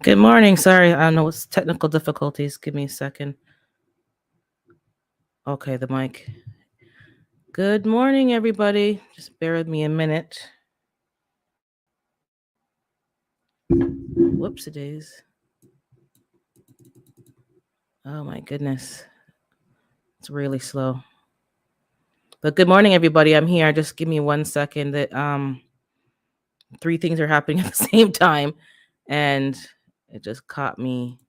Good morning. Sorry, I don't know what's technical difficulties. Give me a second. Okay, the mic. Good morning, everybody. Just bear with me a minute. Whoopsie days. Oh my goodness. It's really slow. But good morning, everybody. I'm here. Just give me 1 second. That three things are happening at the same time, and it just caught me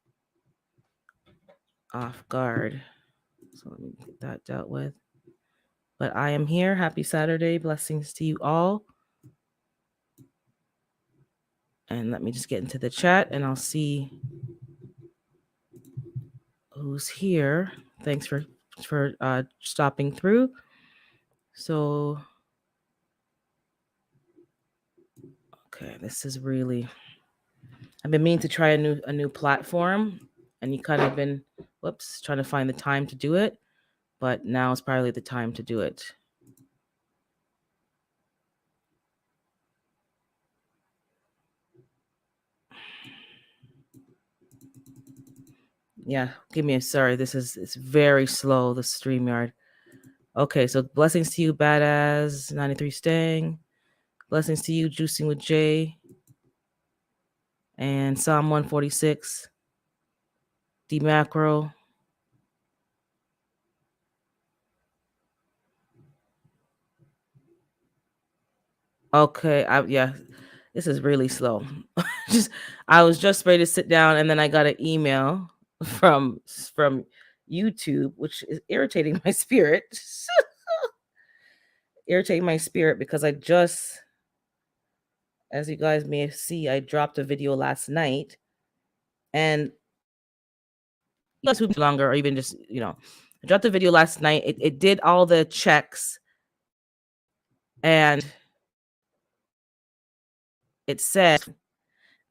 off guard. So let me get that dealt with. But I am here. Happy Saturday. Blessings to you all. And let me just get into the chat and I'll see who's here. Thanks for stopping through. So, okay, this is really. I've been meaning to try a new platform, and you kind of been, trying to find the time to do it, but now is probably the time to do it. Yeah, give me a sorry. It's very slow. The StreamYard. Okay, so blessings to you, badass 93 staying. Blessings to you, juicing with Jay. And Psalm 146. D macro. Okay, yeah, this is really slow. I was just ready to sit down, and then I got an email from YouTube, which is irritating my spirit. Irritating my spirit because I just, as you guys may see, I dropped a video last night, and you guys who longer or even just I dropped a video last night. It did all the checks, and it said.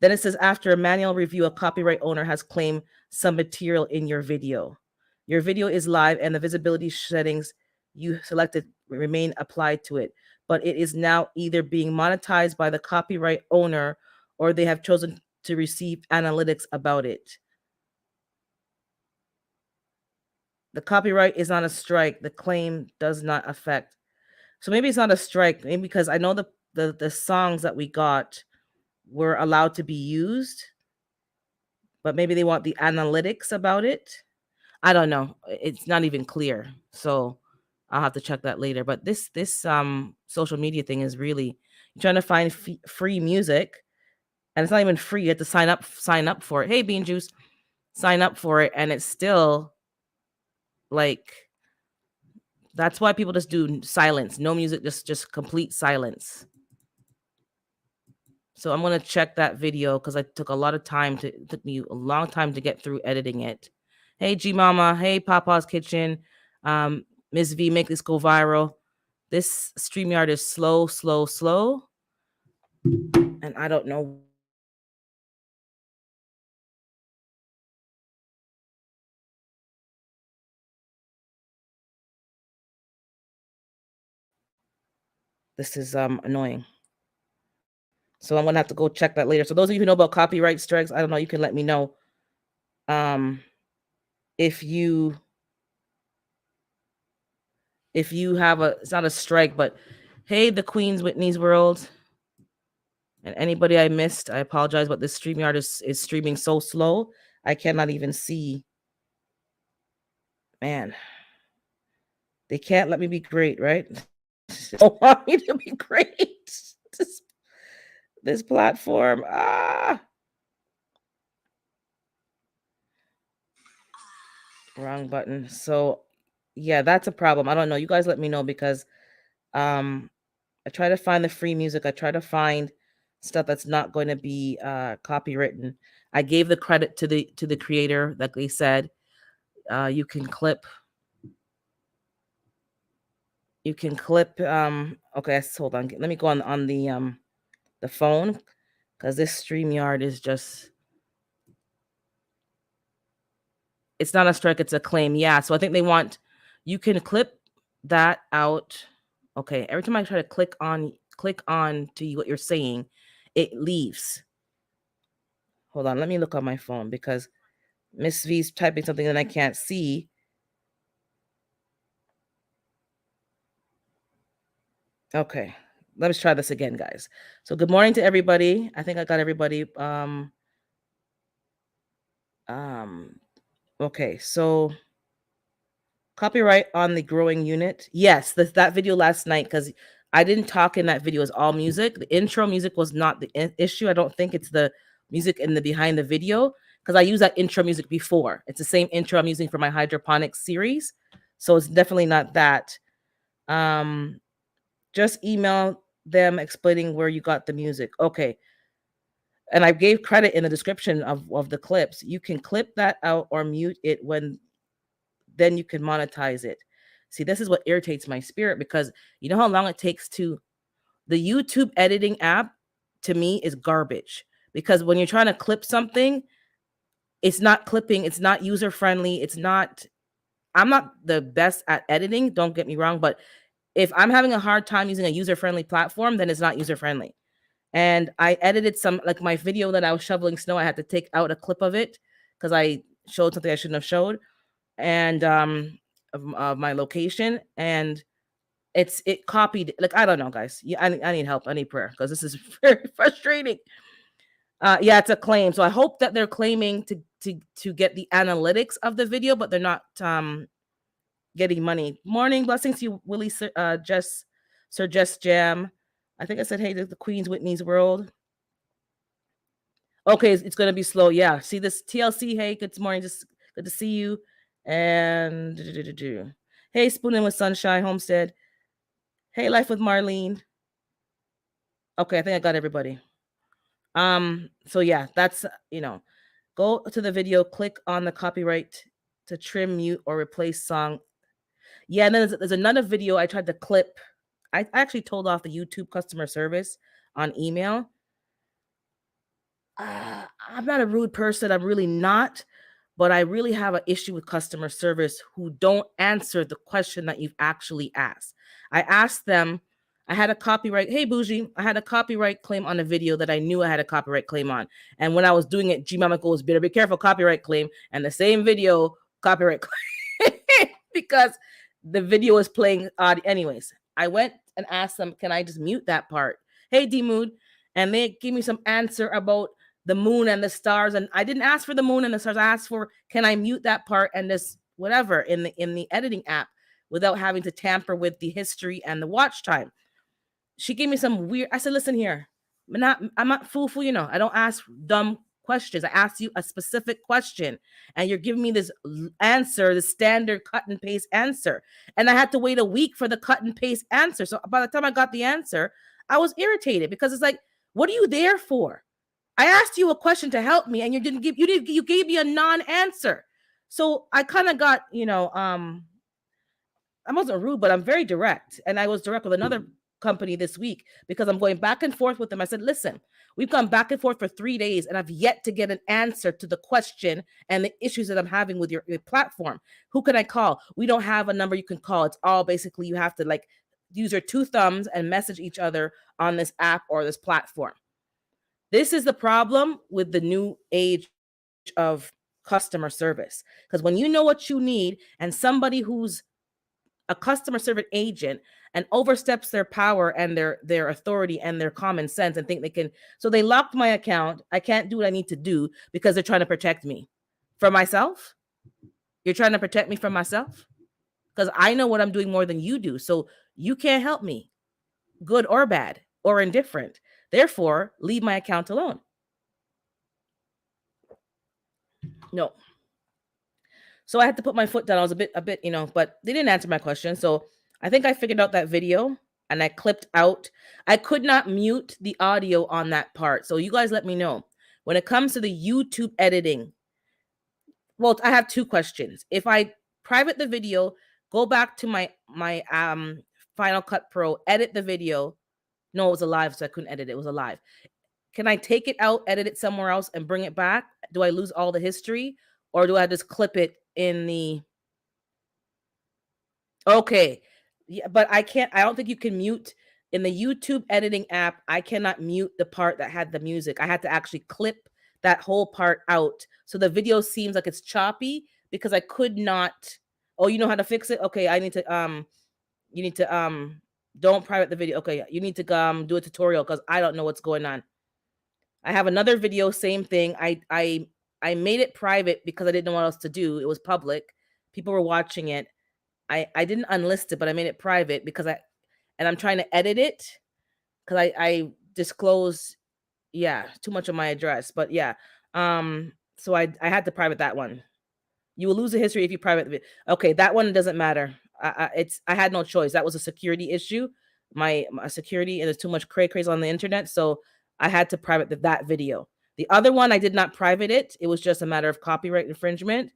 Then it says, after a manual review, a copyright owner has claimed some material in your video. Your video is live and the visibility settings you selected remain applied to it, but it is now either being monetized by the copyright owner or they have chosen to receive analytics about it. The copyright is on a strike. The claim does not affect. So maybe it's not a strike, maybe because I know the songs that we got were allowed to be used, but maybe they want the analytics about it. I don't know. It's not even clear. So I'll have to check that later. But this social media thing is really, you're trying to find free music, and it's not even free. You have to sign up for it. Hey, Bean Juice, sign up for it, and it's still like, that's why people just do silence, no music, just complete silence. So I'm gonna check that video because I took a lot of time it took me a long time to get through editing it. Hey G Mama, hey Papa's Kitchen, Miss V, make this go viral. This StreamYard is slow, and I don't know. This is annoying. So I'm gonna have to go check that later. So those of you who know about copyright strikes, I don't know, you can let me know. If you have it's not a strike, but hey, the Queen's Whitney's World. And anybody I missed, I apologize, but this StreamYard is streaming so slow, I cannot even see. Man, they can't let me be great, right? They don't want me to be great. This platform, wrong button. So, yeah, that's a problem. I don't know. You guys let me know because I try to find the free music. I try to find stuff that's not going to be copywritten. I gave the credit to the creator, like they said. You can clip. Okay, hold on. Let me go on the phone because this StreamYard is just, it's not a strike, it's a claim. Yeah, so I think you can clip that out. Okay, every time I try to click on to what you're saying, it leaves. Hold on, let me look on my phone because Miss V's typing something that I can't see. Okay, let me try this again, guys. So good morning to everybody. I think I got everybody. Um, okay, so copyright on the growing unit. Yes, that video last night, because I didn't talk in that video. It was all music. The intro music was not the issue. I don't think it's the music in the behind the video, because I used that intro music before. It's the same intro I'm using for my hydroponics series. So it's definitely not that. Um, just email them explaining where you got the music. Okay. And I gave credit in the description of the clips. You can clip that out or mute it when then you can monetize it. See, this is what irritates my spirit, because you know how long it takes to the YouTube editing app to me is garbage, because when you're trying to clip something, it's not clipping, it's not user friendly, it's not I'm not the best at editing, don't get me wrong, but if I'm having a hard time using a user friendly platform, then it's not user friendly. And I edited some, like my video that I was shoveling snow, I had to take out a clip of it because I showed something I shouldn't have showed, and of my location, and it copied, like, I don't know, guys. Yeah, I need help, I need prayer, because this is very frustrating. Yeah, it's a claim, so I hope that they're claiming to get the analytics of the video, but they're not getting money. Morning blessings to you, Willie. Sir Jess Jam. I think I said hey to the Queen's Whitney's World. Okay, it's gonna be slow. Yeah. See this TLC. Hey, good morning. Just good to see you. And hey, Spooning with Sunshine Homestead. Hey, Life with Marlene. Okay, I think I got everybody. So yeah, that's go to the video, click on the copyright to trim, mute, or replace song. Yeah, and then there's another video I tried to clip. I actually told off the YouTube customer service on email. I'm not a rude person. I'm really not. But I really have an issue with customer service who don't answer the question that you've actually asked. I asked them, I had a copyright, hey Bougie, I had a copyright claim on a video that I knew I had a copyright claim on. And when I was doing it, G Mama goes, better be careful, copyright claim. And the same video, copyright claim. Because the video is playing odd. Anyways, I went and asked them, can I just mute that part? Hey D Mood. And they gave me some answer about the moon and the stars, and I didn't ask for the moon and the stars. I asked for, can I mute that part and this whatever in the editing app without having to tamper with the history and the watch time. She gave me some weird. I said, listen here, I'm not fool, I don't ask dumb questions. I asked you a specific question, and you're giving me this answer, the standard cut and paste answer, and I had to wait a week for the cut and paste answer. So by the time I got the answer, I was irritated, because it's like, what are you there for? I asked you a question to help me, and you gave me a non-answer. So I kind of got, I wasn't rude, but I'm very direct. And I was direct with another company this week, because I'm going back and forth with them. I said, listen, we've gone back and forth for 3 days, and I've yet to get an answer to the question and the issues that I'm having with your platform. Who can I call? We don't have a number you can call. It's all basically you have to like use your two thumbs and message each other on this app or this platform. This is the problem with the new age of customer service. Because when you know what you need, and somebody who's a customer service agent and oversteps their power and their authority and their common sense and think they can, so they locked my account. I can't do what I need to do because they're trying to protect me from myself. You're trying to protect me from myself, because I know what I'm doing more than you do. So you can't help me, good or bad or indifferent. Therefore, leave my account alone. No. So I had to put my foot down. I was a bit, but they didn't answer my question. So I think I figured out that video, and I clipped out. I could not mute the audio on that part. So you guys let me know when it comes to the YouTube editing. Well, I have two questions. If I private the video, go back to my Final Cut Pro, edit the video. No, it was a live, so I couldn't edit it. It was a live. Can I take it out, edit it somewhere else, and bring it back? Do I lose all the history, or do I just clip it in the? Okay, yeah, but I can't. I don't think you can mute in the YouTube editing app. I cannot mute the part that had the music. I had to actually clip that whole part out. So the video seems like it's choppy because I could not. Oh, you know how to fix it? Okay, I need to you need to don't private the video. Okay, you need to do a tutorial because I don't know what's going on. I have another video, same thing. I made it private because I didn't know what else to do. It was public. People were watching it. I didn't unlist it, but I made it private because I'm trying to edit it because I disclosed, yeah, too much of my address. But yeah. So I had to private that one. You will lose the history if you private the video. Okay, that one doesn't matter. I had no choice. That was a security issue. My security, and there's too much cray craze on the internet, so I had to private that video. The other one I did not private it. It was just a matter of copyright infringement.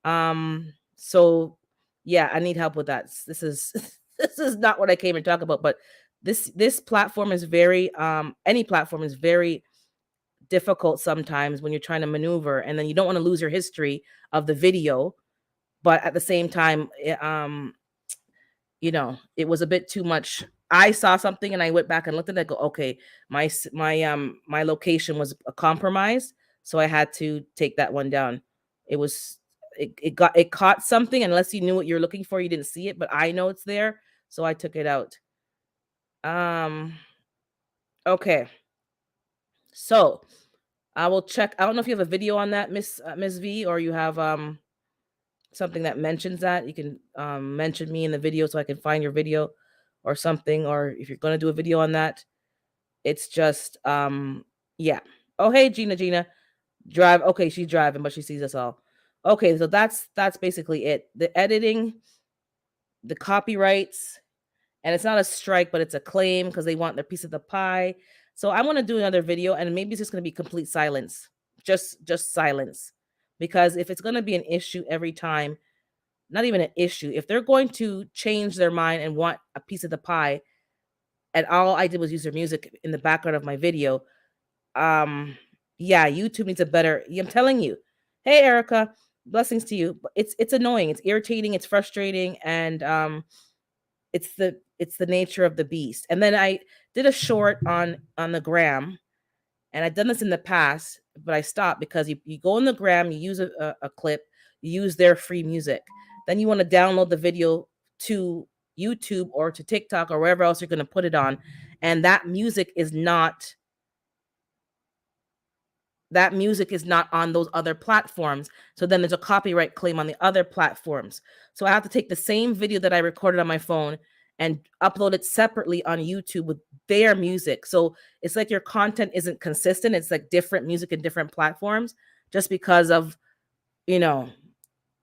So yeah, I need help with that. This is this is not what I came to talk about, but this platform is very any platform is very difficult sometimes when you're trying to maneuver, and then you don't want to lose your history of the video, but at the same time, it was a bit too much. I saw something and I went back and looked at it. Go, okay, my location was a compromise, so I had to take that one down. It caught something. Unless you knew what you're looking for, you didn't see it, but I know it's there, so I took it out. Okay, so I will check. I don't know if you have a video on that, Miss V, or you have something that mentions that. You can mention me in the video so I can find your video or something. Or if you're gonna do a video on that, it's just yeah. Oh hey Gina, drive. Okay, she's driving, but she sees us all. Okay, so that's basically it. The editing, the copyrights, and it's not a strike, but it's a claim because they want their piece of the pie. So I want to do another video, and maybe it's just going to be complete silence, just silence, because if it's going to be an issue every time, not even an issue, if they're going to change their mind and want a piece of the pie, and all I did was use their music in the background of my video, yeah, YouTube needs a better. I'm telling you, hey Erica, blessings to you. It's annoying, it's irritating, it's frustrating, and it's the nature of the beast. And then I did a short on the gram, and I've done this in the past, but I stopped because you go on the gram, you use a clip, you use their free music, then you want to download the video to YouTube or to TikTok or wherever else you're going to put it on, and that music is not on those other platforms. So then there's a copyright claim on the other platforms. So I have to take the same video that I recorded on my phone and upload it separately on YouTube with their music. So it's like your content isn't consistent. It's like different music in different platforms just because of,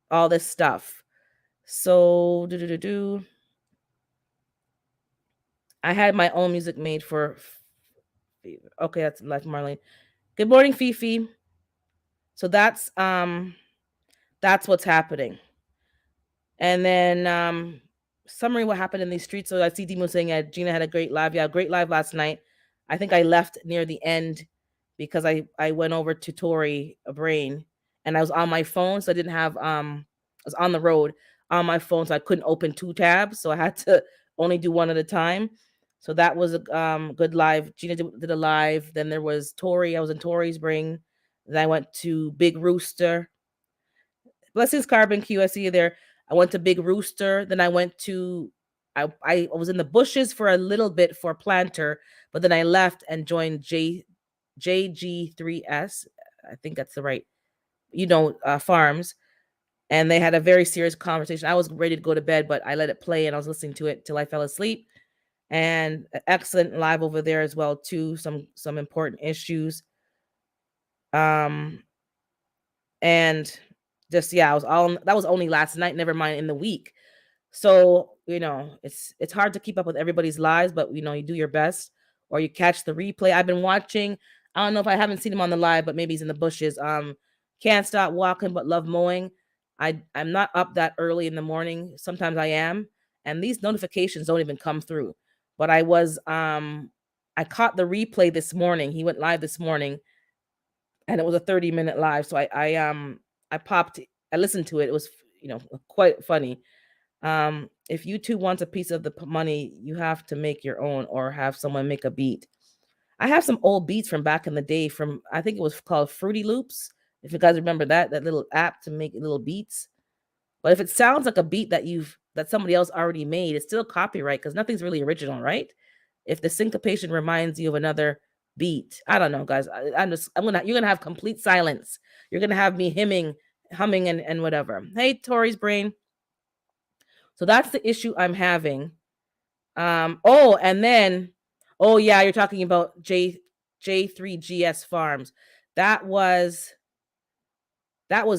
all this stuff. So I had my own music made for, okay, that's left Marlene. Good morning, Fifi. So that's what's happening. And then summary what happened in these streets. So I see Demo saying Gina had a great live. Yeah, great live last night. I think I left near the end because I went over to Tory Brain, and I was on my phone, so I didn't have I was on the road on my phone, so I couldn't open two tabs, so I had to only do one at a time. So that was a good live. Gina did a live. Then there was Tory. I was in Tory's Brain. Then I went to Big Rooster. Blessings, Carbon Q. I see you there. I went to Big Rooster. Then I went to, I was in the bushes for a little bit for Planter, but then I left and joined JG3S. I think that's the right, farms. And they had a very serious conversation. I was ready to go to bed, but I let it play and I was listening to it till I fell asleep. And excellent live over there as well too. Some important issues. And just, yeah, that was only last night, never mind in the week. So, it's hard to keep up with everybody's lives, but you do your best, or you catch the replay. I've been watching, I don't know if I haven't seen him on the live, but maybe he's in the bushes. Can't stop walking but love mowing. I'm not up that early in the morning. Sometimes I am, and these notifications don't even come through. But I caught the replay this morning. He went live this morning, and it was a 30-minute live. So I listened to it. It was, quite funny. If YouTube wants a piece of the money, you have to make your own or have someone make a beat. I have some old beats from back in the day from, I think it was called Fruity Loops. If you guys remember that little app to make little beats. But if it sounds like a beat that somebody else already made, it's still copyright because nothing's really original, right? If the syncopation reminds you of another beat, I don't know, guys. You're gonna have complete silence. You're gonna have me humming, and whatever. Hey, Tori's brain. So that's the issue I'm having. Oh, and then, oh yeah, you're talking about J3GS Farms. That was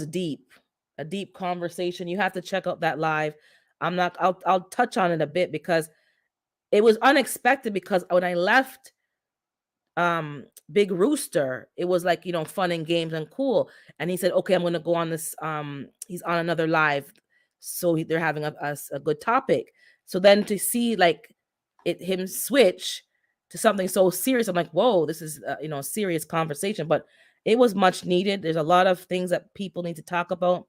deep, a deep conversation. You have to check out that live. I'll touch on it a bit because it was unexpected, because when I left Big Rooster, it was like, fun and games and cool. And he said, okay, I'm gonna go on this. He's on another live, so they're having a good topic. So then to see like him switch to something so serious, I'm like, whoa, this is a serious conversation. But it was much needed. There's a lot of things that people need to talk about.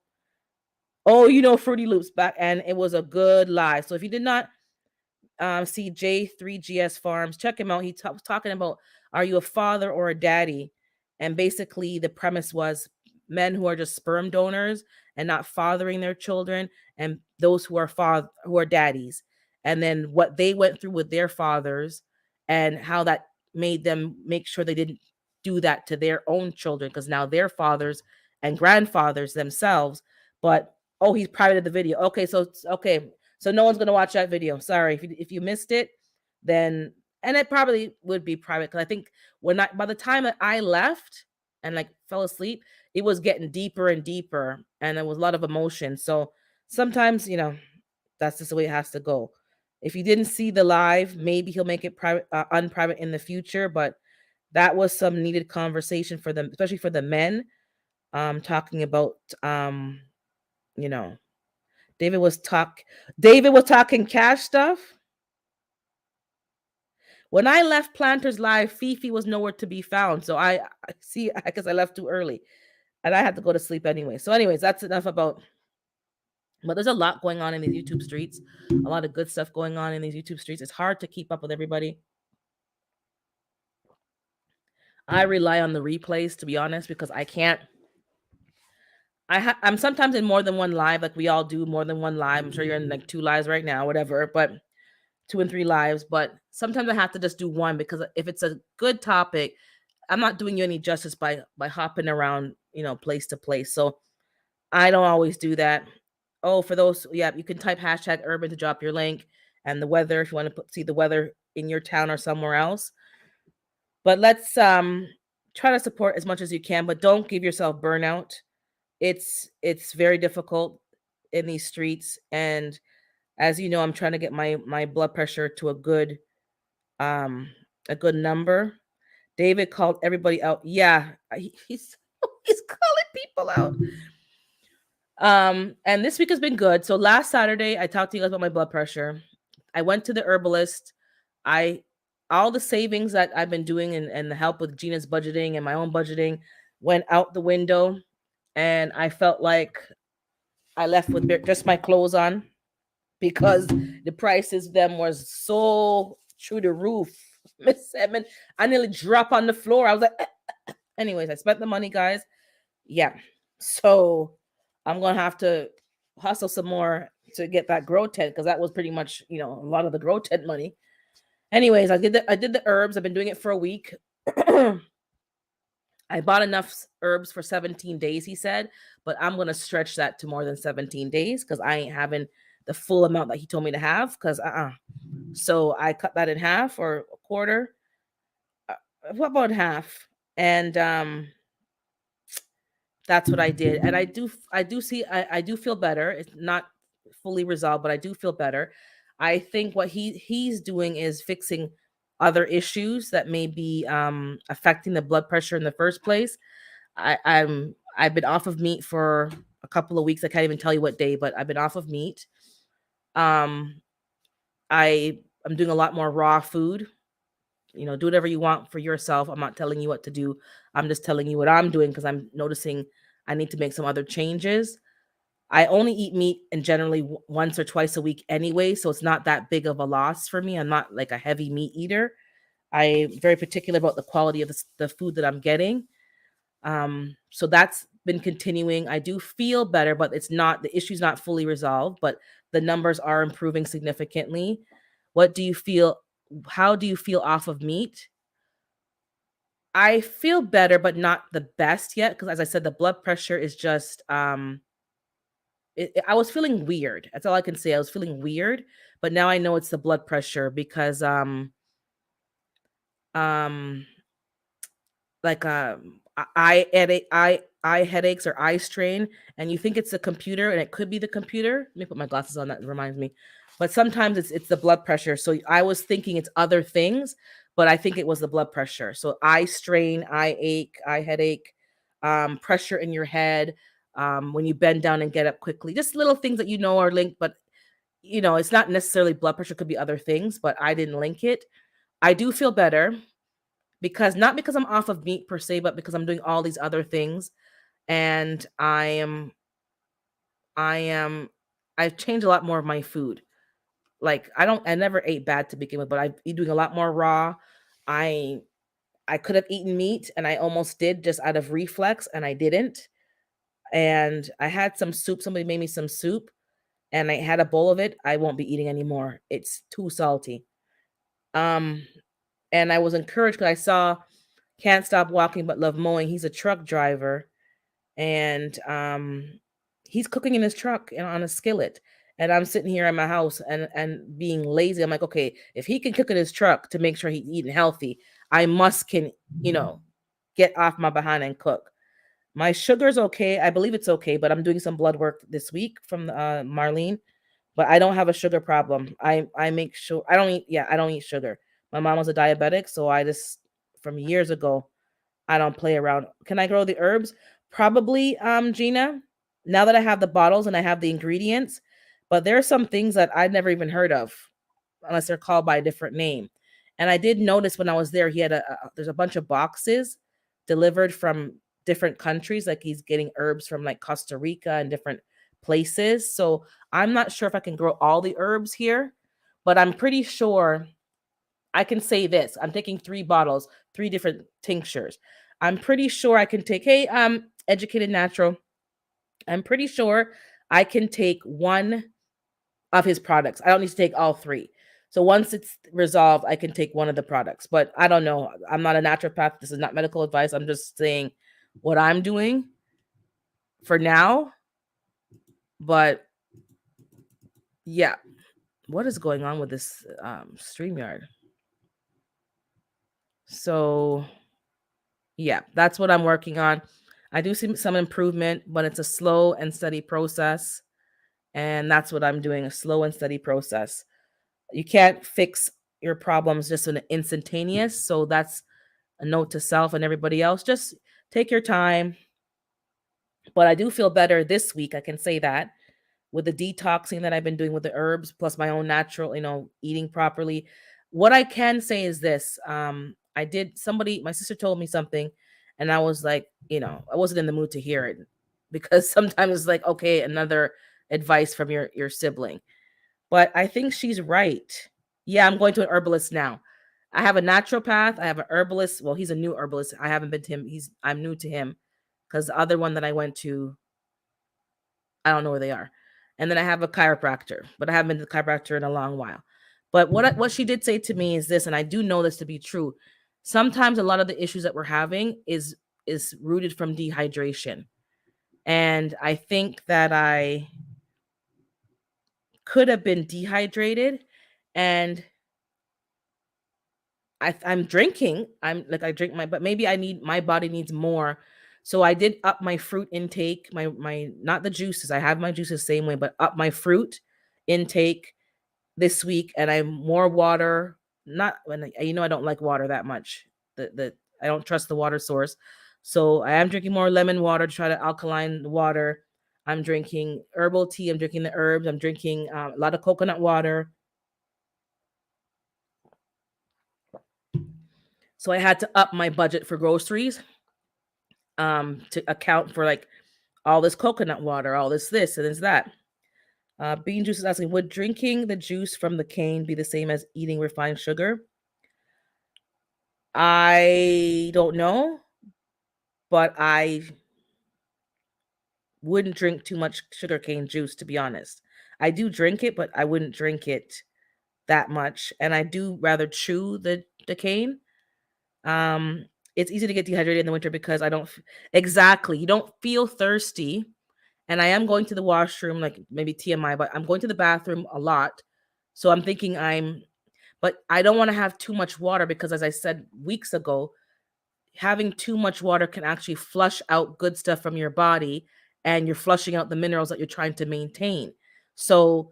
Oh, Fruity Loops back, and it was a good live. So if you did not see J3GS Farms, check him out. He was talking about, are you a father or a daddy? And basically the premise was men who are just sperm donors and not fathering their children, and those who are daddies, and then what they went through with their fathers and how that made them make sure they didn't do that to their own children, because now they're fathers and grandfathers themselves. But oh, he's privated the video. Okay, so no one's gonna watch that video. Sorry if you missed it, then, and it probably would be private, because I think by the time that I left and like fell asleep, it was getting deeper and deeper, and there was a lot of emotion. So sometimes, that's just the way it has to go. If you didn't see the live, maybe he'll make it private, unprivate in the future. But that was some needed conversation for them, especially for the men. Talking about, you know, David was talking cash stuff. When I left Planters Live, Fifi was nowhere to be found. So I see, I guess I left too early and I had to go to sleep anyway. So, anyways, that's enough about. But there's a lot going on in these YouTube streets, a lot of good stuff going on in these YouTube streets. It's hard to keep up with everybody. I rely on the replays, to be honest, because I can't. I'm sometimes in more than one live, like we all do more than one live. I'm sure you're in like 2 lives right now, whatever, but 2 and 3 lives. But sometimes I have to just do one, because if it's a good topic, I'm not doing you any justice by hopping around, place to place. So I don't always do that. Oh, for those, yeah, you can type #urban to drop your link, and the weather if you want to see the weather in your town or somewhere else. But let's try to support as much as you can, but don't give yourself burnout. It's very difficult in these streets, and as you know, I'm trying to get my blood pressure to a good number. David called everybody out. Yeah, he's he's calling people out. And this week has been good. So last Saturday, I talked to you guys about my blood pressure. I went to the herbalist. All the savings that I've been doing, and the help with Gina's budgeting and my own budgeting went out the window. And I felt like I left with just my clothes on, because the prices of them was so through the roof. Miss Edmond, I nearly dropped on the floor. I was like, anyways, I spent the money, guys. Yeah. So I'm going to have to hustle some more to get that grow tent, because that was pretty much, a lot of the grow tent money. Anyways, I did the herbs. I've been doing it for a week. I bought enough herbs for 17 days, he said, but I'm going to stretch that to more than 17 days, because I ain't having the full amount that he told me to have, because So I cut that in half, or a quarter. What about half? And that's what I did. And I do feel better. It's not fully resolved, but I do feel better. I think what he's doing is fixing other issues that may be affecting the blood pressure in the first place. I've been off of meat for a couple of weeks. I can't even tell you what day, but I've been off of meat. I'm doing a lot more raw food. Do whatever you want for yourself. I'm not telling you what to do. I'm just telling you what I'm doing, because I'm noticing I need to make some other changes. I only eat meat and generally once or twice a week anyway, so it's not that big of a loss for me. I'm not like a heavy meat eater. I'm very particular about the quality of the food that I'm getting. So that's been continuing. I do feel better, but the issue's not fully resolved, but the numbers are improving significantly. What do you feel? How do you feel off of meat? I feel better, but not the best yet. Because as I said, the blood pressure is just, I was feeling weird. That's all I can say. I was feeling weird, but now I know it's the blood pressure because, um, like eye headaches or eye strain, and you think it's the computer, and it could be the computer. Let me put my glasses on. That reminds me, but sometimes it's the blood pressure. So I was thinking it's other things, but I think it was the blood pressure. So eye strain, eye ache, eye headache, pressure in your head, when you bend down and get up quickly, just little things that are linked, but it's not necessarily blood pressure. Could be other things, but I didn't link it. I do feel better because not because I'm off of meat per se, but because I'm doing all these other things. And I've changed a lot more of my food. Like I never ate bad to begin with, but I'm doing a lot more raw. I I could have eaten meat and I almost did just out of reflex and I didn't. And I had some soup. Somebody made me some soup and I had a bowl of it. I won't be eating anymore. It's too salty. Um, and I was encouraged because I saw Can't Stop Walking But Love Mowing. He's a truck driver and he's cooking in his truck and on a skillet. And I'm sitting here at my house and being lazy. I'm like, okay, if he can cook in his truck to make sure he's eating healthy, I must can, get off my behind and cook. My sugar's okay. I believe it's okay, but I'm doing some blood work this week from Marlene. But I don't have a sugar problem. I make sure I don't eat. Yeah, I don't eat sugar. My mom was a diabetic, so I just from years ago I don't play around. Can I grow the herbs? Probably, Gina. Now that I have the bottles and I have the ingredients, but there are some things that I'd never even heard of, unless they're called by a different name. And I did notice when I was there, he had there's a bunch of boxes delivered from different countries. Like he's getting herbs from like Costa Rica and different places. So I'm not sure if I can grow all the herbs here, but I'm pretty sure I can say this. I'm taking 3 bottles, 3 different tinctures. I'm pretty sure I can take, hey, Educated Natural. I'm pretty sure I can take one of his products. I don't need to take all 3. So once it's resolved, I can take one of the products. But I don't know. I'm not a naturopath. This is not medical advice. I'm just saying what I'm doing for now. But yeah, what is going on with this StreamYard? So yeah, that's what I'm working on. I do see some improvement, but it's a slow and steady process. And that's what I'm doing, a slow and steady process. You can't fix your problems just in an instantaneous. So that's a note to self and everybody else. Just take your time. But I do feel better this week. I can say that with the detoxing that I've been doing with the herbs, plus my own natural, eating properly. What I can say is this. My sister told me something, and I was like, I wasn't in the mood to hear it because sometimes it's like, okay, another advice from your sibling. But I think she's right. Yeah, I'm going to an herbalist now. I have a naturopath. I have an herbalist. Well, he's a new herbalist. I haven't been to him. I'm new to him because the other one that I went to, I don't know where they are. And then I have a chiropractor, but I haven't been to the chiropractor in a long while. But what she did say to me is this, and I do know this to be true. Sometimes a lot of the issues that we're having is rooted from dehydration. And I think that I could have been dehydrated and I'm drinking. I drink but maybe my body needs more. So I did up my fruit intake, my not the juices. I have my juices the same way, but up my fruit intake this week, and I'm more water. Not when I don't like water that much. The I don't trust the water source, so I am drinking more lemon water to try to alkaline the water. I'm drinking herbal tea. I'm drinking the herbs. I'm drinking a lot of coconut water. So I had to up my budget for groceries to account for like all this coconut water, all this and this that. Bean juice is asking, would drinking the juice from the cane be the same as eating refined sugar? I don't know, but I wouldn't drink too much sugarcane juice, to be honest. I do drink it, but I wouldn't drink it that much, and I do rather chew the cane. Um, it's easy to get dehydrated in the winter because I don't exactly. You don't feel thirsty, and I am going to the washroom, like maybe TMI, but I'm going to the bathroom a lot. So I'm thinking but I don't want to have too much water because, as I said weeks ago, having too much water can actually flush out good stuff from your body, and you're flushing out the minerals that you're trying to maintain. So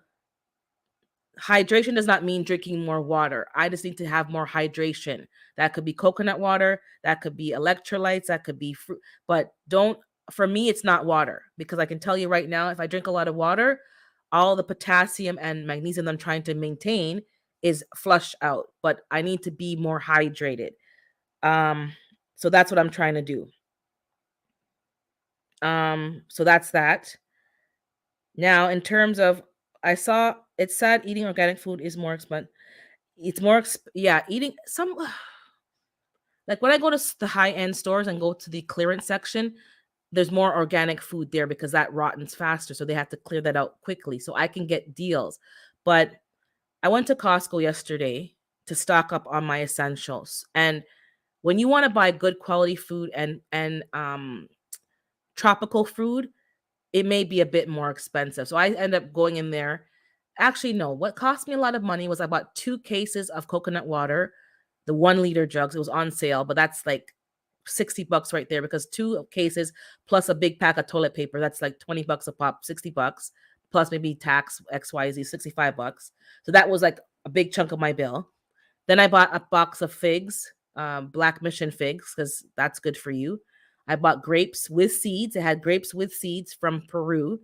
hydration does not mean drinking more water. I just need to have more hydration. That could be coconut water, that could be electrolytes, that could be fruit. But don't, for me, it's not water because I can tell you right now, if I drink a lot of water, all the potassium and magnesium that I'm trying to maintain is flushed out. But I need to be more hydrated. Um, so that's what I'm trying to do. So that's that. Now, in terms of, I saw it's sad eating organic food is more expensive. It's more, yeah, eating some, like when I go to the high end stores and go to the clearance section, there's more organic food there because that rottens faster. So they have to clear that out quickly. So I can get deals. But I went to Costco yesterday to stock up on my essentials. And when you want to buy good quality food and tropical food, it may be a bit more expensive. So I end up going in there. Actually, no, what cost me a lot of money was I bought 2 cases of coconut water, the 1 liter jugs. It was on sale, but that's like $60 right there because 2 cases plus a big pack of toilet paper. That's like $20 a pop, $60 plus maybe tax XYZ, $65. So that was like a big chunk of my bill. Then I bought a box of figs, black mission figs, because that's good for you. I bought grapes with seeds. It had grapes with seeds from Peru.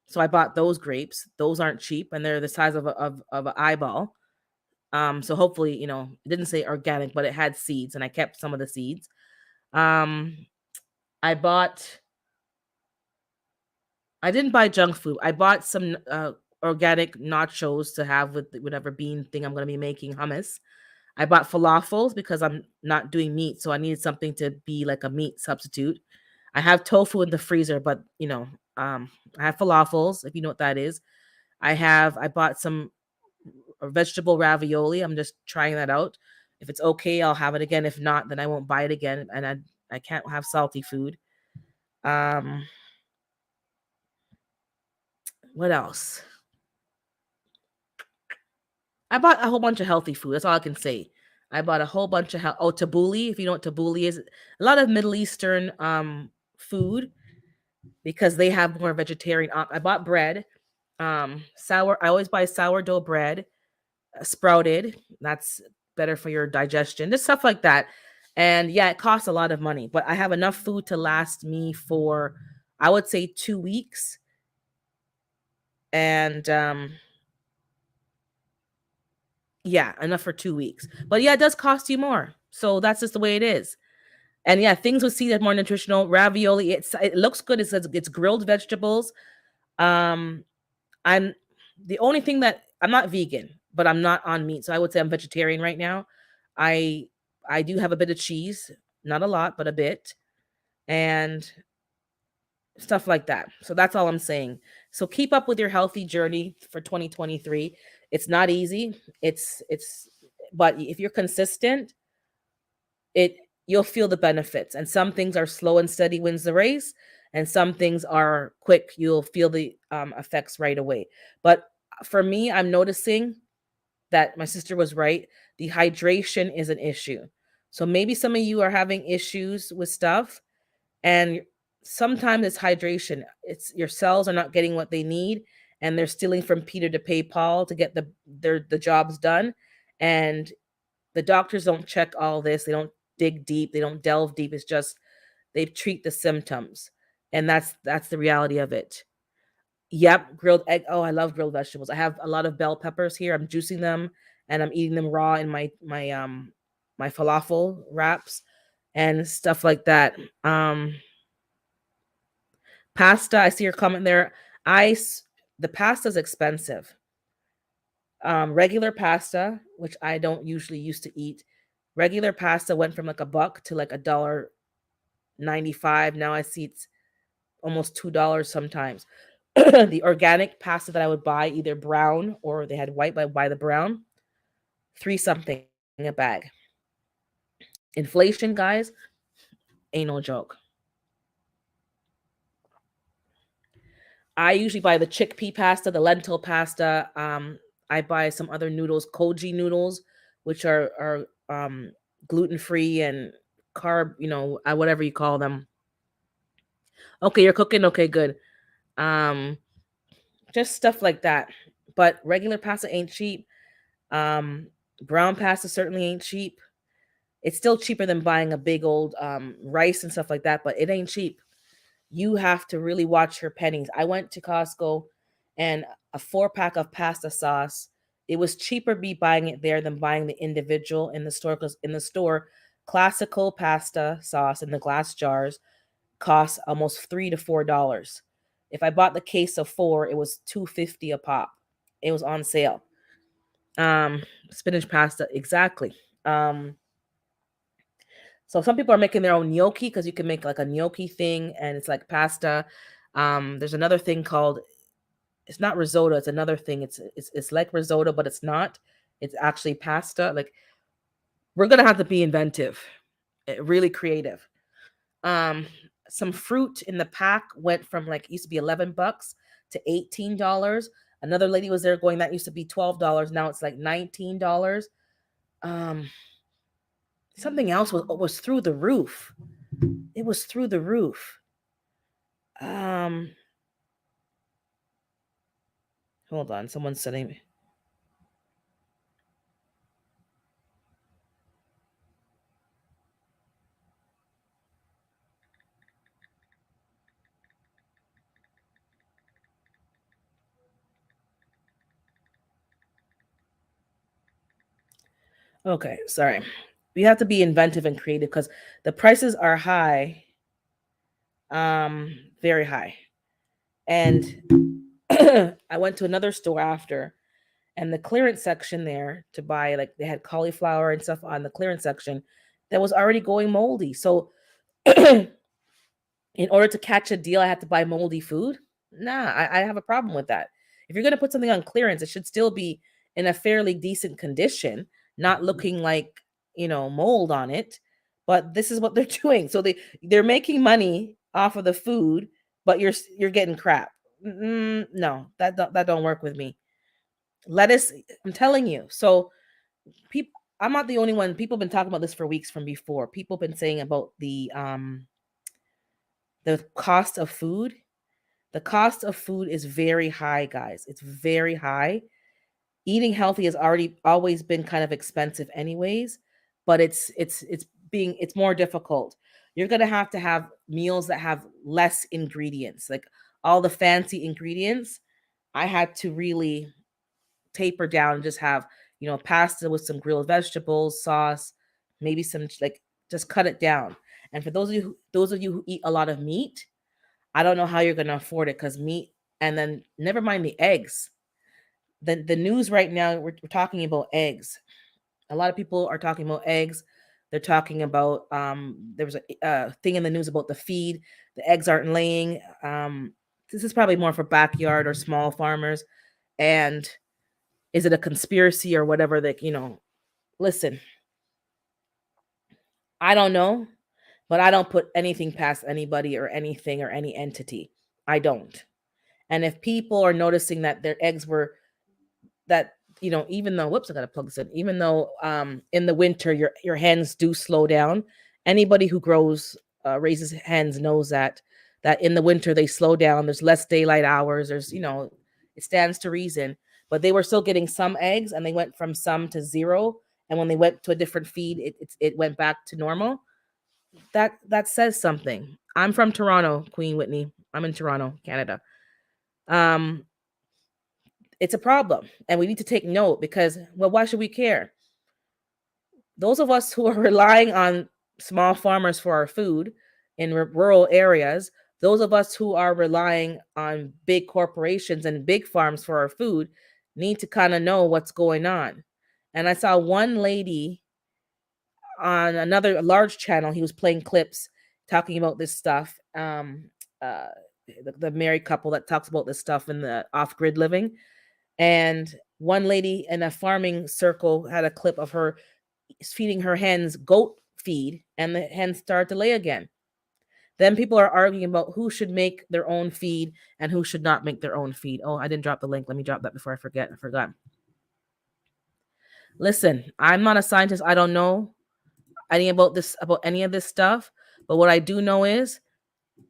So I bought those grapes. Those aren't cheap and they're the size of an eyeball. So hopefully, it didn't say organic, but it had seeds and I kept some of the seeds. Um, I bought, I didn't buy junk food. I bought some organic nachos to have with whatever bean thing I'm going to be making, hummus. I bought falafels because I'm not doing meat, so I needed something to be like a meat substitute. I have tofu in the freezer, but I have falafels, if you know what that is. I bought some vegetable ravioli. I'm just trying that out. If it's okay, I'll have it again. If not, then I won't buy it again. And I can't have salty food. Um, what else? I bought a whole bunch of healthy food. That's all I can say. I bought a whole bunch of tabbouleh. If you know what tabbouleh is, a lot of Middle Eastern food because they have more vegetarian. I bought bread, sour. I always buy sourdough bread, sprouted. That's better for your digestion. Just stuff like that. And yeah, it costs a lot of money, but I have enough food to last me for, I would say, 2 weeks. And yeah, enough for 2 weeks. But yeah, it does cost you more. So that's just the way it is. And yeah, things with seeds are more nutritional. Ravioli, it looks good. It says it's grilled vegetables. Um, I'm the only thing that I'm not vegan, but I'm not on meat. So I would say I'm vegetarian right now. I I do have a bit of cheese, not a lot, but a bit, and stuff like that. So that's all I'm saying. So keep up with your healthy journey for 2023. It's not easy. It's but if you're consistent, it you'll feel the benefits. And some things are slow and steady wins the race, and some things are quick. You'll feel the effects right away. But for me, I'm noticing that my sister was right. The hydration is an issue. So maybe some of you are having issues with stuff, and sometimes it's hydration. It's your cells are not getting what they need, and they're stealing from Peter to pay Paul to get the jobs done. And the doctors don't check all this. They don't dig deep. They don't delve deep. It's just they treat the symptoms, and that's the reality of it. Yep, grilled egg. Oh, I love grilled vegetables. I have a lot of bell peppers here. I'm juicing them and I'm eating them raw in my falafel wraps and stuff like that. Pasta. I see your comment there. The pasta's expensive. Regular pasta, which I don't usually used to eat, Regular pasta went from like a buck to like $1.95. Now I see it's almost $2 sometimes. The organic pasta that I would buy, either brown or they had white, but I buy the brown, three something a bag. Inflation, guys, ain't no joke. I usually buy the chickpea pasta, the lentil pasta. I buy some other noodles, koji noodles, which are gluten free and carb, whatever you call them. Okay, you're cooking. Okay, good. Um, just stuff like that. But regular pasta ain't cheap. Um, Brown pasta certainly ain't cheap. It's still cheaper than buying a big old rice and stuff like that, but it ain't cheap. You have to really watch your pennies. I went to Costco and a 4 pack of pasta sauce. It was cheaper me buying it there than buying the individual in the store because in the store, classical pasta sauce in the glass jars costs almost $3 to $4. If I bought the case of four, it was $2.50 a pop. It was on sale. Spinach pasta, exactly. Um, so some people are making their own gnocchi because you can make like a gnocchi thing and it's like pasta. There's another thing called, it's not risotto, it's another thing. It's like risotto, but it's not. It's actually pasta. Like we're gonna have to be inventive, really creative. Um, some fruit in the pack went from like used to be $11 to $18. Another lady was there going that used to be $12. Now it's like $19. Um, Something else was through the roof. It was through the roof. Um, Hold on, someone's sending me. Okay, sorry. We have to be inventive and creative because the prices are high, very high. And I went to another store after, and the clearance section there to buy, like they had cauliflower and stuff on the clearance section that was already going moldy. So in order to catch a deal, I had to buy moldy food. Nah, I have a problem with that. If you're gonna put something on clearance, it should still be in a fairly decent condition, not looking like mold on it. But this is what they're doing. So they're making money off of the food, but you're getting crap. No, that don't work with me. Lettuce, I'm telling you. So people, I'm not the only one. People have been talking about this for weeks from before. People have been saying about the cost of food. The cost of food is very high, guys. It's very high. Eating healthy has already always been kind of expensive anyways, but it's more difficult. You're going to have meals that have less ingredients. Like all the fancy ingredients, I had to really taper down and just have, pasta with some grilled vegetables, sauce, maybe some like just cut it down. And for those of you who eat a lot of meat, I don't know how you're going to afford it cuz meat, and then never mind the eggs. The news right now, we're talking about eggs. A lot of people are talking about eggs. They're talking about there was a thing in the news about the feed. The eggs aren't laying. This is probably more for backyard or small farmers. And is it a conspiracy or whatever that, listen, I don't know, but I don't put anything past anybody or anything or any entity. I don't. And if people are noticing that their eggs were that, even though, whoops, I gotta plug this in, even though in the winter your hens do slow down. Anybody who raises hens knows that in the winter they slow down. There's less daylight hours. It stands to reason. But they were still getting some eggs, and they went from some to zero. And when they went to a different feed, it went back to normal. That says something. I'm from Toronto, Queen Whitney. I'm in Toronto, Canada. Um, it's a problem, and we need to take note because, well, why should we care? Those of us who are relying on small farmers for our food in rural areas, those of us who are relying on big corporations and big farms for our food need to kind of know what's going on. And I saw one lady, on another large channel, he was playing clips talking about this stuff. Uh, the married couple that talks about this stuff in the off grid living. And one lady in a farming circle had a clip of her feeding her hens goat feed, and the hens started to lay again. Then people are arguing about who should make their own feed and who should not make their own feed. Oh, I didn't drop the link. Let me drop that before I forget. I forgot. Listen, I'm not a scientist. I don't know about any of this stuff. But what I do know is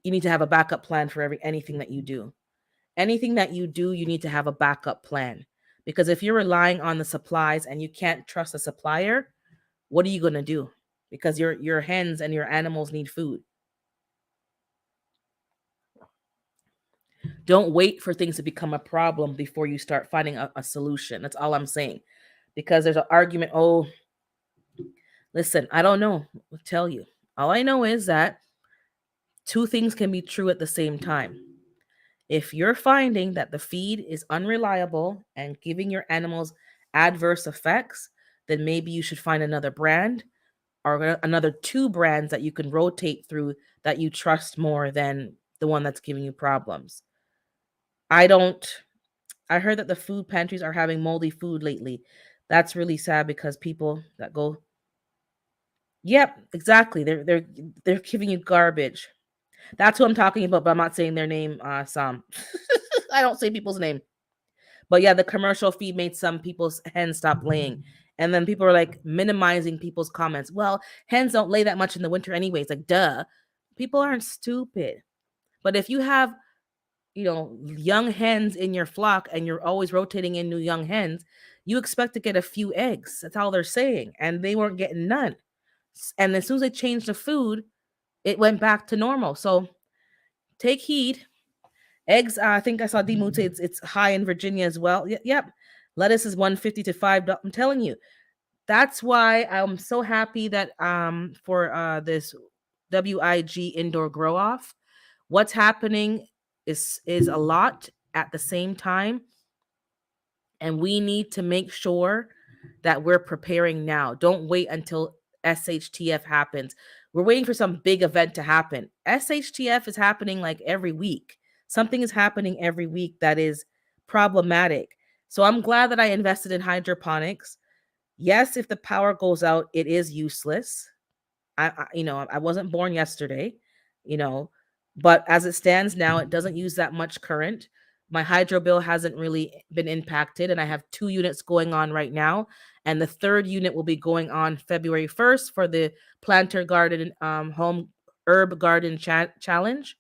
you need to have a backup plan for anything that you do. Anything that you do, you need to have a backup plan. Because if you're relying on the supplies and you can't trust the supplier, what are you going to do? Because your hens and your animals need food. Don't wait for things to become a problem before you start finding a solution. That's all I'm saying. Because there's an argument. Oh, listen, I don't know. I'll tell you. All I know is that two things can be true at the same time. If you're finding that the feed is unreliable and giving your animals adverse effects, then maybe you should find another brand or another two brands that you can rotate through that you trust more than the one that's giving you problems. I don't I heard that the food pantries are having moldy food lately. That's really sad because people that go, yep, exactly. They're giving you garbage. That's who I'm talking about, but I'm not saying their name, Sam. I don't say people's name. But yeah, the commercial feed made some people's hens stop laying. And then people are like minimizing people's comments. Well, hens don't lay that much in the winter anyways. Like, duh. People aren't stupid. But if you have, young hens in your flock and you're always rotating in new young hens, you expect to get a few eggs. That's all they're saying. And they weren't getting none. And as soon as they changed the food, it went back to normal. So take heed. Eggs, I think I saw Demu say it's high in Virginia as well. Yep. Lettuce is 150 to $5. I'm telling you. That's why I'm so happy that for this WIG indoor grow off, what's happening is a lot at the same time, and we need to make sure that we're preparing now. Don't wait until SHTF happens. We're waiting for some big event to happen. SHTF is happening like every week. Something is happening every week that is problematic. So I'm glad that I invested in hydroponics. Yes, if the power goes out, it is useless. I wasn't born yesterday, you know, but as it stands now, it doesn't use that much current. My hydro bill hasn't really been impacted, and I have 2 units going on right now. And the third unit will be going on February 1st for the planter garden home herb garden challenge.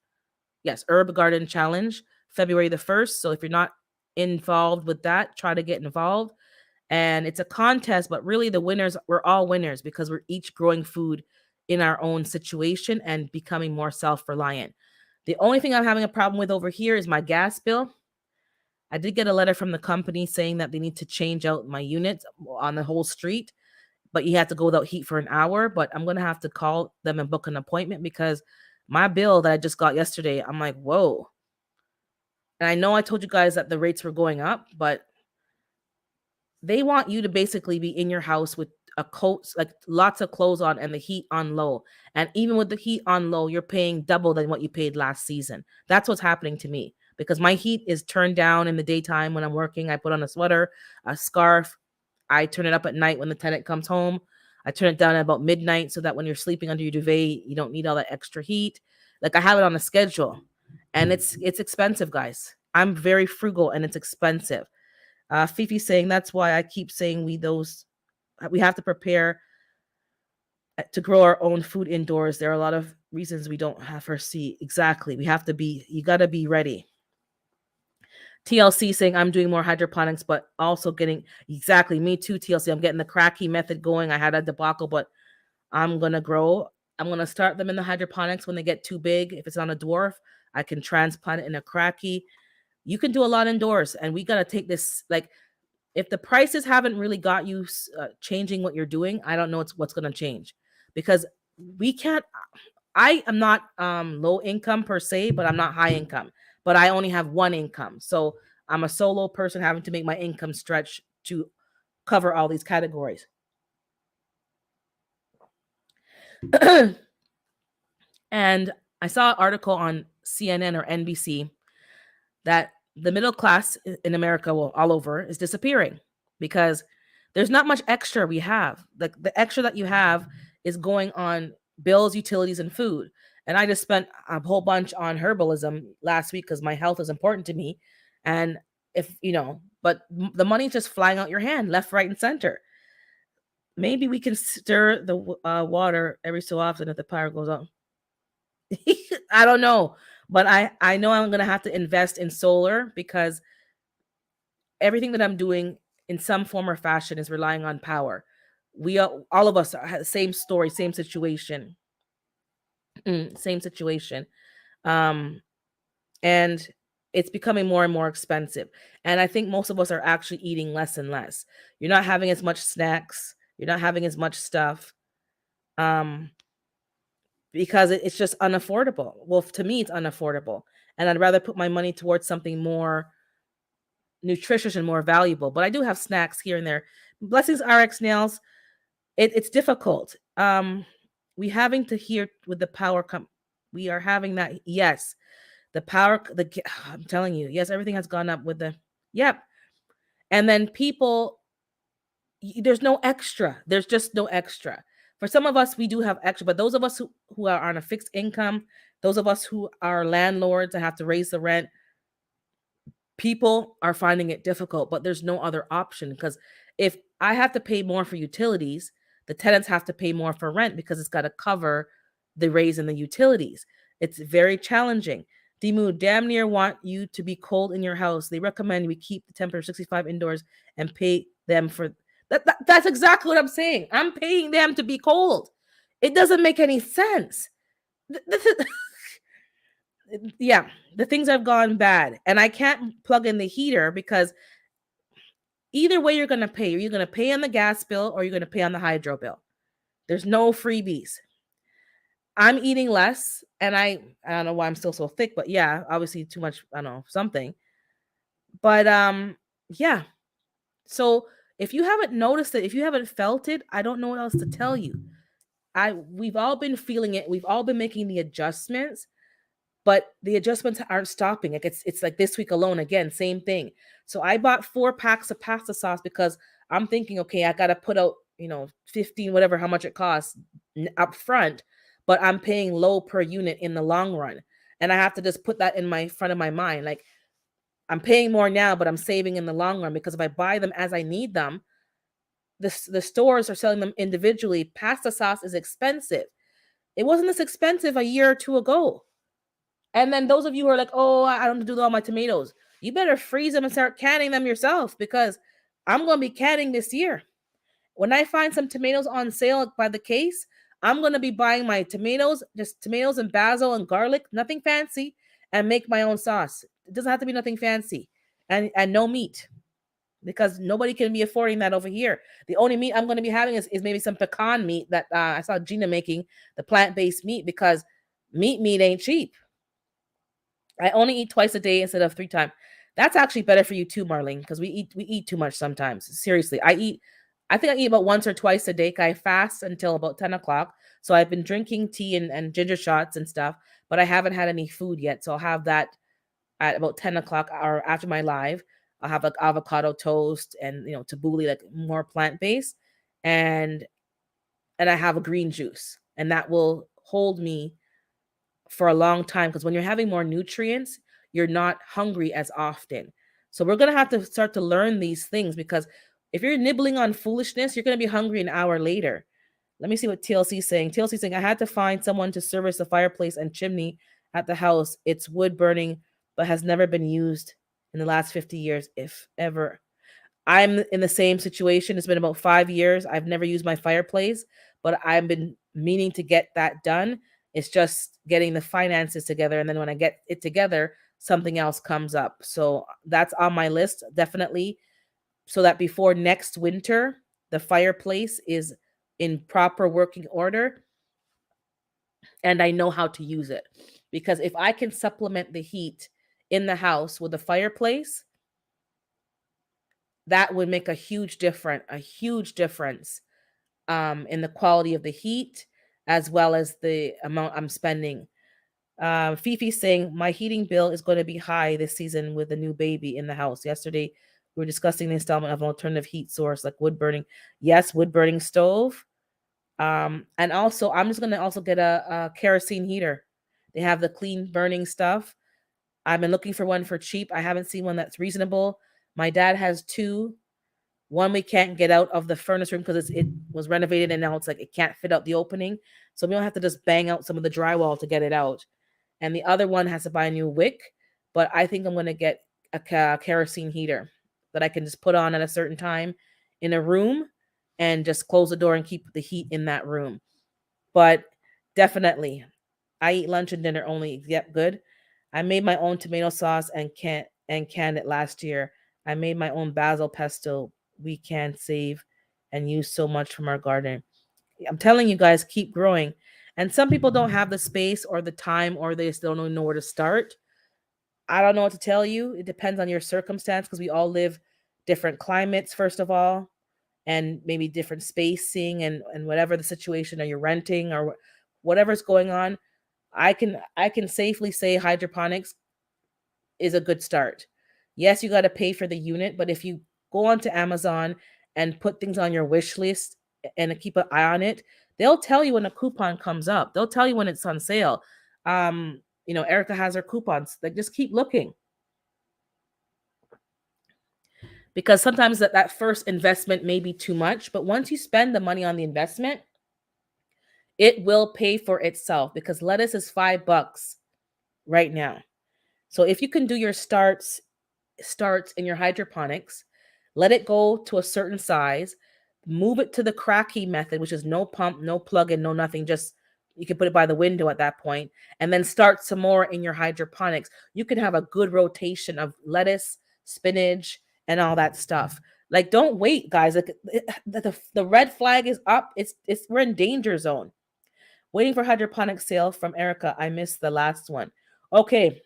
Yes, herb garden challenge, February the 1st. So if you're not involved with that, try to get involved. And it's a contest, but really the winners, we're all winners because we're each growing food in our own situation and becoming more self-reliant. The only thing I'm having a problem with over here is my gas bill. I did get a letter from the company saying that they need to change out my units on the whole street, but you have to go without heat for an hour. But I'm going to have to call them and book an appointment because my bill that I just got yesterday, I'm like, whoa. And I know I told you guys that the rates were going up, but they want you to basically be in your house with a coat, like lots of clothes on and the heat on low. And even with the heat on low, you're paying double than what you paid last season. That's what's happening to me because my heat is turned down in the daytime when I'm working. I put on a sweater, a scarf. I turn it up at night when the tenant comes home. I turn it down at about midnight so that when you're sleeping under your duvet, you don't need all that extra heat. Like I have it on a schedule, and it's expensive, guys. I'm very frugal and it's expensive. Fifi saying that's why I keep saying we have to prepare to grow our own food indoors. There are a lot of reasons we don't have foresee. Exactly. You got to be ready. TLC saying I'm doing more hydroponics, but also getting exactly me too. TLC, I'm getting the cracky method going. I had a debacle, but I'm going to grow. I'm going to start them in the hydroponics when they get too big. If it's on a dwarf, I can transplant it in a cracky. You can do a lot indoors, and we got to take this like if the prices haven't really got you changing what you're doing, I don't know what's going to change because we can't. I am not low income per se, but I'm not high income. But I only have one income, so I'm a solo person having to make my income stretch to cover all these categories. And I saw an article on CNN or NBC that the middle class in America, well, all over, is disappearing because there's not much extra we have. The extra that you have is going on bills, utilities, and food. And I just spent a whole bunch on herbalism last week because my health is important to me. And if but the money's just flying out your hand, left, right, and center. Maybe we can stir the water every so often if the power goes out. I don't know, but I know I'm gonna have to invest in solar because everything that I'm doing in some form or fashion is relying on power. We all of us are same story, same situation, same situation, um, and it's becoming more and more expensive. And I think most of us are actually eating less and less. You're not having as much snacks. You're not having as much stuff. Um, because it's just unaffordable. Well, to me, it's unaffordable, and I'd rather put my money towards something more nutritious and more valuable. But I do have snacks here and there. Blessings RX nails. It's difficult. We having to hear with the power come. We are having that. Yes, the power. I'm telling you. Yes, everything has gone up with the. Yep. And then people, there's no extra. There's just no extra. For some of us, we do have extra, but those of us who are on a fixed income, those of us who are landlords and have to raise the rent, people are finding it difficult, but there's no other option because if I have to pay more for utilities, the tenants have to pay more for rent because it's got to cover the raise in the utilities. It's very challenging. Dimu damn near want you to be cold in your house. They recommend we keep the temperature 65 indoors and pay them for that's exactly what I'm saying. I'm paying them to be cold. It doesn't make any sense. Yeah, the things have gone bad, and I can't plug in the heater because either way you're going to pay. You're going to pay on the gas bill or you're going to pay on the hydro bill. There's no freebies. I'm eating less, and I don't know why I'm still so thick, but yeah, obviously too much, I don't know, something. But yeah. So if you haven't noticed it, if you haven't felt it, I don't know what else to tell you. We've all been feeling it. We've all been making the adjustments, but the adjustments aren't stopping. Like it's like this week alone again, same thing. So I bought 4 packs of pasta sauce because I'm thinking, okay, I got to put out 15, whatever, how much it costs up front, but I'm paying low per unit in the long run, and I have to just put that in my front of my mind, like I'm paying more now, but I'm saving in the long run because if I buy them as I need them, the stores are selling them individually. Pasta sauce is expensive. It wasn't this expensive a year or two ago. And then those of you who are like, oh, I don't do all my tomatoes, you better freeze them and start canning them yourself because I'm going to be canning this year. When I find some tomatoes on sale by the case, I'm going to be buying my tomatoes, just tomatoes and basil and garlic, nothing fancy, and make my own sauce. It doesn't have to be nothing fancy, and no meat because nobody can be affording that over here. The only meat I'm going to be having is maybe some pecan meat that I saw Gina making, the plant-based meat, because meat ain't cheap. I only eat twice a day instead of 3 times. That's actually better for you too, Marlene, because we eat too much sometimes. Seriously, I think I eat about once or twice a day. I fast until about 10 o'clock. So I've been drinking tea and ginger shots and stuff, but I haven't had any food yet. So I'll have that at about 10 o'clock or after my live. I'll have like avocado toast and tabbouleh, like more plant based, and I have a green juice, and that will hold me for a long time because when you're having more nutrients, you're not hungry as often. So we're going to have to start to learn these things because if you're nibbling on foolishness, you're going to be hungry an hour later. Let me see what TLC is saying. TLC is saying, I had to find someone to service the fireplace and chimney at the house. It's wood burning, but has never been used in the last 50 years, if ever. I'm in the same situation. It's been about 5 years. I've never used my fireplace, but I've been meaning to get that done. It's just getting the finances together. And then when I get it together, something else comes up. So that's on my list, definitely. So that before next winter, the fireplace is in proper working order and I know how to use it. Because if I can supplement the heat in the house with a fireplace, that would make a huge difference in the quality of the heat as well as the amount I'm spending. Fifi saying my heating bill is going to be high this season with the new baby in the house. Yesterday, we were discussing the installment of an alternative heat source like wood burning. Yes, wood burning stove. And also, I'm just gonna also get a kerosene heater. They have the clean burning stuff. I've been looking for one for cheap. I haven't seen one that's reasonable. My dad has two. One we can't get out of the furnace room because it was renovated and now it's like it can't fit out the opening. So we don't have to just bang out some of the drywall to get it out. And the other one has to buy a new wick. But I think I'm gonna get a kerosene heater that I can just put on at a certain time in a room and just close the door and keep the heat in that room. But definitely, I eat lunch and dinner only. Yep, good. I made my own tomato sauce and canned it last year. I made my own basil pesto. We can save and use so much from our garden. I'm telling you guys, keep growing. And some people don't have the space or the time or they still don't know where to start. I don't know what to tell you. It depends on your circumstance because we all live different climates, first of all, and maybe different spacing and whatever the situation or you're renting or whatever's going on. I can safely say hydroponics is a good start. Yes, you got to pay for the unit, but if you go onto Amazon and put things on your wish list and keep an eye on it, they'll tell you when a coupon comes up. They'll tell you when it's on sale. Erica has her coupons. Like just keep looking because sometimes that first investment may be too much, but once you spend the money on the investment, it will pay for itself because lettuce is $5 right now. So if you can do your starts in your hydroponics, let it go to a certain size, move it to the cracky method, which is no pump, no plug-in, no nothing, just you can put it by the window at that point, and then start some more in your hydroponics. You can have a good rotation of lettuce, spinach, and all that stuff. Like, don't wait, guys. Like, the red flag is up. It's we're in danger zone. Waiting for hydroponic sale from Erica. I missed the last one. Okay,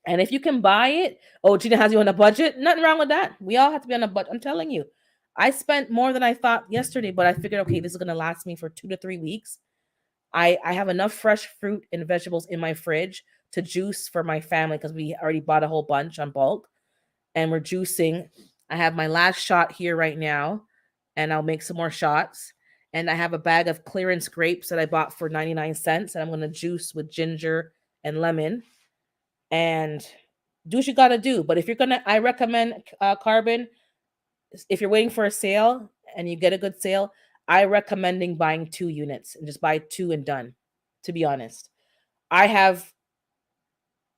and if you can buy it, oh, Gina has you on a budget. Nothing wrong with that. We all have to be on a budget. I'm telling you. I spent more than I thought yesterday, but I figured, okay, this is gonna last me for 2 to 3 weeks. I have enough fresh fruit and vegetables in my fridge to juice for my family because we already bought a whole bunch on bulk and we're juicing. I have my last shot here right now, and I'll make some more shots. And I have a bag of clearance grapes that I bought for 99 cents, and I'm gonna juice with ginger and lemon and do what you got to do. But if you're gonna, I recommend Carbon. If you're waiting for a sale and you get a good sale, I recommending buying 2 units and just buy two and done. To be honest, I have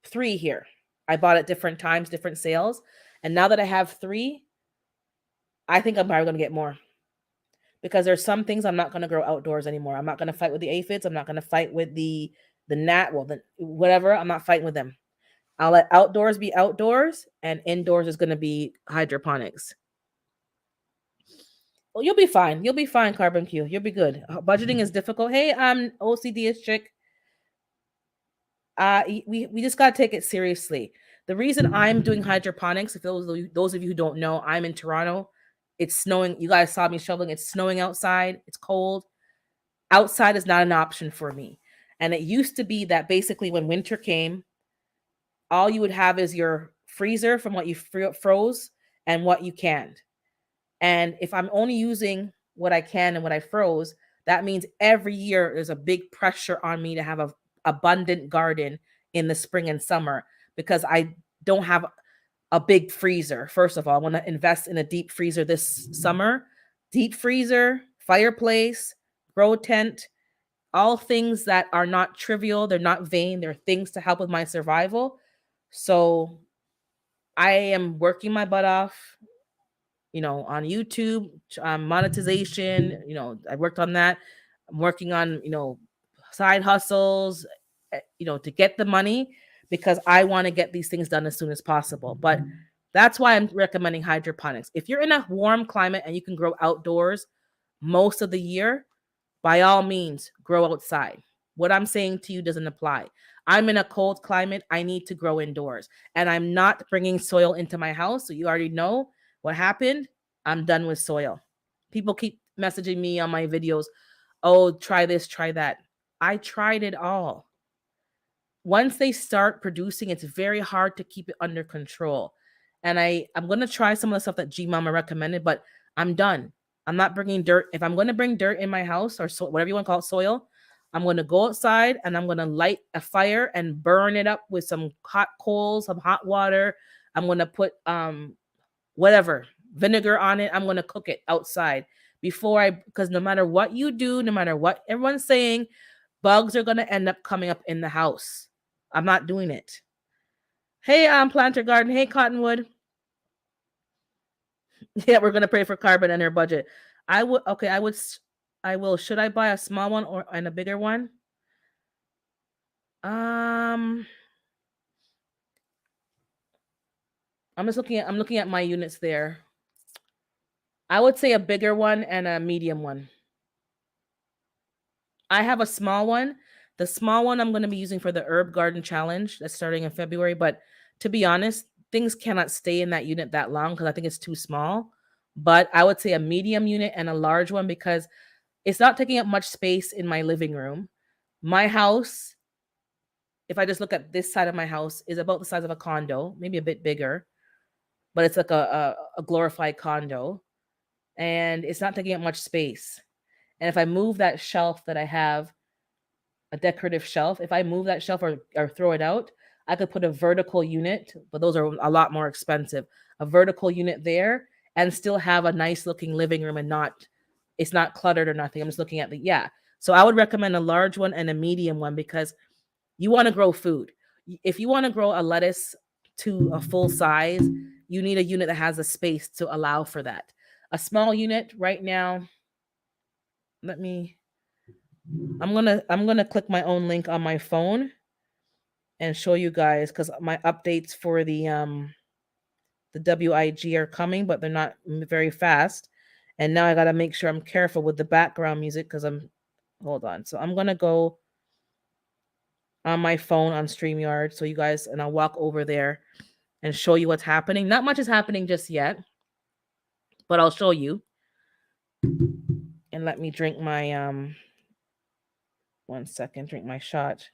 3 here. I bought at different times, different sales, and now that I have 3, I think I'm probably gonna get more because there's some things I'm not gonna grow outdoors anymore. I'm not gonna fight with the aphids. I'm not gonna fight with the gnat. Well, the whatever. I'm not fighting with them. I'll let outdoors be outdoors and indoors is going to be hydroponics. Well, you'll be fine. You'll be fine, Carbon Q. You'll be good. Budgeting is difficult. Hey, OCD is chick. We just got to take it seriously. The reason I'm doing hydroponics, if those of you who don't know, I'm in Toronto. It's snowing. You guys saw me shoveling. It's snowing outside. It's cold. Outside is not an option for me. And it used to be that basically when winter came, all you would have is your freezer from what you froze and what you canned. And if I'm only using what I can and what I froze, that means every year there's a big pressure on me to have a abundant garden in the spring and summer because I don't have a big freezer. First of all, I want to invest in a deep freezer this summer. Deep freezer, fireplace, grow tent, all things that are not trivial, they're not vain, they're things to help with my survival. So I am working my butt off, on YouTube, monetization. I worked on that. I'm working on, side hustles, to get the money because I want to get these things done as soon as possible. But that's why I'm recommending hydroponics. If you're in a warm climate and you can grow outdoors most of the year, by all means, grow outside. What I'm saying to you doesn't apply. I'm in a cold climate. I need to grow indoors. And I'm not bringing soil into my house. So you already know what happened. I'm done with soil. People keep messaging me on my videos. oh, try this, try that. I tried it all. Once they start producing, it's very hard to keep it under control. And I'm gonna try some of the stuff that G Mama recommended, but I'm done. I'm not bringing dirt. If I'm gonna bring dirt in my house or whatever you want to call it, soil, I'm gonna go outside and I'm gonna light a fire and burn it up with some hot coals, some hot water. I'm gonna put whatever vinegar on it. I'm gonna cook it outside before because no matter what you do, no matter what everyone's saying, bugs are gonna end up coming up in the house. I'm not doing it. Hey, Planter Garden. Hey, Cottonwood. Yeah, we're gonna pray for carbon in her budget. I would. Okay, I would. I will. Should I buy a small one or and a bigger one? Um, I'm just looking at. I'm looking at my units there. I would say a bigger one and a medium one. I have a small one. The small one I'm going to be using for the herb garden challenge that's starting in February. But to be honest, things cannot stay in that unit that long because I think it's too small. But I would say a medium unit and a large one because it's not taking up much space in my living room. My house, if I just look at this side of my house, is about the size of a condo, maybe a bit bigger, but it's like a glorified condo. And it's not taking up much space. And if I move that shelf that I have, a decorative shelf, if I move that shelf or throw it out, I could put a vertical unit, but those are a lot more expensive. A vertical unit there and still have a nice looking living room and not it's not cluttered or nothing. I'm just looking at the yeah. So I would recommend a large one and a medium one because you want to grow food. If you want to grow a lettuce to a full size, you need a unit that has a space to allow for that. A small unit right now, let me I'm gonna click my own link on my phone and show you guys because my updates for the WIG are coming, but they're not very fast. And now I gotta make sure I'm careful with the background music because I'm hold on. So I'm gonna go on my phone on StreamYard so you guys and I'll walk over there and show you what's happening. Not much is happening just yet, but I'll show you. And let me drink my 1 second, drink my shot.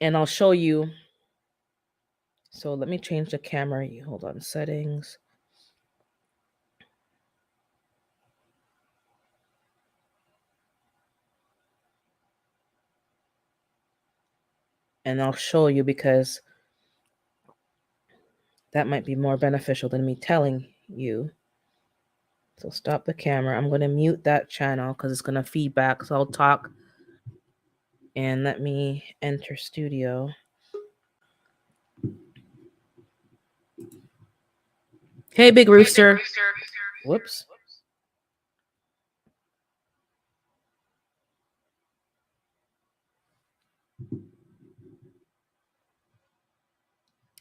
And I'll show you. So let me change the camera. Hold on, settings. And I'll show you because that might be more beneficial than me telling you. So stop the camera. I'm going to mute that channel because it's going to feedback. So I'll talk and let me enter studio. Hey, Big Rooster. Whoops.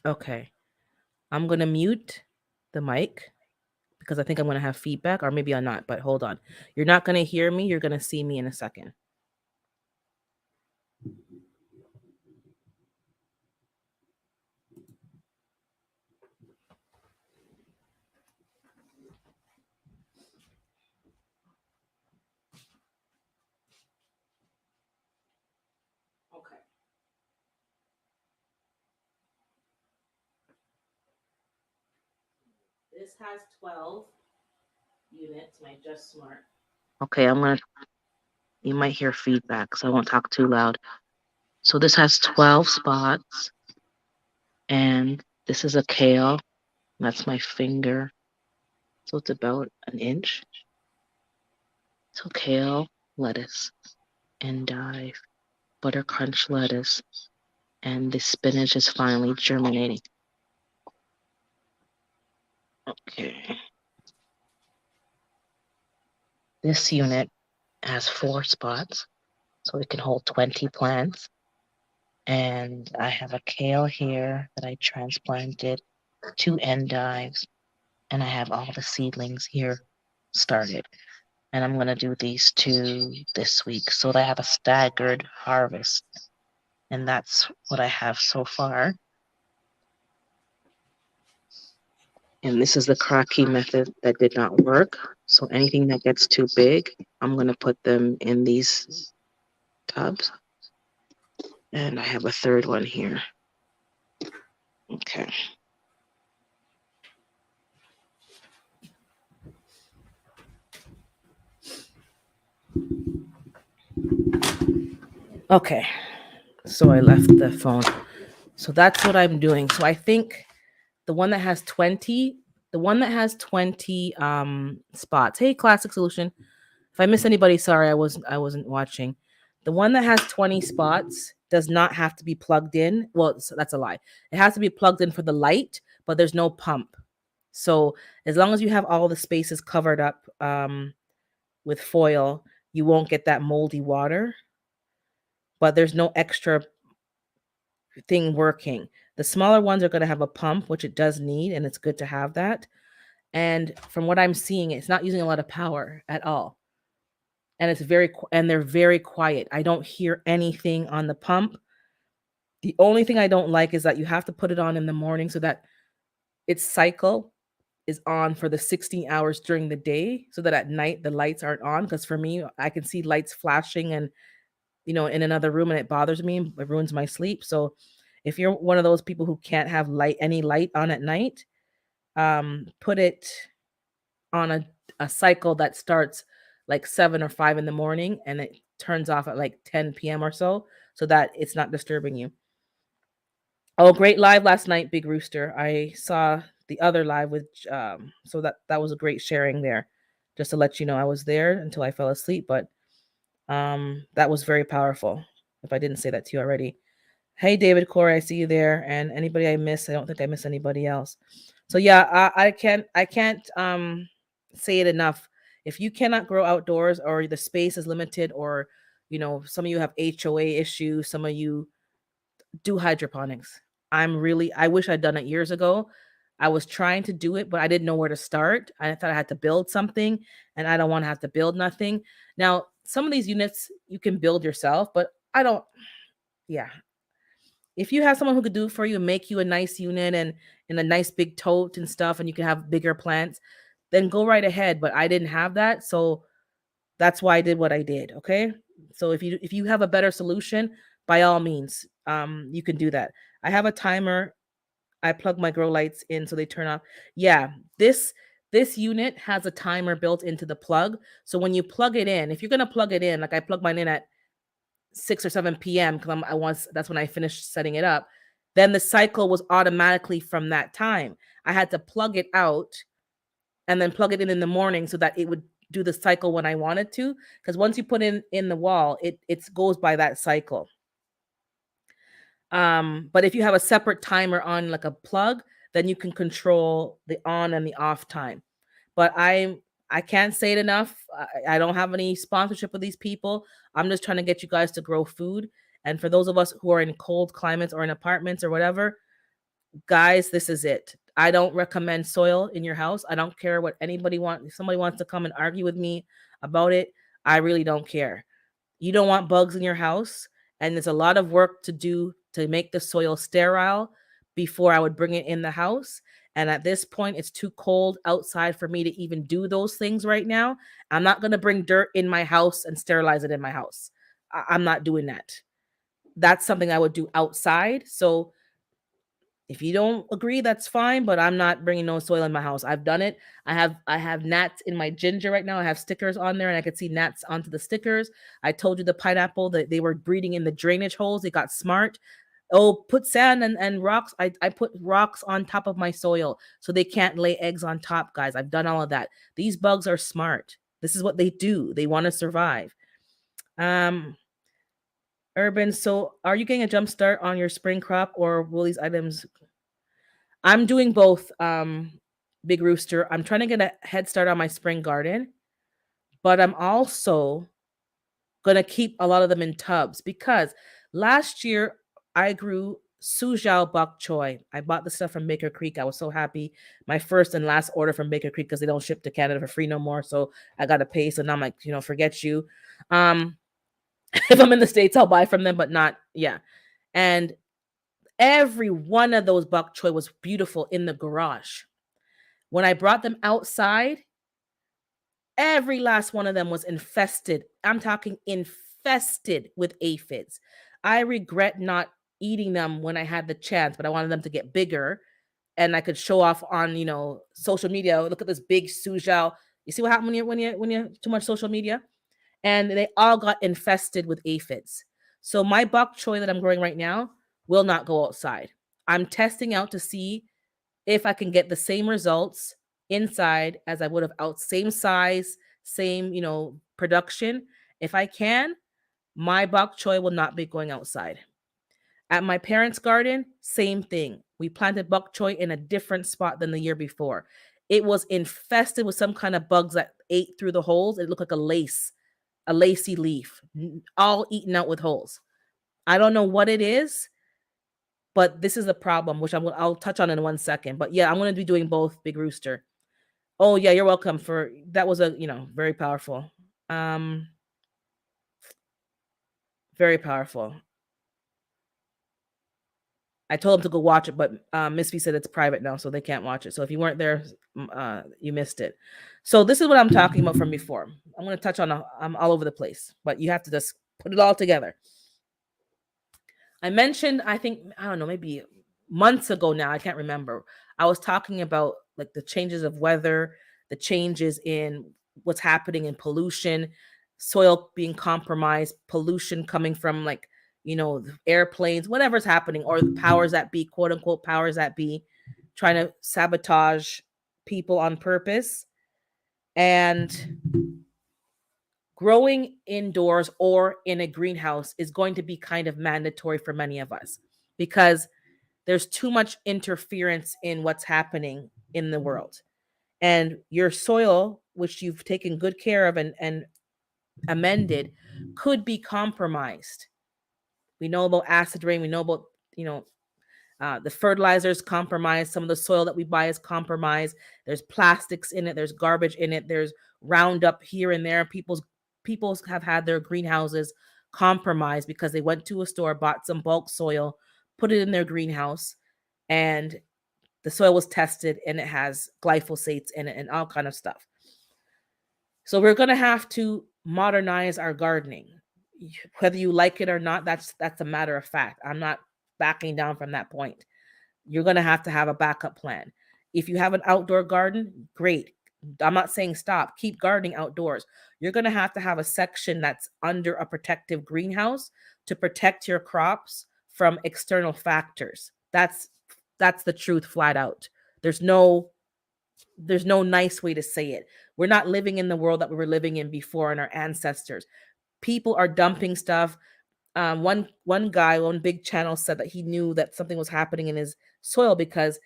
Okay. I'm going to mute the mic because I think I'm going to have feedback, or maybe I'm not, but hold on. You're not going to hear me. You're going to see me in a second. Okay. This has 12 units, my Just Smart. Okay, you might hear feedback, so I won't talk too loud. So this has 12 spots, and this is a kale. That's my finger. So it's about an inch. So kale, lettuce, endive, butter crunch lettuce, and the spinach is finally germinating. Okay. This unit has 4 spots, so it can hold 20 plants. And I have a kale here that I transplanted, 2 endives, and I have all the seedlings here started. And I'm going to do these 2 this week so that I have a staggered harvest. And that's what I have so far. And this is the Kraki method that did not work. So anything that gets too big, I'm going to put them in these tubs. And I have a third one here. Okay. Okay. So I left the phone. So that's what I'm doing. So I think the one that has 20, the one that has 20 spots. Hey, Classic Solution. If I miss anybody, sorry, I wasn't watching. The one that has 20 spots does not have to be plugged in. Well, that's a lie. It has to be plugged in for the light, but there's no pump. So as long as you have all the spaces covered up with foil, you won't get that moldy water. But there's no extra thing working. The smaller ones are going to have a pump, which it does need, and it's good to have that. And from what I'm seeing, it's not using a lot of power at all. And they're very quiet. I don't hear anything on the pump. The only thing I don't like is that you have to put it on in the morning so that its cycle is on for the 16 hours during the day so that at night the lights aren't on. Because for me, I can see lights flashing and in another room and it bothers me. It ruins my sleep. So if you're one of those people who can't have any light on at night, put it on a cycle that starts like 7 or 5 in the morning and it turns off at like 10 p.m. or so that it's not disturbing you. Oh, great live last night, Big Rooster. I saw the other live with so that was a great sharing there. Just to let you know, I was there until I fell asleep, but that was very powerful. If I didn't say that to you already. Hey, David Corey, I see you there. And anybody I miss, I don't think I miss anybody else. So yeah, I can't say it enough. If you cannot grow outdoors or the space is limited or some of you have HOA issues, some of you do hydroponics. I wish I'd done it years ago. I was trying to do it, but I didn't know where to start. I thought I had to build something and I don't want to have to build nothing. Now, some of these units you can build yourself, but I don't yeah. If you have someone who could do it for you and make you a nice unit and in a nice big tote and stuff and you can have bigger plants, then go right ahead, but I didn't have that, so that's why I did what I did, okay? So if you have a better solution, by all means, you can do that. I have a timer. I plug my grow lights in so they turn off. Yeah, this unit has a timer built into the plug. So when you plug it in, if you're gonna plug it in, like I plug mine in at 6 or 7 p.m. because that's when I finished setting it up. Then the cycle was automatically from that time. I had to plug it out and then plug it in the morning so that it would do the cycle when I wanted to. Because once you put in the wall, it goes by that cycle. But if you have a separate timer on like a plug, then you can control the on and the off time. But I can't say it enough. I don't have any sponsorship with these people. I'm just trying to get you guys to grow food. And for those of us who are in cold climates or in apartments or whatever, guys, this is it. I don't recommend soil in your house. I don't care what anybody wants. If somebody wants to come and argue with me about it, I really don't care. You don't want bugs in your house, and there's a lot of work to do to make the soil sterile before I would bring it in the house. And at this point, it's too cold outside for me to even do those things right now. I'm not going to bring dirt in my house and sterilize it in my house. I'm not doing that. That's something I would do outside. So if you don't agree, that's fine, but I'm not bringing no soil in my house. I've done it. I have gnats in my ginger right now. I have stickers on there and I could see gnats onto the stickers. I told you the pineapple that they were breeding in the drainage holes. They got smart. Oh, put sand and rocks. I put rocks on top of my soil so they can't lay eggs on top, guys. I've done all of that. These bugs are smart. This is what they do. They want to survive. Um, Urban, so are you getting a jump start on your spring crop or will these items I'm doing both, Big Rooster. I'm trying to get a head start on my spring garden, but I'm also gonna keep a lot of them in tubs because last year I grew Suzhou bok choy. I bought the stuff from Baker Creek. I was so happy. My first and last order from Baker Creek because they don't ship to Canada for free no more. So I got to pay. So now I'm like, forget you. Um, if I'm in the States, I'll buy from them, but not, yeah. And every one of those bok choy was beautiful in the garage. When I brought them outside, every last one of them was infested. I'm talking infested with aphids. I regret not eating them when I had the chance, but I wanted them to get bigger and I could show off on, social media. Look at this big suzhou. You see what happened when you too much social media? And they all got infested with aphids. So my bok choy that I'm growing right now will not go outside. I'm testing out to see if I can get the same results inside as I would have out, same size, same, production. If I can, my bok choy will not be going outside. At my parents' garden, same thing. We planted bok choy in a different spot than the year before. It was infested with some kind of bugs that ate through the holes. It looked like a lacy leaf, all eaten out with holes. I don't know what it is, but this is the problem, which I'll touch on in 1 second. But yeah, I'm going to be doing both, Big Rooster. Oh yeah, you're welcome for that. Was a very powerful, um, very powerful. I told him to go watch it, but Miss V said it's private now, so they can't watch it. So if you weren't there, you missed it. So this is what I'm talking about from before. I'm going to touch on all over the place, but you have to just put it all together. I mentioned, I think, I don't know, maybe months ago now, I can't remember. I was talking about like the changes of weather, the changes in what's happening in pollution, soil being compromised, pollution coming from like, airplanes, whatever's happening, or the powers that be, quote unquote, powers that be, trying to sabotage people on purpose. And growing indoors or in a greenhouse is going to be kind of mandatory for many of us because there's too much interference in what's happening in the world. And your soil, which you've taken good care of and amended, could be compromised. We know about acid rain. We know about, the fertilizers compromised. Some of the soil that we buy is compromised. There's plastics in it. There's garbage in it. There's Roundup here and there. People have had their greenhouses compromised because they went to a store, bought some bulk soil, put it in their greenhouse, and the soil was tested and it has glyphosates in it and all kind of stuff. So we're going to have to modernize our gardening. Whether you like it or not, that's a matter of fact. I'm not backing down from that point. You're going to have a backup plan. If you have an outdoor garden, great. I'm not saying stop. Keep gardening outdoors. You're going to have a section that's under a protective greenhouse to protect your crops from external factors. That's the truth flat out. There's no nice way to say it. We're not living in the world that we were living in before and our ancestors. People are dumping stuff. One big channel said that he knew that something was happening in his soil because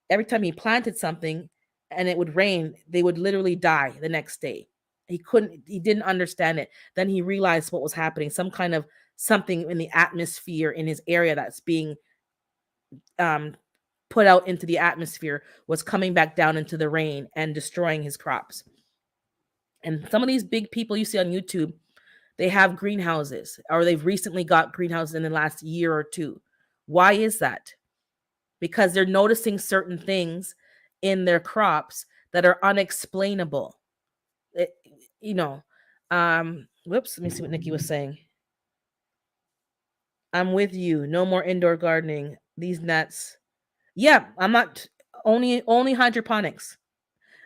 every time he planted something and it would rain, they would literally die the next day. He didn't understand it. Then he realized what was happening. Some kind of something in the atmosphere in his area that's being put out into the atmosphere was coming back down into the rain and destroying his crops. And some of these big people you see on YouTube, they have greenhouses, or they've recently got greenhouses in the last year or two. Why is that? Because they're noticing certain things in their crops that are unexplainable. Whoops, let me see what Nikki was saying. I'm with you. No more indoor gardening. These nuts. Yeah, I'm not only hydroponics.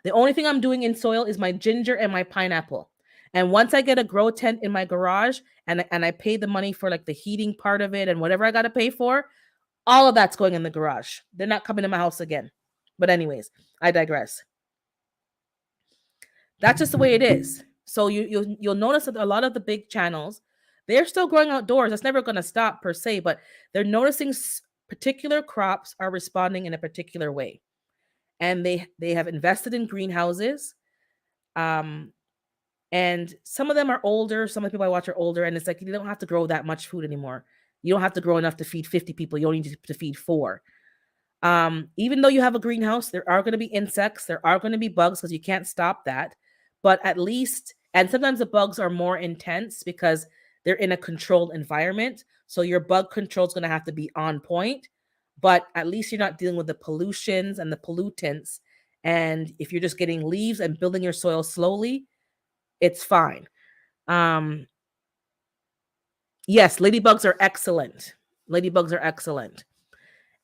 The only thing I'm doing in soil is my ginger and my pineapple. And once I get a grow tent in my garage and I pay the money for like the heating part of it and whatever I got to pay for, all of that's going in the garage. They're not coming to my house again. But anyways, I digress. That's just the way it is. So you'll notice that a lot of the big channels, they're still growing outdoors. That's never going to stop per se, but they're noticing particular crops are responding in a particular way. And they have invested in greenhouses. And some of them are older. Some of the people I watch are older. And it's like, you don't have to grow that much food anymore. You don't have to grow enough to feed 50 people. You only need to feed 4. Even though you have a greenhouse, there are going to be insects. There are going to be bugs because you can't stop that. But at least, and sometimes the bugs are more intense because they're in a controlled environment. So your bug control is going to have to be on point. But at least you're not dealing with the pollutions and the pollutants And if you're just getting leaves and building your soil slowly, it's fine. Um, yes, ladybugs are excellent. Ladybugs are excellent.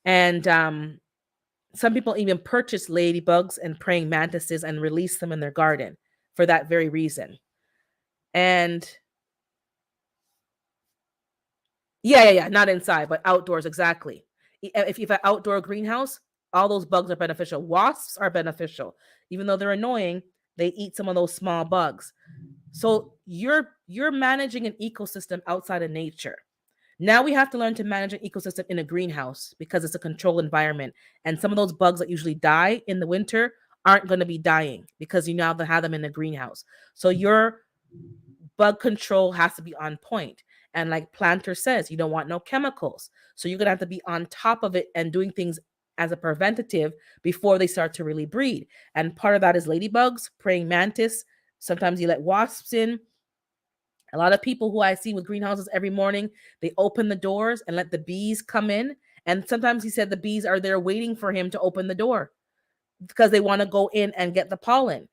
And some people even purchase ladybugs and praying mantises and release them in their garden for that very reason. And yeah, not inside, but outdoors, exactly. If you have an outdoor greenhouse, all those bugs are beneficial. Wasps are beneficial. Even though they're annoying, they eat some of those small bugs. So you're managing an ecosystem outside of nature. Now we have to learn to manage an ecosystem in a greenhouse because it's a controlled environment. And some of those bugs that usually die in the winter aren't going to be dying because you now have them in the greenhouse. So your bug control has to be on point. And like Planter says, you don't want no chemicals. So you're going to have to be on top of it and doing things as a preventative before they start to really breed. And part of that is ladybugs, praying mantis. Sometimes you let wasps in. A lot of people who I see with greenhouses every morning, they open the doors and let the bees come in. And sometimes he said the bees are there waiting for him to open the door because they want to go in and get the pollen.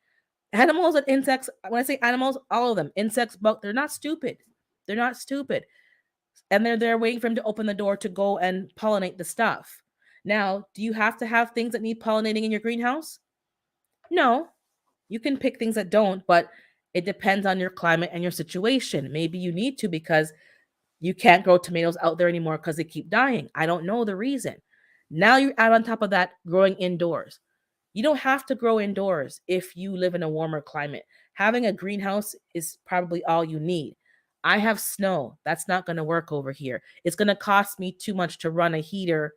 Animals and insects, when I say animals, all of them, insects, bugs, they're not stupid. They're not stupid. And they're there waiting for him to open the door to go and pollinate the stuff. Now, do you have to have things that need pollinating in your greenhouse? No. You can pick things that don't, but it depends on your climate and your situation. Maybe you need to because you can't grow tomatoes out there anymore because they keep dying. I don't know the reason. Now you add on top of that growing indoors. You don't have to grow indoors if you live in a warmer climate. Having a greenhouse is probably all you need. I have snow. That's not going to work over here. It's going to cost me too much to run a heater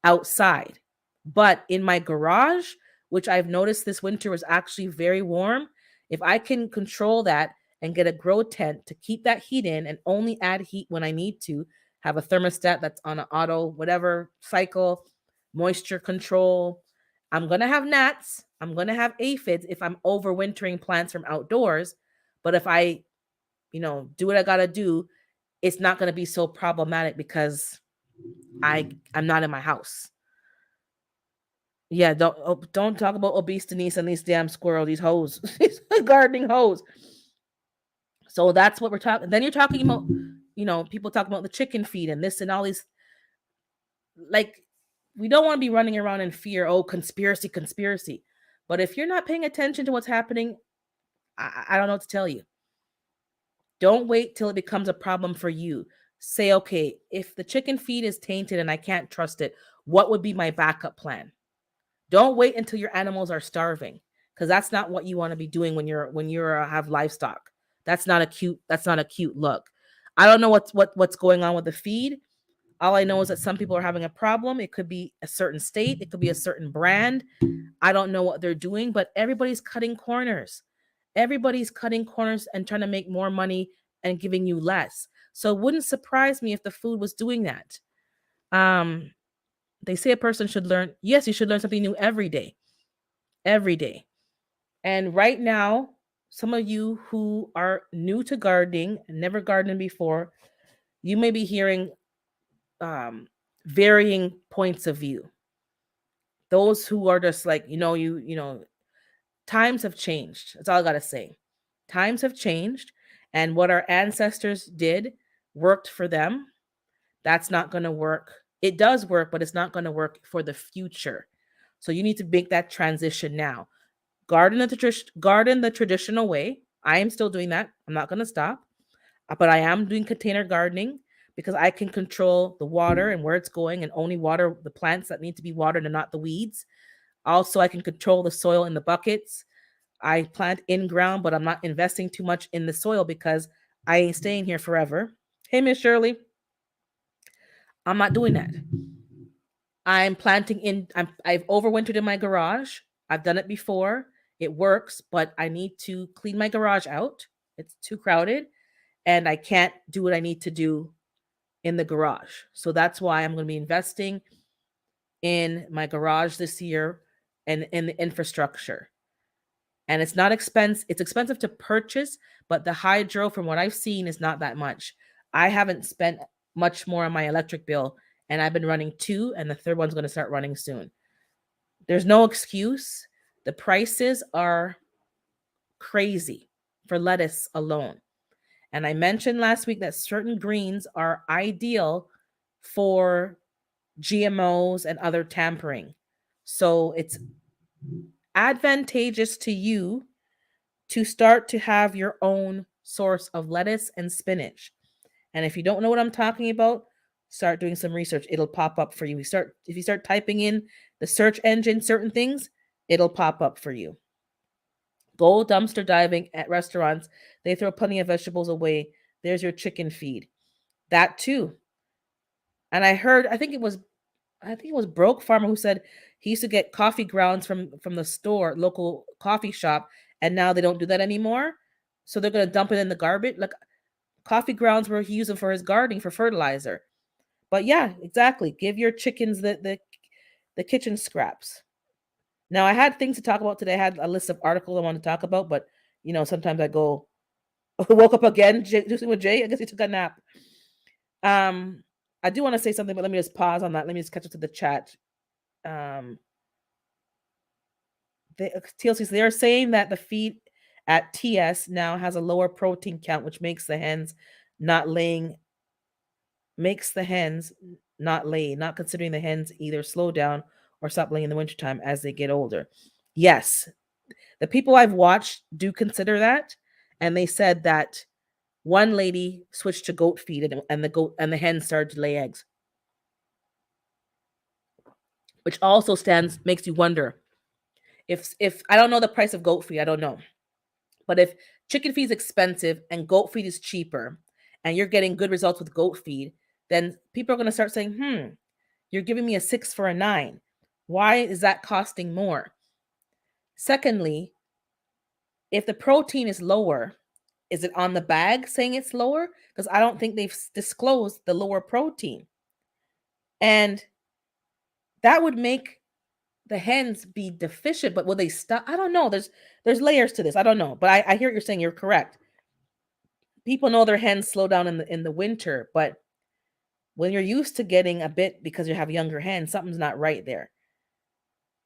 outside. But in my garage, which I've noticed this winter was actually very warm, if I can control that and get a grow tent to keep that heat in and only add heat when I need to, have a thermostat that's on an auto, whatever cycle, moisture control. I'm going to have gnats. I'm going to have aphids if I'm overwintering plants from outdoors. But if I, do what I got to do, it's not going to be so problematic because I'm not in my house. Yeah, don't talk about obese Denise and these damn squirrel, these hoes, these gardening hoes. So that's what we're talking. Then you're talking about, people talking about the chicken feed and this and all these. Like, we don't want to be running around in fear. Oh, conspiracy, conspiracy. But if you're not paying attention to what's happening, I don't know what to tell you. Don't wait till it becomes a problem for you. Say, okay, if the chicken feed is tainted and I can't trust it, what would be my backup plan? Don't wait until your animals are starving, because that's not what you want to be doing when you're have livestock. That's not a cute look. I don't know what's going on with the feed. All I know is that some people are having a problem. It could be a certain state, it could be a certain brand. I don't know what they're doing, but everybody's cutting corners. Everybody's cutting corners and trying to make more money and giving you less. So it wouldn't surprise me if the food was doing that. Um, they say a person should learn, yes, you should learn something new every day. Every day. And right now, some of you who are new to gardening, never gardened before, you may be hearing um, varying points of view. Those who are just like, times have changed. That's all I got to say. Times have changed. And what our ancestors did worked for them. That's not going to work. It does work, but it's not going to work for the future. So you need to make that transition now. Garden the traditional way. I am still doing that. I'm not going to stop. But I am doing container gardening because I can control the water and where it's going and only water the plants that need to be watered and not the weeds. Also, I can control the soil in the buckets. I plant in ground, but I'm not investing too much in the soil because I ain't staying here forever. Hey, Miss Shirley, I'm not doing that. I'm planting in. I've overwintered in my garage. I've done it before. It works, but I need to clean my garage out. It's too crowded, and I can't do what I need to do in the garage. So that's why I'm going to be investing in my garage this year and in the infrastructure. And it's not expensive. It's expensive to purchase, but the hydro, from what I've seen, is not that much. I haven't spent much more on my electric bill, and I've been running two, and the third one's going to start running soon. There's no excuse. The prices are crazy for lettuce alone. And I mentioned last week that certain greens are ideal for GMOs and other tampering. So it's advantageous to you to start to have your own source of lettuce and spinach. And if you don't know what I'm talking about, start doing some research. It'll pop up for you. If you start typing in the search engine certain things, it'll pop up for you. Go dumpster diving at restaurants. They throw plenty of vegetables away. There's your chicken feed. That too. And I think it was Broke Farmer who said he used to get coffee grounds from the store, local coffee shop, and now they don't do that anymore. So they're gonna dump it in the garbage. Like coffee grounds where he used them for his gardening for fertilizer. But yeah, exactly. Give your chickens the kitchen scraps. Now I had things to talk about today. I had a list of articles I wanted to talk about, but sometimes I go woke up again, just with Jay. I guess he took a nap. I do want to say something, but let me just pause on that. Let me just catch up to the chat. TLC, they're saying that the feed at TS now has a lower protein count, which makes the hens not laying, not considering the hens either slow down or stop laying in the wintertime as they get older. Yes, the people I've watched do consider that, and they said that one lady switched to goat feed, and the hens started to lay eggs, which also makes you wonder if I don't know the price of goat feed, I don't know, but if chicken feed is expensive and goat feed is cheaper, and you're getting good results with goat feed, then people are going to start saying, you're giving me a 6 for a 9. Why is that costing more? Secondly, if the protein is lower, is it on the bag saying it's lower? Because I don't think they've disclosed the lower protein. And that would make the hens be deficient, but will they stop? I don't know. There's layers to this. I don't know. But I hear what you're saying. You're correct. People know their hens slow down in the winter, but when you're used to getting a bit because you have younger hens, something's not right there.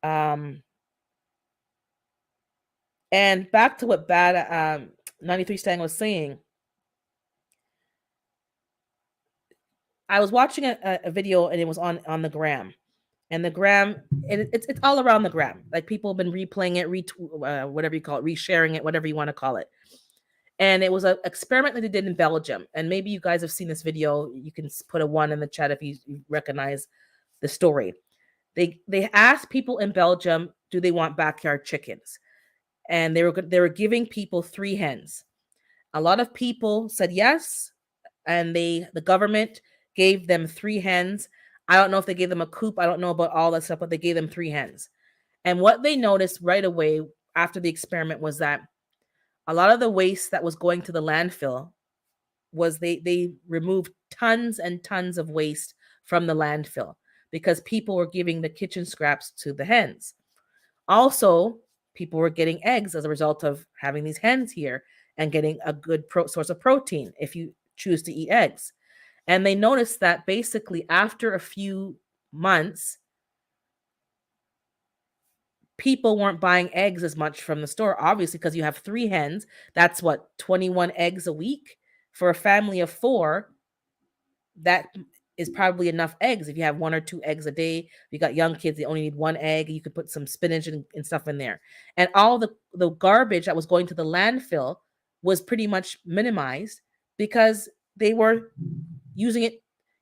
And back to what Bad 93 Stang was saying. I was watching a video and it was on the gram. And the gram, it's all around the gram. Like people have been replaying it, whatever you call it, resharing it, whatever you want to call it. And it was an experiment that they did in Belgium. And maybe you guys have seen this video. You can put a 1 in the chat if you recognize the story. They asked people in Belgium, do they want backyard chickens? And they were giving people 3 hens. A lot of people said yes, and the government gave them 3 hens. I don't know if they gave them a coop. I don't know about all that stuff, but they gave them 3 hens. And what they noticed right away after the experiment was that a lot of the waste that was going to the landfill was they removed tons and tons of waste from the landfill because people were giving the kitchen scraps to the hens. Also, people were getting eggs as a result of having these hens here and getting a good source of protein if you choose to eat eggs. And they noticed that basically after a few months, people weren't buying eggs as much from the store, obviously, because you have 3 hens. That's what, 21 eggs a week? For a family of 4, that is probably enough eggs. If you have 1 or 2 eggs a day, you got young kids, they only need 1 egg. You could put some spinach and stuff in there. And all the garbage that was going to the landfill was pretty much minimized because they were using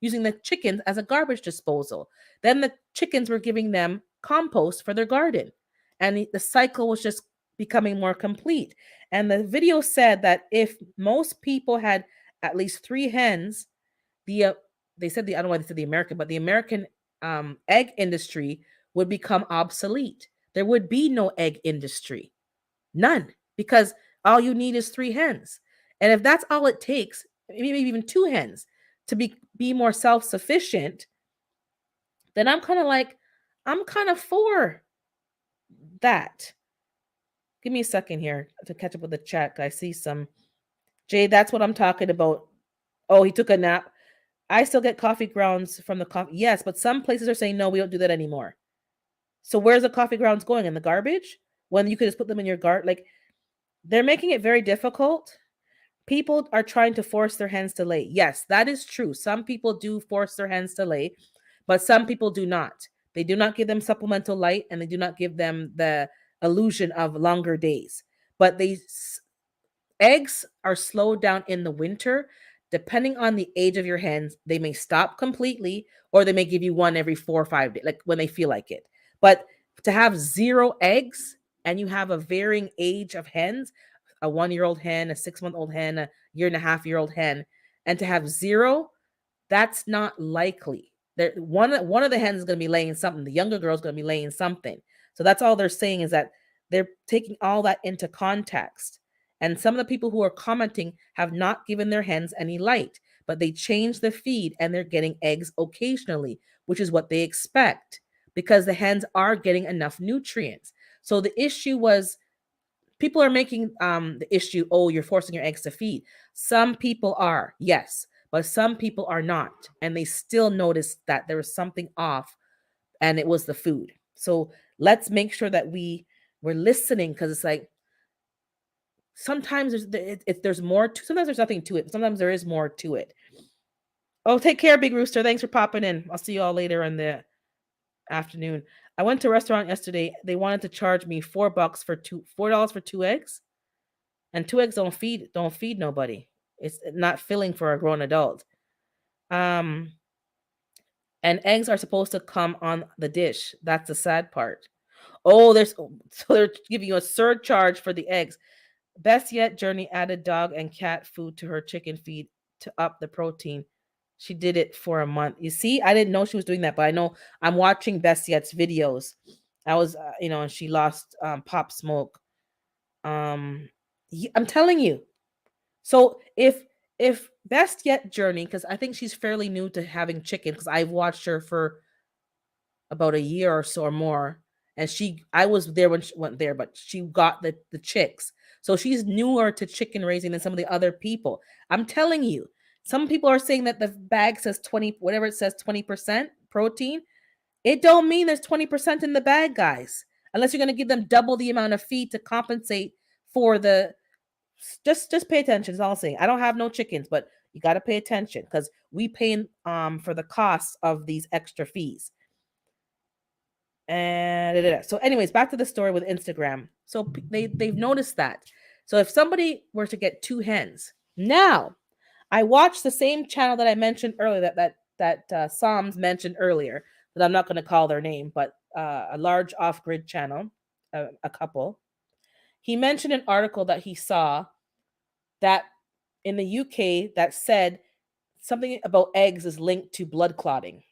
the chickens as a garbage disposal. Then the chickens were giving them compost for their garden. And the cycle was just becoming more complete. And the video said that if most people had at least 3 hens, they said I don't know why they said the American, but the American egg industry would become obsolete. There would be no egg industry. None. Because all you need is 3 hens. And if that's all it takes, maybe even 2 hens to be more self-sufficient, then I'm kind of for that. Give me a second here to catch up with the chat. I see some. Jay, that's what I'm talking about. Oh, he took a nap. I still get coffee grounds from the coffee. Yes, but some places are saying, no, we don't do that anymore. So where's the coffee grounds going? In the garbage? when you could just put them in your garden. Like, they're making it very difficult. People are trying to force their hens to lay. Yes, that is true. Some people do force their hens to lay, but some people do not. They do not give them supplemental light, and they do not give them the illusion of longer days. But eggs are slowed down in the winter. Depending on the age of your hens, they may stop completely, or they may give you one every 4 or 5 days, like when they feel like it. But to have zero eggs and you have a varying age of hens, a 1 year old hen, a 6 month old hen, a year and a half year old hen, and to have zero, that's not likely. One of the hens is going to be laying something. The younger girl is going to be laying something. So that's all they're saying, is that they're taking all that into context. And some of the people who are commenting have not given their hens any light, but they change the feed and they're getting eggs occasionally, which is what they expect, because the hens are getting enough nutrients. So the issue was, people are making the issue, oh, you're forcing your eggs to feed. Some people are, yes, but some people are not, and they still noticed that there was something off, and it was the food. So let's make sure that we're listening, because it's like, sometimes there's more to, sometimes there's nothing to it, but sometimes there is more to it. Oh, take care, Big Rooster. Thanks for popping in. I'll see you all later in the afternoon. I went to a restaurant yesterday. They wanted to charge me $4 for $4 for 2 eggs. And 2 eggs don't feed nobody. It's not filling for a grown adult. Um, and eggs are supposed to come on the dish. That's the sad part. Oh, so they're giving you a surcharge for the eggs. Best yet, Journey added dog and cat food to her chicken feed to up the protein. She did it for a month. You see, I didn't know she was doing that, but I know, I'm watching Best Yet's videos. I was, and she lost Pop Smoke. I'm telling you. So if Best Yet Journey, because I think she's fairly new to having chicken, because I've watched her for about a year or so or more, and I was there when she went there, but she got the chicks, so she's newer to chicken raising than some of the other people. I'm telling you, some people are saying that the bag says 20, whatever it says, 20% protein. It don't mean there's 20% in the bag, guys, unless you're going to give them double the amount of feed to compensate for the. Just pay attention. Is all I'm saying. I don't have no chickens, but you got to pay attention, because we pay for the cost of these extra fees. And so, anyways, back to the story with Instagram. So they've noticed that. So if somebody were to get 2 hens, now I watched the same channel that I mentioned earlier, that Psalms mentioned earlier, that I'm not going to call their name, but a large off-grid channel, a couple. He mentioned an article that he saw that in the UK that said something about eggs is linked to blood clotting.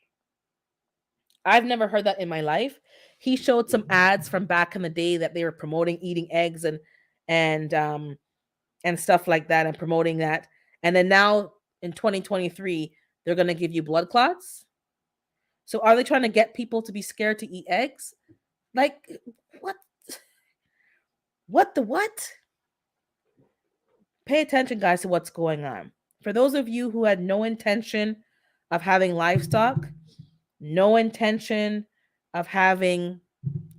I've never heard that in my life. He showed some ads from back in the day that they were promoting eating eggs and and stuff like that, and promoting that. And then now in 2023, they're going to give you blood clots. So are they trying to get people to be scared to eat eggs? Like, what? What the what? Pay attention, guys, to what's going on. For those of you who had no intention of having livestock, no intention of having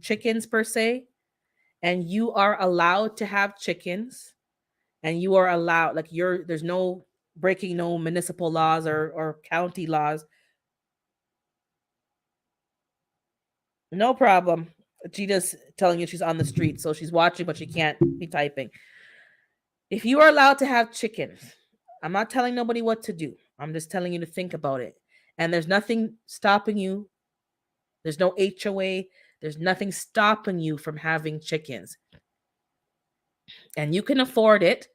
chickens per se, and you are allowed to have chickens, and you are allowed, like, there's no breaking no municipal laws or county laws. No problem. Gita's telling you she's on the street, so she's watching, but she can't be typing. If you are allowed to have chickens, I'm not telling nobody what to do. I'm just telling you to think about it. And there's nothing stopping you. There's no HOA. There's nothing stopping you from having chickens. And you can afford it.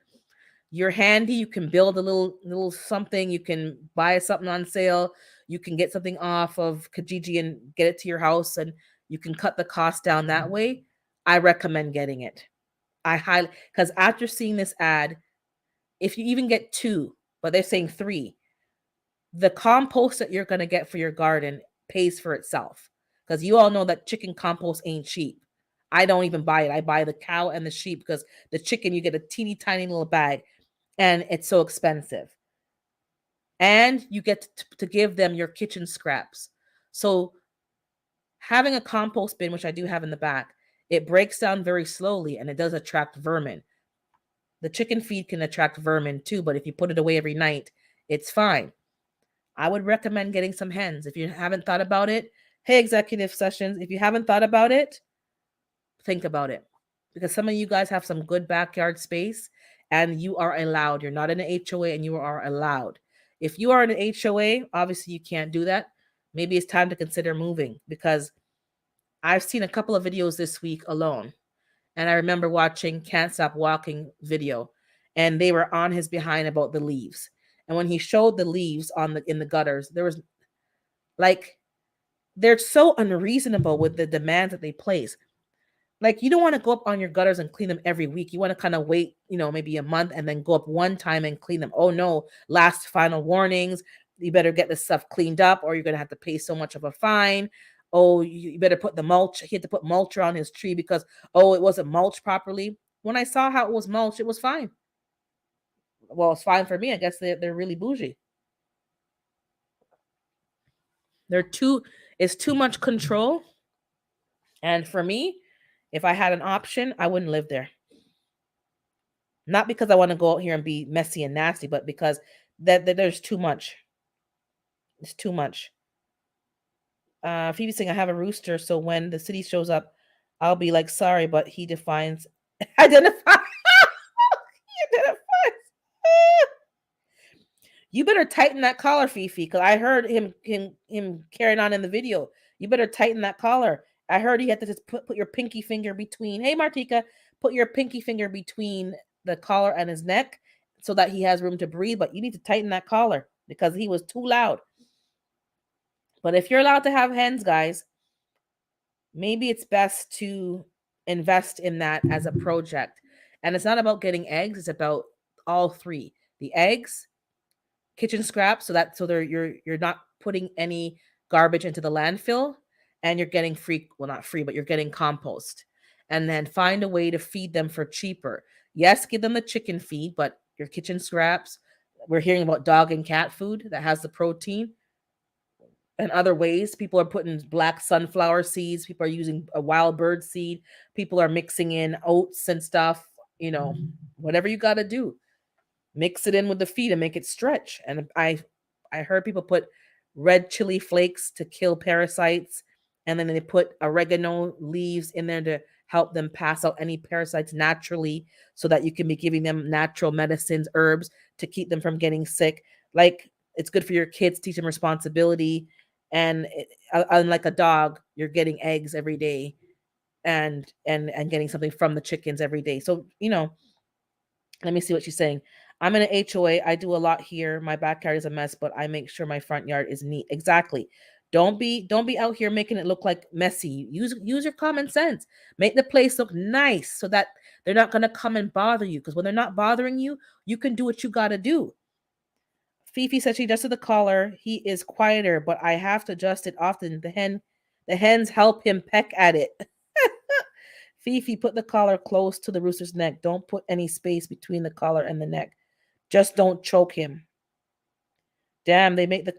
You're handy. You can build a little something. You can buy something on sale. You can get something off of Kijiji and get it to your house, and you can cut the cost down that way. I recommend getting it. I highly, because after seeing this ad, if you even get 2, but they're saying 3, the compost that you're going to get for your garden pays for itself, because you all know that chicken compost ain't cheap. I don't even buy it. I buy the cow and the sheep, because the chicken, you get a teeny tiny little bag, and it's so expensive. And you get to give them your kitchen scraps. So having a compost bin, which I do have in the back, It breaks down very slowly and it does attract vermin. The chicken feed can attract vermin too, but if you put it away every night, it's fine. I would recommend getting some hens. If you haven't thought about it, hey, executive sessions, if you haven't thought about it, think about it. Because some of you guys have some good backyard space and you are allowed. You're not in an HOA and you are allowed. If you are in an HOA, obviously you can't do that. Maybe it's time to consider moving because I've seen a couple of videos this week alone. And I remember watching Can't Stop Walking video and they were on his behind about the leaves. And when he showed the leaves on the in the gutters, there was like they're so unreasonable with the demands that they place. Like you don't want to go up on your gutters and clean them every week. You want to kind of wait, maybe a month and then go up one time and clean them. Oh no, last final warnings. You better get this stuff cleaned up or you're going to have to pay so much of a fine. Oh, you better put the mulch. He had to put mulch on his tree because, oh, it wasn't mulched properly. When I saw how it was mulched, it was fine. Well, it's fine for me. I guess they're really bougie. It's too much control. And for me, if I had an option, I wouldn't live there. Not because I want to go out here and be messy and nasty, but because that there's too much. It's too much. Phoebe saying I have a rooster, so when the city shows up, I'll be like, sorry, but he defines identify. He identifies. You better tighten that collar, Fifi, because I heard him carrying on in the video. You better tighten that collar. I heard he had to just put your pinky finger between. Hey, Martika, put your pinky finger between the collar and his neck so that he has room to breathe. But you need to tighten that collar because he was too loud. But if you're allowed to have hens, guys, maybe it's best to invest in that as a project. And it's not about getting eggs; it's about all three: the eggs, kitchen scraps, so you're not putting any garbage into the landfill, and you're getting free, well, not free, but you're getting compost. And then find a way to feed them for cheaper. Yes, give them the chicken feed, but your kitchen scraps. We're hearing about dog and cat food that has the protein. And other ways, people are putting black sunflower seeds, people are using a wild bird seed, people are mixing in oats and stuff, whatever you got to do, mix it in with the feed and make it stretch. And I heard people put red chili flakes to kill parasites, and then they put oregano leaves in there to help them pass out any parasites naturally, so that you can be giving them natural medicines, herbs to keep them from getting sick. Like, it's good for your kids, teach them responsibility. And unlike a dog, you're getting eggs every day and getting something from the chickens every day. So, let me see what she's saying. I'm in an HOA. I do a lot here. My backyard is a mess, but I make sure my front yard is neat. Exactly. Don't be out here making it look like messy. Use your common sense. Make the place look nice so that they're not going to come and bother you. Because when they're not bothering you, you can do what you got to do. Fifi said she adjusted the collar. He is quieter, but I have to adjust it often. The hens help him peck at it. Fifi, put the collar close to the rooster's neck. Don't put any space between the collar and the neck. Just don't choke him. Damn, they make the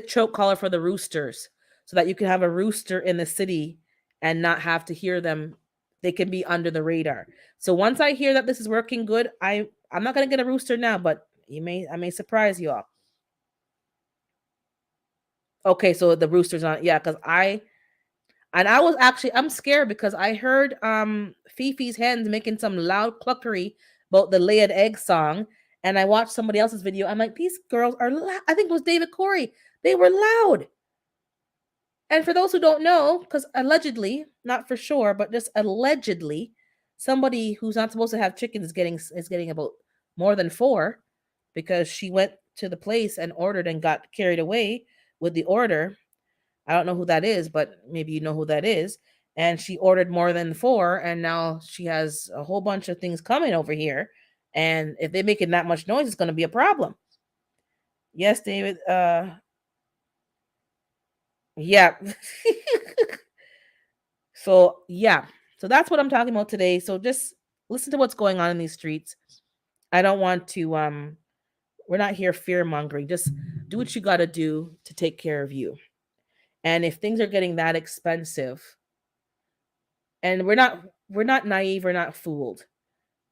choke collar for the roosters so that you can have a rooster in the city and not have to hear them. They can be under the radar. So once I hear that this is working good, I'm not gonna get a rooster now, but I may surprise you all. Okay, so the rooster's on, yeah, because I'm scared because I heard Fifi's hens making some loud cluckery about the laid egg song, and I watched somebody else's video. I'm like, these girls are loud. I think it was David Corey. They were loud. And for those who don't know, because allegedly, not for sure, but just allegedly, somebody who's not supposed to have chickens is getting about more than 4 because she went to the place and ordered and got carried away with the order. I don't know who that is, but maybe you know who that is. And she ordered more than 4, and now she has a whole bunch of things coming over here. And if they're making that much noise, it's going to be a problem. Yes, David. Yeah. So, yeah. So that's what I'm talking about today. So just listen to what's going on in these streets. I don't want to we're not here fear mongering. Just do what you got to do to take care of you. And if things are getting that expensive, And we're not naive, we're not fooled.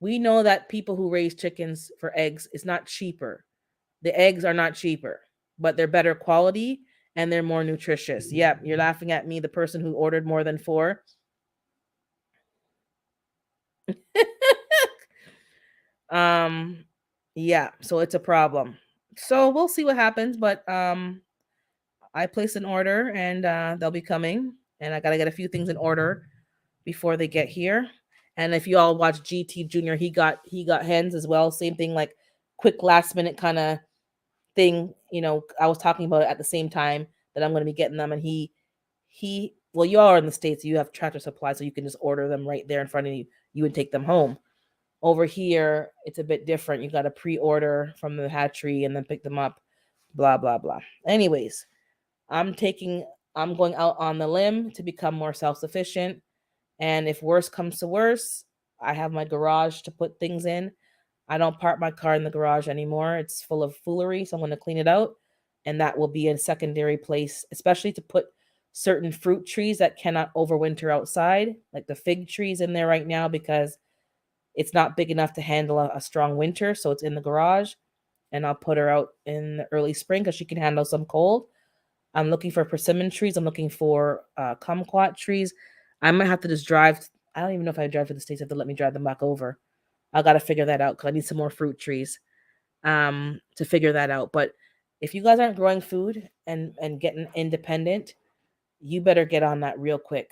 We know that people who raise chickens for eggs is not cheaper. The eggs are not cheaper, but they're better quality and they're more nutritious. Yep, you're laughing at me, the person who ordered more than 4. um yeah, so it's a problem. So we'll see what happens, but I placed an order and they'll be coming, and I got to get a few things in order before they get here. And if you all watch GT Junior, he got hens as well. Same thing, like quick last minute kind of thing. I was talking about it at the same time that I'm going to be getting them, and he well, you all are in the States, so you have Tractor Supply, so you can just order them right there in front of you. You would take them home. Over here, it's a bit different. You got to pre-order from the hatchery and then pick them up. Blah blah blah. Anyways, I'm taking I'm going out on the limb to become more self-sufficient. And if worse comes to worse, I have my garage to put things in. I don't park my car in the garage anymore. It's full of foolery, so I'm going to clean it out. And that will be a secondary place, especially to put certain fruit trees that cannot overwinter outside, like the fig trees in there right now, because it's not big enough to handle a strong winter. So it's in the garage. And I'll put her out in the early spring because she can handle some cold. I'm looking for persimmon trees. I'm looking for kumquat trees. I might have to just drive. I don't even know if I drive to the States. They have to let me drive them back over. I got to figure that out because I need some more fruit trees to figure that out. But if you guys aren't growing food and getting independent, you better get on that real quick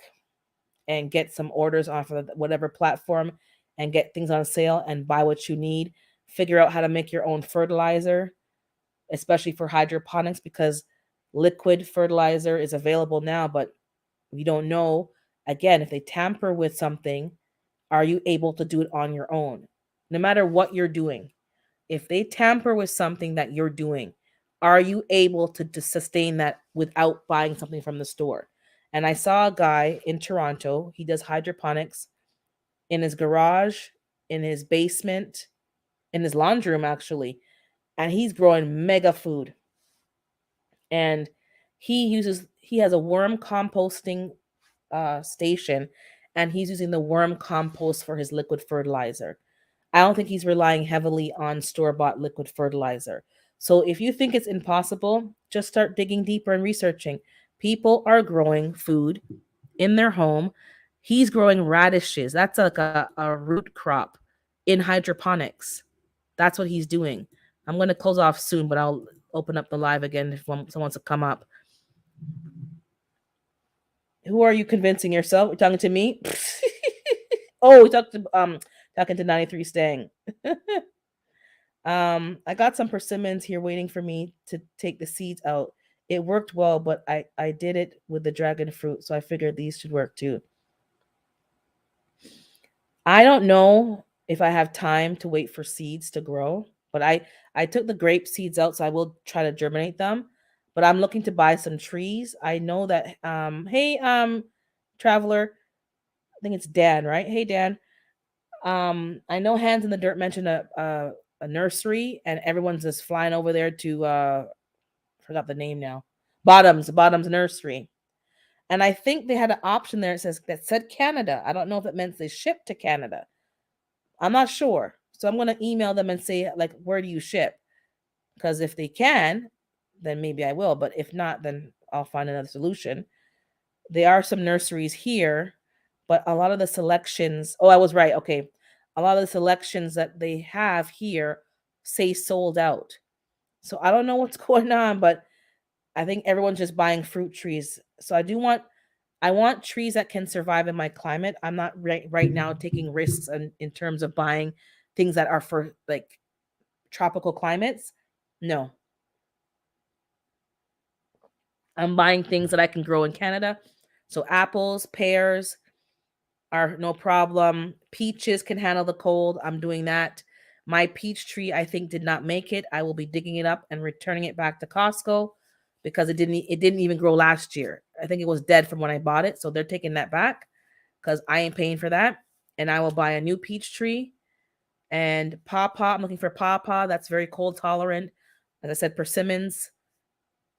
and get some orders off of whatever platform and get things on sale and buy what you need. Figure out how to make your own fertilizer, especially for hydroponics, because liquid fertilizer is available now, but we don't know. Again, if they tamper with something, are you able to do it on your own? No matter what you're doing, if they tamper with something that you're doing, are you able to sustain that without buying something from the store? And I saw a guy in Toronto, he does hydroponics in his garage, in his basement, in his laundry room, actually. And he's growing mega food. And he has a worm composting station, and he's using the worm compost for his liquid fertilizer. I don't think he's relying heavily on store bought liquid fertilizer. So if you think it's impossible, just start digging deeper and researching. People are growing food in their home. He's growing radishes. That's like a root crop in hydroponics. That's what he's doing. I'm going to close off soon, but I'll open up the live again if someone wants to come up. Who are you convincing yourself? You're talking to me? Oh, we talking to 93 Stang. I got some persimmons here waiting for me to take the seeds out. It worked well, but I did it with the dragon fruit, so I figured these should work too. I don't know if I have time to wait for seeds to grow, but I took the grape seeds out, so I will try to germinate them. But I'm looking to buy some trees. I know that hey traveler, I think it's Dan, right? Hey Dan. I know Hands in the Dirt mentioned a nursery, and everyone's just flying over there to forgot the name now. Bottoms Nursery. And I think they had an option there that said Canada. I don't know if it meant they shipped to Canada. I'm not sure. So I'm gonna email them and say, like, where do you ship? Because if they can, then maybe I will. But if not, then I'll find another solution. There are some nurseries here, but a lot of the selections, oh, I was right. Okay. A lot of the selections that they have here say sold out. So I don't know what's going on, but I think everyone's just buying fruit trees. So I want trees that can survive in my climate. I'm not right now taking risks in terms of buying things that are for like tropical climates. No. I'm buying things that I can grow in Canada. So apples, pears are no problem. Peaches can handle the cold. I'm doing that. My peach tree, I think, did not make it. I will be digging it up and returning it back to Costco because it didn't even grow last year. I think it was dead from when I bought it. So they're taking that back because I ain't paying for that. And I will buy a new peach tree. And pawpaw, I'm looking for pawpaw. That's very cold tolerant. As I said, persimmons,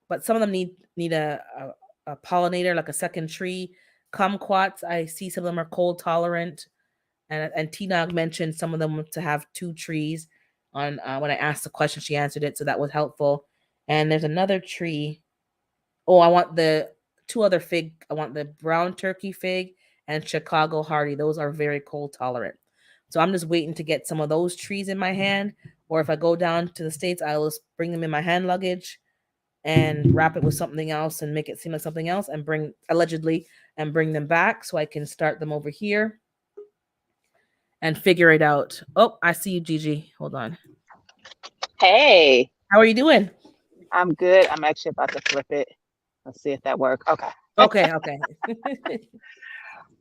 but some of them need a pollinator, like a second tree. Kumquats, I see some of them are cold tolerant, and Tina mentioned some of them to have two trees. On when I asked the question, she answered it, so that was helpful. And there's another tree. Oh, I want the two other fig. I want the brown turkey fig and Chicago hardy. Those are very cold tolerant. So I'm just waiting to get some of those trees in my hand. Or if I go down to the States, I'll just bring them in my hand luggage and wrap it with something else and make it seem like something else and bring allegedly and bring them back so I can start them over here and figure it out. Oh, I see you, Gigi. Hold on. Hey, How are you doing? I'm good. I'm actually about to flip it. Let's see if that works. Okay. Okay, okay.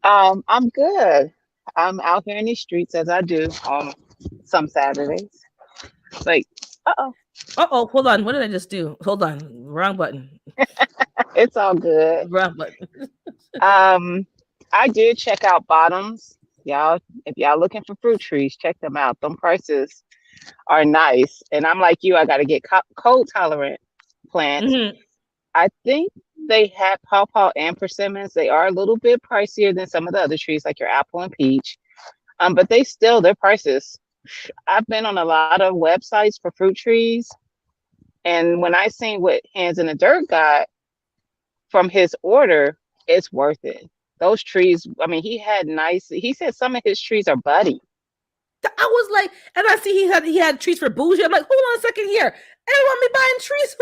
I'm good. I'm out here in these streets as I do on some Saturdays. Like, uh-oh, Oh, hold on. What did I just do? Hold on. Wrong button. it's all good. Wrong button. Um, I did check out bottoms. Y'all, if y'all looking for fruit trees, check them out. Them prices are nice. And I'm like you, I got to get cold tolerant plants. Hmm. I think they had pawpaw and persimmons. They are a little bit pricier than some of the other trees, like your apple and peach. But they still their prices. I've been on a lot of websites for fruit trees, and when I seen what Hands in the Dirt got from his order, it's worth it. Those trees, I mean, he had nice. He said some of his trees are buddy. I was like, and I see he had trees for bougie. I'm like, hold on a second here. Everyone be buying trees.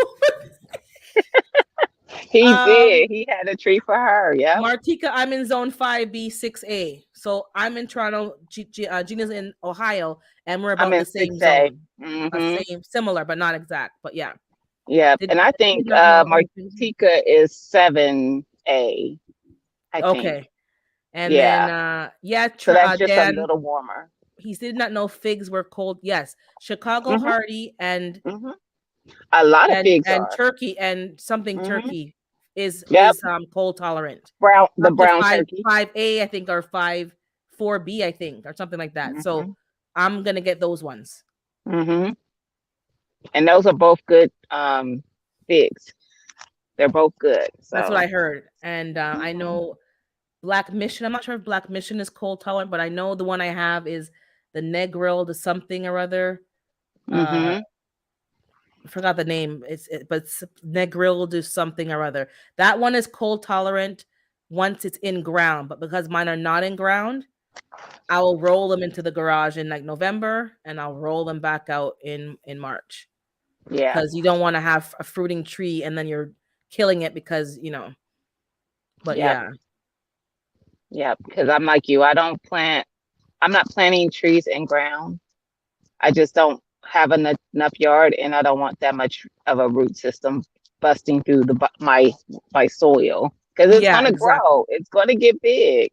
He um, did. He had a tree for her. Yep. Martika, I'm in zone 5B6A. So I'm in Toronto. Gina's in Ohio, and we're I'm about in the six same A. zone. Mm-hmm. Same, similar, but not exact. But yeah. Yep. Did And I did think not know anything. Martika is 7A. I think. Okay. And then Yeah. yeah, So that's just a Dan, little warmer. he did not know figs were cold. Yes. Chicago Hmm. Hardy Hmm. A lot of figs and are. turkey and something Hmm. turkey is Yep. cold tolerant. The Up to brown turkey. 5A, I think, or 4B, I think, or something like that. So Hmm. I'm gonna get those ones. Hmm. And those are both good figs. They're both good. That's what So I heard. And I hmm. know Black Mission. I'm not sure if Black Mission is cold tolerant, but I know the one I have is the Negril, the something or other. Uh, Hmm. I forgot the name. But Negril do something or other. That one is cold tolerant once it's in ground, but because mine are not in ground, I will roll them into the garage in like November, and I'll roll them back out in March Yeah. because you don't want to have a fruiting tree and then you're killing it because you know. But Yep. yeah, Yep. Because I'm like you. I don't plant. I'm not planting trees in ground. I just don't have enough yard, and I don't want that much of a root system busting through my soil because it's yeah, gonna exactly. grow. It's gonna get big.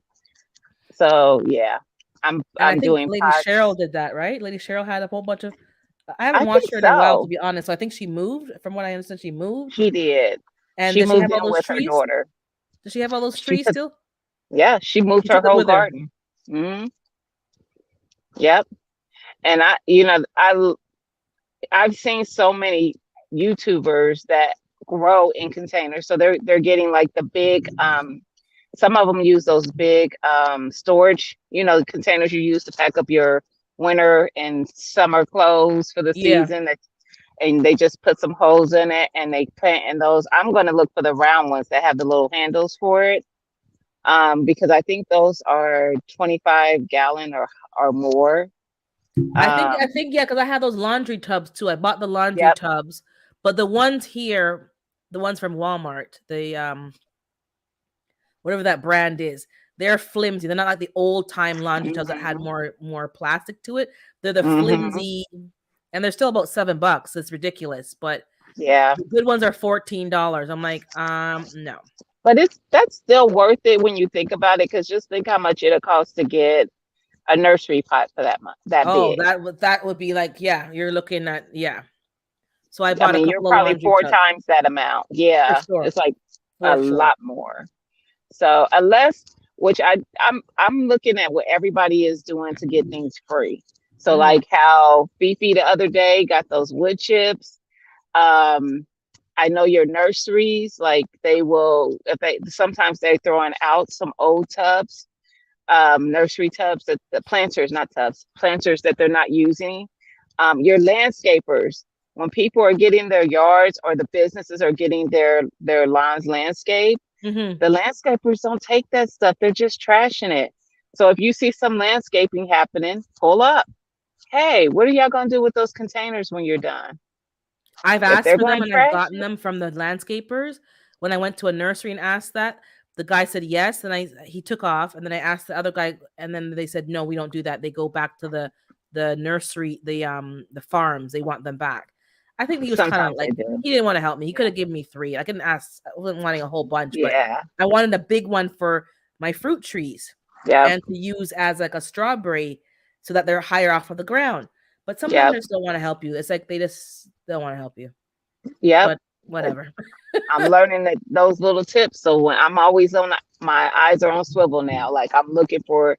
So yeah, And I I'm think doing Lady Cheryl pots. did that, right? Lady Cheryl had a whole bunch of. I haven't I think watched her in a while, to so. be honest. So I think she moved. From what I understand, she moved. She did. And She does she moved have in all those with her trees? daughter. Does she have all those She trees took, still? yeah, she moved She her took them whole with her. garden. Hmm. Yep. And I've seen so many YouTubers that grow in containers. So they're getting like the big some of them use those big storage, containers you use to pack up your winter and summer clothes for the Yeah, season and they just put some holes in it and they plant in those. I'm going to look for the round ones that have the little handles for it. Because I think those are 25-gallon or more. I think yeah, because I have those laundry tubs too. I bought the laundry Yep. tubs, but the ones here, the ones from Walmart, the whatever that brand is, they're flimsy. They're not like the old time laundry tubs that had Hmm. more plastic to it. They're the Hmm. flimsy, and they're still about $7. It's ridiculous, but Yeah. the good ones are $14. I'm like, no. But that's still worth it when you think about it, because just think how much it'll cost to get a nursery pot for that Oh, big. that would be like, yeah, you're looking at, yeah. So I I bought a mean, you're couple of probably laundry four tubs times that amount. for Yeah, sure, it's like a for sure. lot more. So unless, which I'm looking at what everybody is doing to get things free. So Hmm. like how Fifi the other day got those wood chips. Um, I know your nurseries, like they will, if they sometimes they're throwing out some old tubs, nursery tubs that the planters, not tubs, planters that they're not using. Your landscapers, when people are getting their yards or the businesses are getting their lawns landscaped, Hmm. the landscapers don't take that stuff. They're just trashing it. So if you see some landscaping happening, pull up. Hey, what are y'all gonna do with those containers when you're done? I've If asked they're for them gonna and I've trash gotten it, them from the landscapers. When I went to a nursery and asked that, the guy said yes, and I he took off, and then I asked the other guy, and then they said no, we don't do that. They go back to the nursery, the farms. They want them back. I think he was kind of sometimes they like do. he didn't want to help me. He could Yeah. have given me three. I couldn't ask. I wasn't wanting a whole bunch, but Yeah. I wanted a big one for my fruit trees Yep. and to use as like a strawberry so that they're higher off of the ground. But sometimes Yep. they just don't want to help you. It's like they just don't want to help you. Yep. But whatever. I'm learning that those little tips. So when I'm always on, my eyes are on swivel now. Like I'm looking for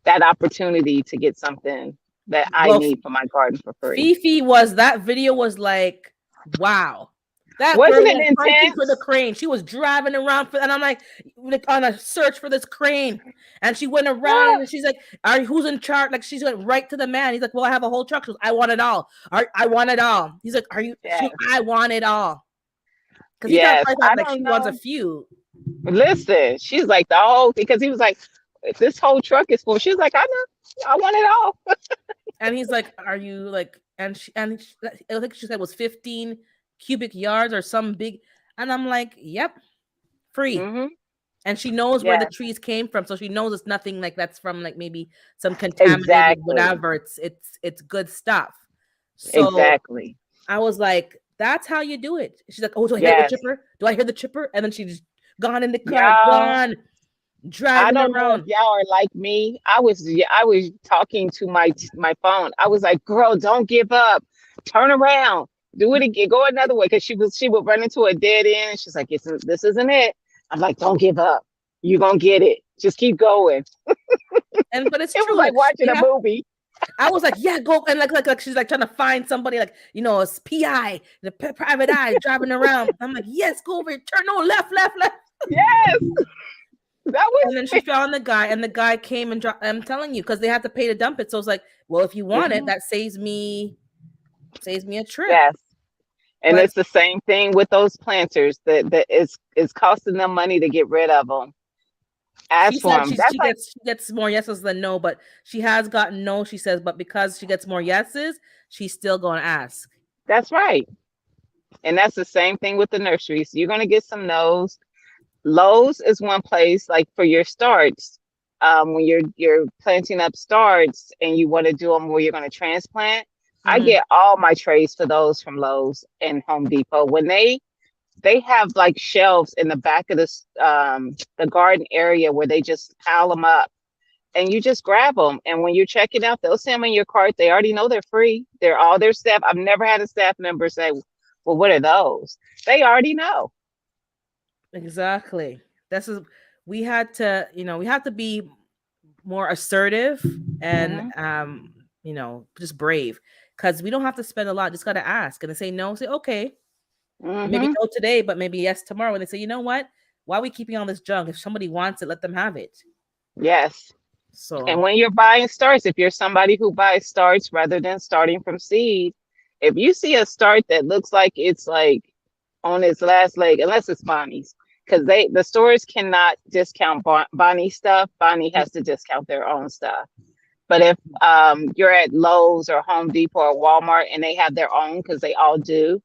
that opportunity to get something that I Well, need for my garden for free. Fifi was that video was like, wow. That girl Wasn't it went hunting for the intense? crane. She was driving around for, and I'm like on a search for this crane. And she went around and she's like, "Are who's in charge?" Like she's went right to the man. He's like, "Well, I have a whole truck." She goes, "I want it all. I want it all." He's like, "Are you?" She goes, Yes. "I want it all." Because he Yes. probably thought I like don't she wants a know. few. Listen, she's like the whole, because he was like, if this whole truck is full, she's like, I know, I want it all. And he's like, "Are you like?" I think she said it was 15 cubic yards or some big. And I'm like, "Yep, free." Hmm. And she knows where the Yes, trees came from, so she knows it's nothing like that's from like maybe some contaminated exactly. whatever. It's good stuff. So Exactly. I was like, "That's how you do it." She's like, "Oh, do I hear the Yes. chipper? Do I hear the chipper?" And then she just gone in the car, Y'all, gone I driving don't know if around. y'all are like me. I was talking to my phone. I was like, "Girl, don't give up. Turn around. Do it again. Go another way." Because she would run into a dead end. She's like, This isn't it." I'm like, "Don't give up. You're gonna get it. Just keep going." And but it's It was true. like watching a Yeah, movie. I was like, yeah, go and like she's like trying to find somebody like a PI, private eye driving around. I'm like, yes, go over, turn no left, left, left. Yes, that was And then she me. found the guy, and the guy came and dropped. I'm telling you, because they had to pay to dump it. So it's like, well, if you want it, Mhm. that saves me a trip. Yes. And But it's the same thing with those planters that is costing them money to get rid of them. she Ask for said them. That's like, she gets more yeses than no, but she has gotten no. She says, but because she gets more yeses, she's still going to ask. that's right. And that's the same thing with the nurseries. You're going to get some no's. Lowe's is one place like for your starts. When you're planting up starts and you want to do them where you're going to transplant, I Mm-hmm. get all my trays for those from Lowe's and Home Depot. When they have like shelves in the back of the garden area where they just pile them up and you just grab them. And when you're checking out, they'll send them in your cart. They already know they're free. They're all their staff. I've never had a staff member say, "Well, what are those?" They already know. Exactly. This is we have to be more assertive and Hmm. just brave because we don't have to spend a lot. Just gotta ask and they say no, say okay. And maybe Hmm. no today, but maybe yes tomorrow. And they say, you know what? Why are we keeping all this junk? If somebody wants it, let them have it. Yes. And So when you're buying starts, if you're somebody who buys starts rather than starting from seed, if you see a start that looks like it's like on its last leg, unless it's Bonnie's, because the stores cannot discount Bonnie stuff. Bonnie has to discount their own stuff. But if you're at Lowe's or Home Depot or Walmart and they have their own, because they all do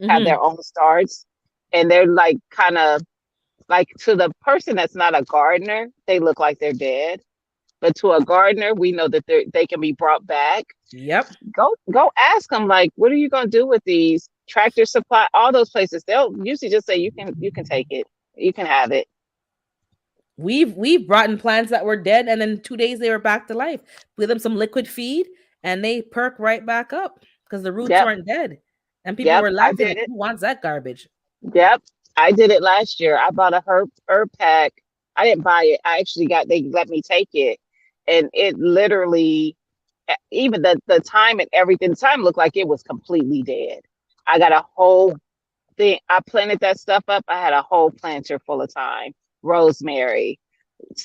have mhm. their own starts, and they're like kind of like, to the person that's not a gardener, they look like they're dead. But to a gardener, we know that they can be brought back. Yep. Go ask them, like, what are you gonna do with these? Tractor Supply, all those places, they'll usually just say you can take it, you can have it. We've brought in plants that were dead and then 2 days they were back to life. Give them some liquid feed and they perk right back up because the roots Yep, weren't dead. And people yep, were I laughing did like, it. who wants that garbage? Yep, I did it last year. I bought a herb pack. I didn't buy it. I actually got they let me take it, and it literally, even the time and everything. The time looked like it was completely dead. I got a whole I planted that stuff up. I had a whole planter full of thyme, rosemary,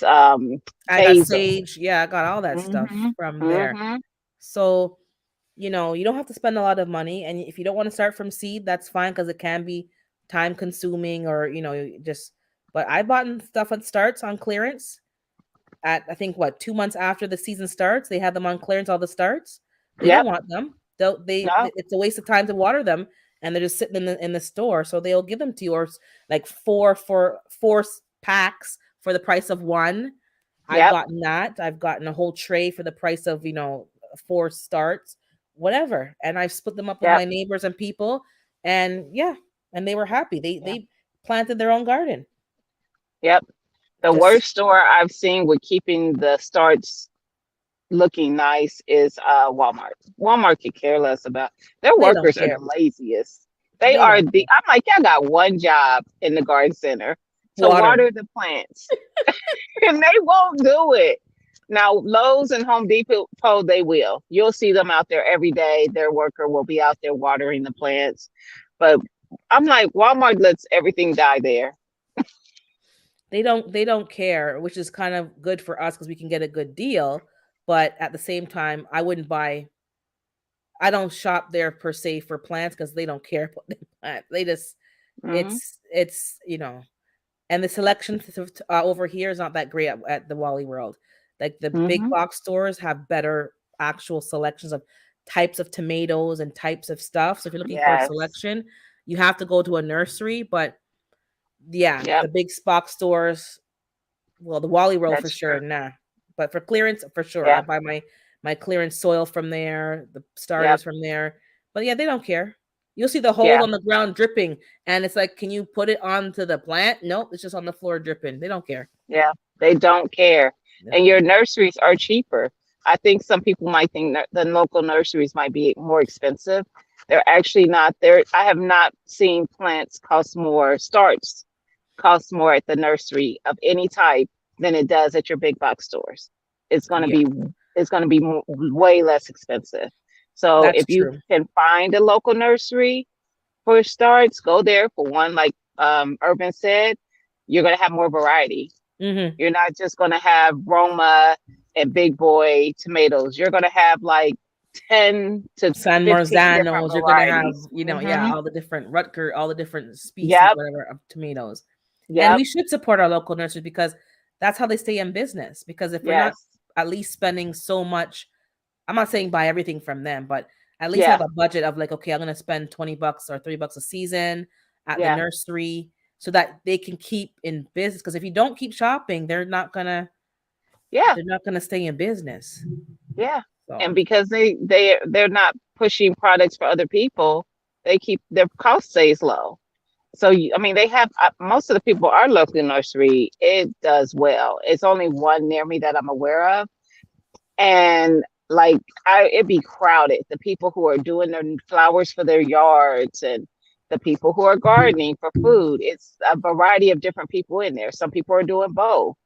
um, I got basil. sage. Yeah, I got all that stuff Mhm. from there. Mhm. So, you don't have to spend a lot of money. And if you don't want to start from seed, that's fine because it can be time consuming or, just, but I bought stuff that starts on clearance at, I think, what, 2 months after the season starts. They have them on clearance, all the starts. They don't Yep. want them. No. It's a waste of time to water them, and they're just sitting in the store. So they'll give them to you, or like four packs for the price of one. I've Yep. gotten that. I've gotten a whole tray for the price of, four starts, whatever. And I've split them up with Yep. my neighbors and people. And yeah, and they were happy. They Yep. they planted their own garden. Yep. The Just worst store I've seen with keeping the starts looking nice is Walmart. Walmart could care less about their they don't workers are care. the laziest. They They are don't the I'm like, y'all got one job in the garden center to water. water the plants. And they won't do it. Now Lowe's and Home Depot, they will. You'll see them out there every day. Their worker will be out there watering the plants. But I'm like, Walmart lets everything die there. They don't care, which is kind of good for us because we can get a good deal. But at the same time, I don't shop there per se for plants because they don't care what they plant. They just Hmm. it's and the selection over here is not that great at the Wally World. Like the big Hmm. box stores have better actual selections of types of tomatoes and types of stuff. So if you're looking for a Yes. selection, you have to go to a nursery. But yeah, Yep. the big box stores, well, the Wally World for That's sure, true. nah. But for clearance, for sure, I Yeah. buy my clearance soil from there, the Yep. starters from there. But yeah, they don't care. You'll see the holes Yeah. on the ground dripping, and it's like, can you put it onto the plant? Nope, it's just on the floor dripping. They don't care. Yeah. They don't care. They And don't your care. nurseries are cheaper. I think some people might think that the local nurseries might be more expensive. They're actually not. There, I have not seen plants cost more, starts cost more at the nursery of any type than it does at your big box stores. It's going to Yeah, be it's going to be way less expensive. So that's if you true. can find a local nursery for starts, go there for one. Like Urban said, you're going to have more variety. Hmm. You're not just going to have Roma and Big Boy tomatoes. You're going to have like 10 to San 15 different Marzanos, you're gonna have, varieties. yeah, Hmm. all the different Rutger, all the different species, Yep. whatever, of tomatoes. And Yep. we should support our local nurseries because that's how they stay in business. Because if we're not Yes. at least spending so much, I'm not saying buy everything from them, but at least Yeah. have a budget of like, okay, I'm gonna spend $20 or $30 a season at the Yeah. nursery so that they can keep in business. Because if you don't keep shopping, Yeah. they're not gonna stay in business. Yeah. So And because they're not pushing products for other people, they keep their cost stays low. So I mean, they have most of the people our local nursery. It does well. It's only one near me that I'm aware of, and like it'd be crowded. The people who are doing their flowers for their yards and the people who are gardening for food. It's a variety of different people in there. Some people are doing both.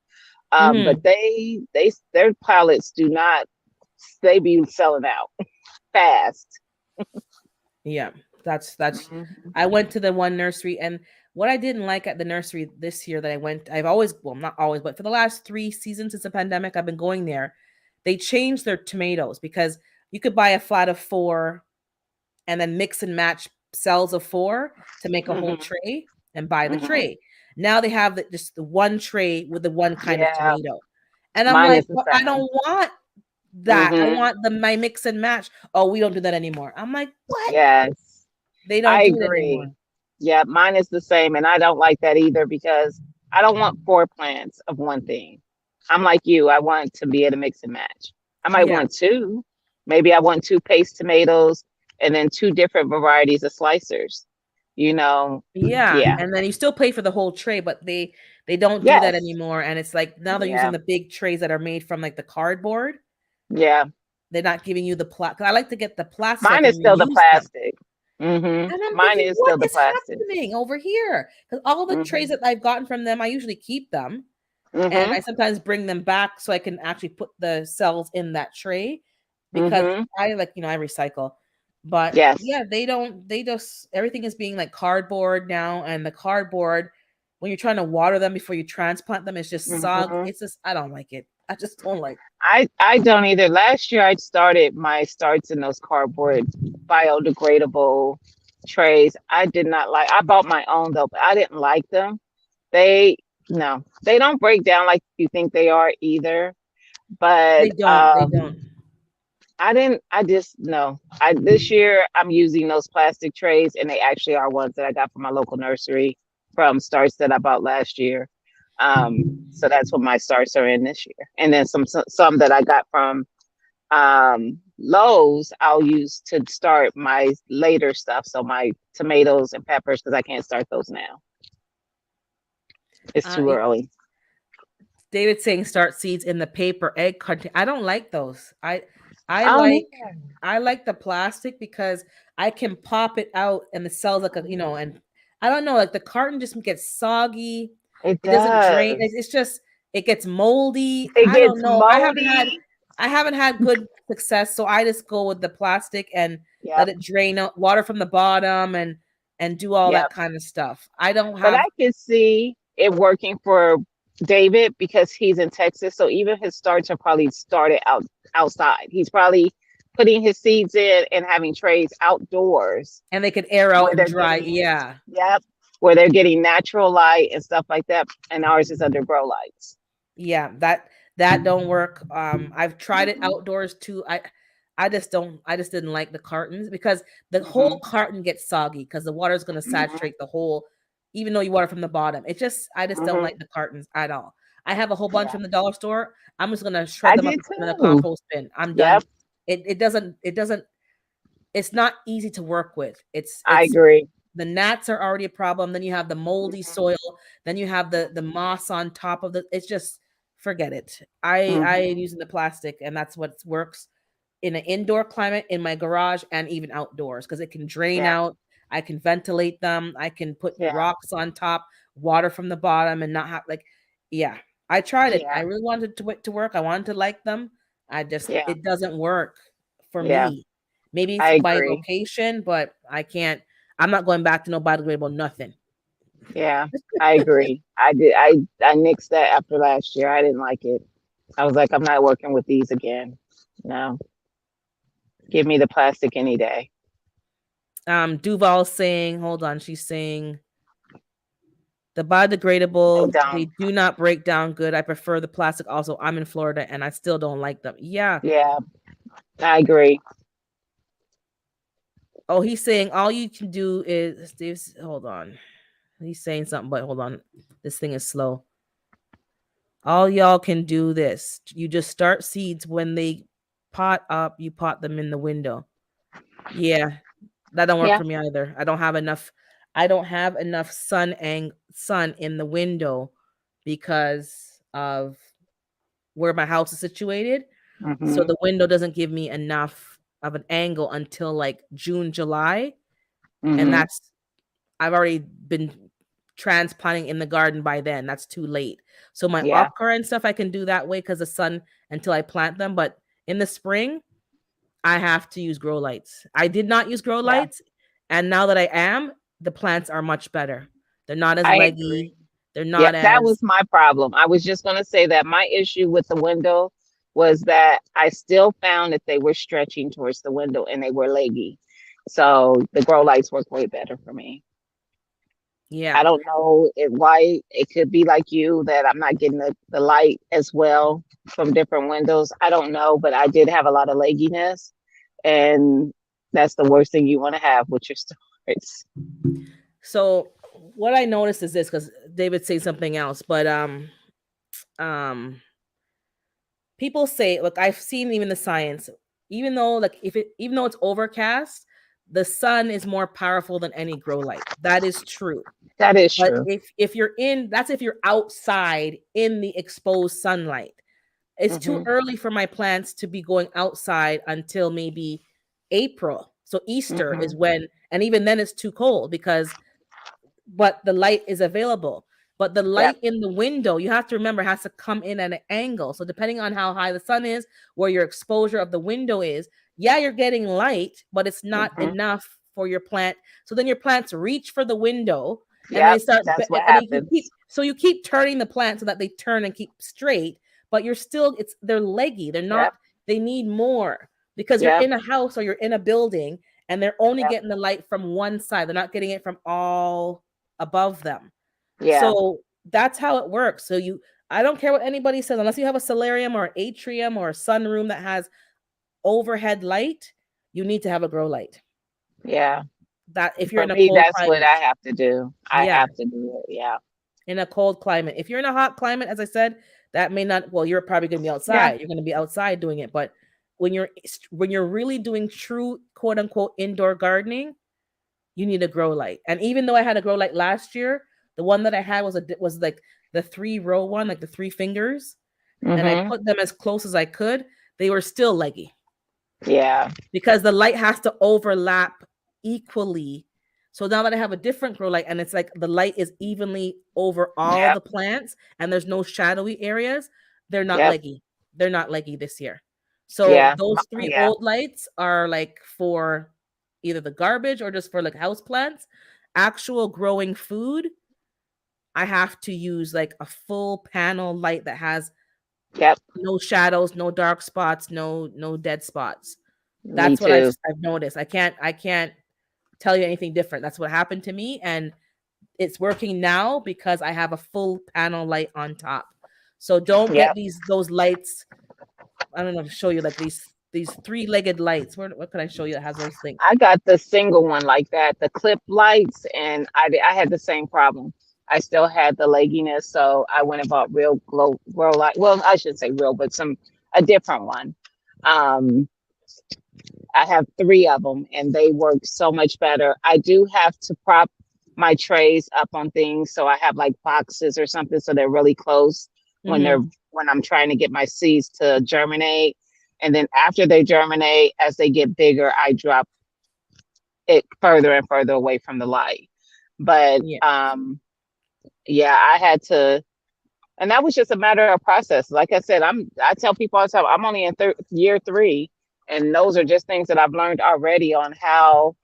But mhm. their pallets do not, they be selling out fast. Yeah, that's. Hmm. I went to the one nursery, and what I didn't like at the nursery this year that I went, I've always, well, not always, but for the last 3 seasons since the pandemic, I've been going there. They changed their tomatoes because you could buy a flat of four and then mix and match cells of four to make a whole Hmm. tray and buy the Hmm. tray. Now they have just the one tray with the one kind of Yeah, tomato, and I'm mine like, is the well, I same. don't want that. I Hmm. want my mix and match. Oh, we don't do that anymore. I'm like, what? Yes, They don't I do it anymore. agree. Yeah, mine is the same. And I don't like that either because I don't want four plants of one thing. I'm like you. I want to be able to mix and match. I might Yeah. want two. Maybe I want two paste tomatoes and then two different varieties of slicers. You know, Yeah. yeah. And then you still pay for the whole tray, but they don't do that Yes. anymore. And it's like now they're using Yeah. the big trays that are made from like the cardboard. Yeah. They're not giving you the plastic. I like to get the plastic so I Mine can is still the reuse them. plastic. Hmm. And I'm Mine thinking, is what still the is plastic. happening over here? Because all the trays Hmm. that I've gotten from them, I usually keep them. And Hmm. I sometimes bring them back so I can actually put the cells in that tray because Hmm. I like, I recycle. But Yes. yeah, they just everything is being like cardboard now, and the cardboard when you're trying to water them before you transplant them, it's just sog. Hmm. It's just I don't like it. I just don't like. I don't either. Last year I started my starts in those cardboard biodegradable trays. I did not like. I bought my own though, but I didn't like them. They no, they don't break down like you think they are either. But They don't. They don't. I didn't. I just no. I this year I'm using those plastic trays, and they actually are ones that I got from my local nursery from starts that I bought last year. So that's what my starts are in this year, and then some that I got from Lowe's I'll use to start my later stuff. So my tomatoes and peppers because I can't start those now. It's too It, early. David saying start seeds in the paper egg content. I don't like those. I I don't like either. I like the plastic because I can pop it out and the cells like a and I don't know, like the carton just gets soggy. It It doesn't drain. does. It's just it gets moldy. It I don't gets know. moldy. I haven't had good success, so I just go with the plastic and let Yep. it drain out water from the bottom and do all that Yep. kind of stuff. I don't But I have can see it working for David because he's in Texas. So even his starts are probably started outside. He's probably putting his seeds in and having trays outdoors and they could air out where and they're dry. getting, Yeah. yep, where they're getting natural light and stuff like that. And ours is under grow lights. Yeah, that don't work. I've tried it Hmm. outdoors too. I just didn't like the cartons because the whole Hmm. carton gets soggy because the water is going to Hmm. saturate the whole, even though you water from the bottom. I just don't Hmm. like the cartons at all. I have a whole bunch Yeah, from the dollar store. I'm just gonna shred I them up did and put them in a too. compost bin. I'm done. Yep, It doesn't it's not easy to work with. I It's agree. the gnats are already a problem. Then you have the moldy Hmm. soil. Then you have the moss on top of the. It's just forget it. I am Hmm. using the plastic, and that's what works in an indoor climate in my garage and even outdoors because it can drain Yeah, out. I can ventilate them. I can put yeah, rocks on top, water from the bottom, and not have like, yeah. I tried it. I yeah, really wanted to work. I wanted to like them. I just yeah, it doesn't work for yeah. me. Maybe I by agree. location, but I can't. I'm not going back to no biodegradable nothing. Yeah, I agree. I did. I nixed that after last year. I didn't like it. I was like, I'm not working with these again. No, give me the plastic any day. Duval's saying, hold on, she's saying the They biodegradable, don't. they do not break down good. I prefer the plastic also. I'm in Florida and I still don't like them. Yeah. Yeah, I agree. Oh, he's saying all you can do is Steve's hold on. He's saying something, but hold on. This thing is slow. All y'all can do this. You just start seeds when they pot up, you pot them in the window. Yeah, that don't work Yeah. for me either. I don't have enough sun in the window because of where my house is situated. So Mhm. the window doesn't give me enough of an angle until like June, July, and Mhm. that's I've already been transplanting in the garden by then. That's too late. So my Yeah. okra and stuff I can do that way because the sun until I plant them. But in the spring, I have to use grow lights. I did not use grow Yeah. lights, and now that I am, the plants are much better. They're not as I agree. leggy. They're not Yep, that was as my problem. I was just going to say that my issue with the window was that I still found that they were stretching towards the window and they were leggy. So the grow lights work way better for me. I yeah. don't know why it could be like you that I'm not getting the light as well from different windows. I don't know, but I did have a lot of legginess, and that's the worst thing you want to have with your storage. So what I noticed is this because David said something else, but um people say, look, I've seen even the science, even though it's overcast, the sun is more powerful than any grow light. That is true. That is But true. if you're outside in the exposed sunlight. It's too Hmm. early for my plants to be going outside until maybe April. So Easter is Hmm. when, and even then it's too cold because, but the light is available. But the Yep. light in the window, you have to remember, has to come in at an angle. So depending on how high the sun is, where your exposure of the window is, yeah, you're getting light, but it's not Hmm. enough for your plant. So then your plants reach for the window, and Yep. they start, That's what and then you keep, happens. so you keep turning the plant so that they turn and keep straight, but you're still, they're leggy. They're not, Yep. they need more because you're Yep. in a house or you're in a building and they're only Yep. getting the light from one side. They're not getting it from all above them. Yeah. So that's how it works. So I don't care what anybody says, unless you have a solarium or an atrium or a sunroom that has overhead light, you need to have a grow light. Yeah. That if you're For in a me, cold that's what climate, I have to do. I yeah, have to do it. Yeah. in a cold climate. If you're in a hot climate, as I said, that may not. Well, you're probably going to be Yeah. outside. You're going to be outside doing it. But when you're really doing true quote unquote indoor gardening, you need a grow light. And even though I had a grow light last year, the one that I had was like the 3-row one, like the 3 fingers, and I Hmm. put them as close as I could. They were still leggy Yeah. because the light has to overlap equally. So now that I have a different grow light and it's like the light is evenly over all Yep. the plants and there's no shadowy areas, they're not Yep. leggy. They're not leggy this year. So Yeah. those three Yeah. old lights are like for either the garbage or just for like house plants. Actual growing food, I have to use like a full panel light that has Yep. no shadows, no dark spots, no dead spots. Me That's what I've too. I've noticed. I can't tell you anything different. That's what happened to me, and it's working now because I have a full panel light on top. So don't get Yep. those lights. I don't know to show you like these 3-legged lights. What can I show you that has those things? I got the single one like that, the clip lights, and I had the same problem. I still had the legginess, so I went and bought real grow light. Well, I should say real, but a different one. Um, I have three of them, and they work so much better. I do have to prop my trays up on things, so I have like boxes or something, so they're really close Mm-hmm. when I'm trying to get my seeds to germinate. And then after they germinate, as they get bigger, I drop it further and further away from the light. But Yeah. yeah, I had to, and that was just a matter of process. Like I said, I tell people all the time, I'm only in year three, and those are just things that I've learned already on how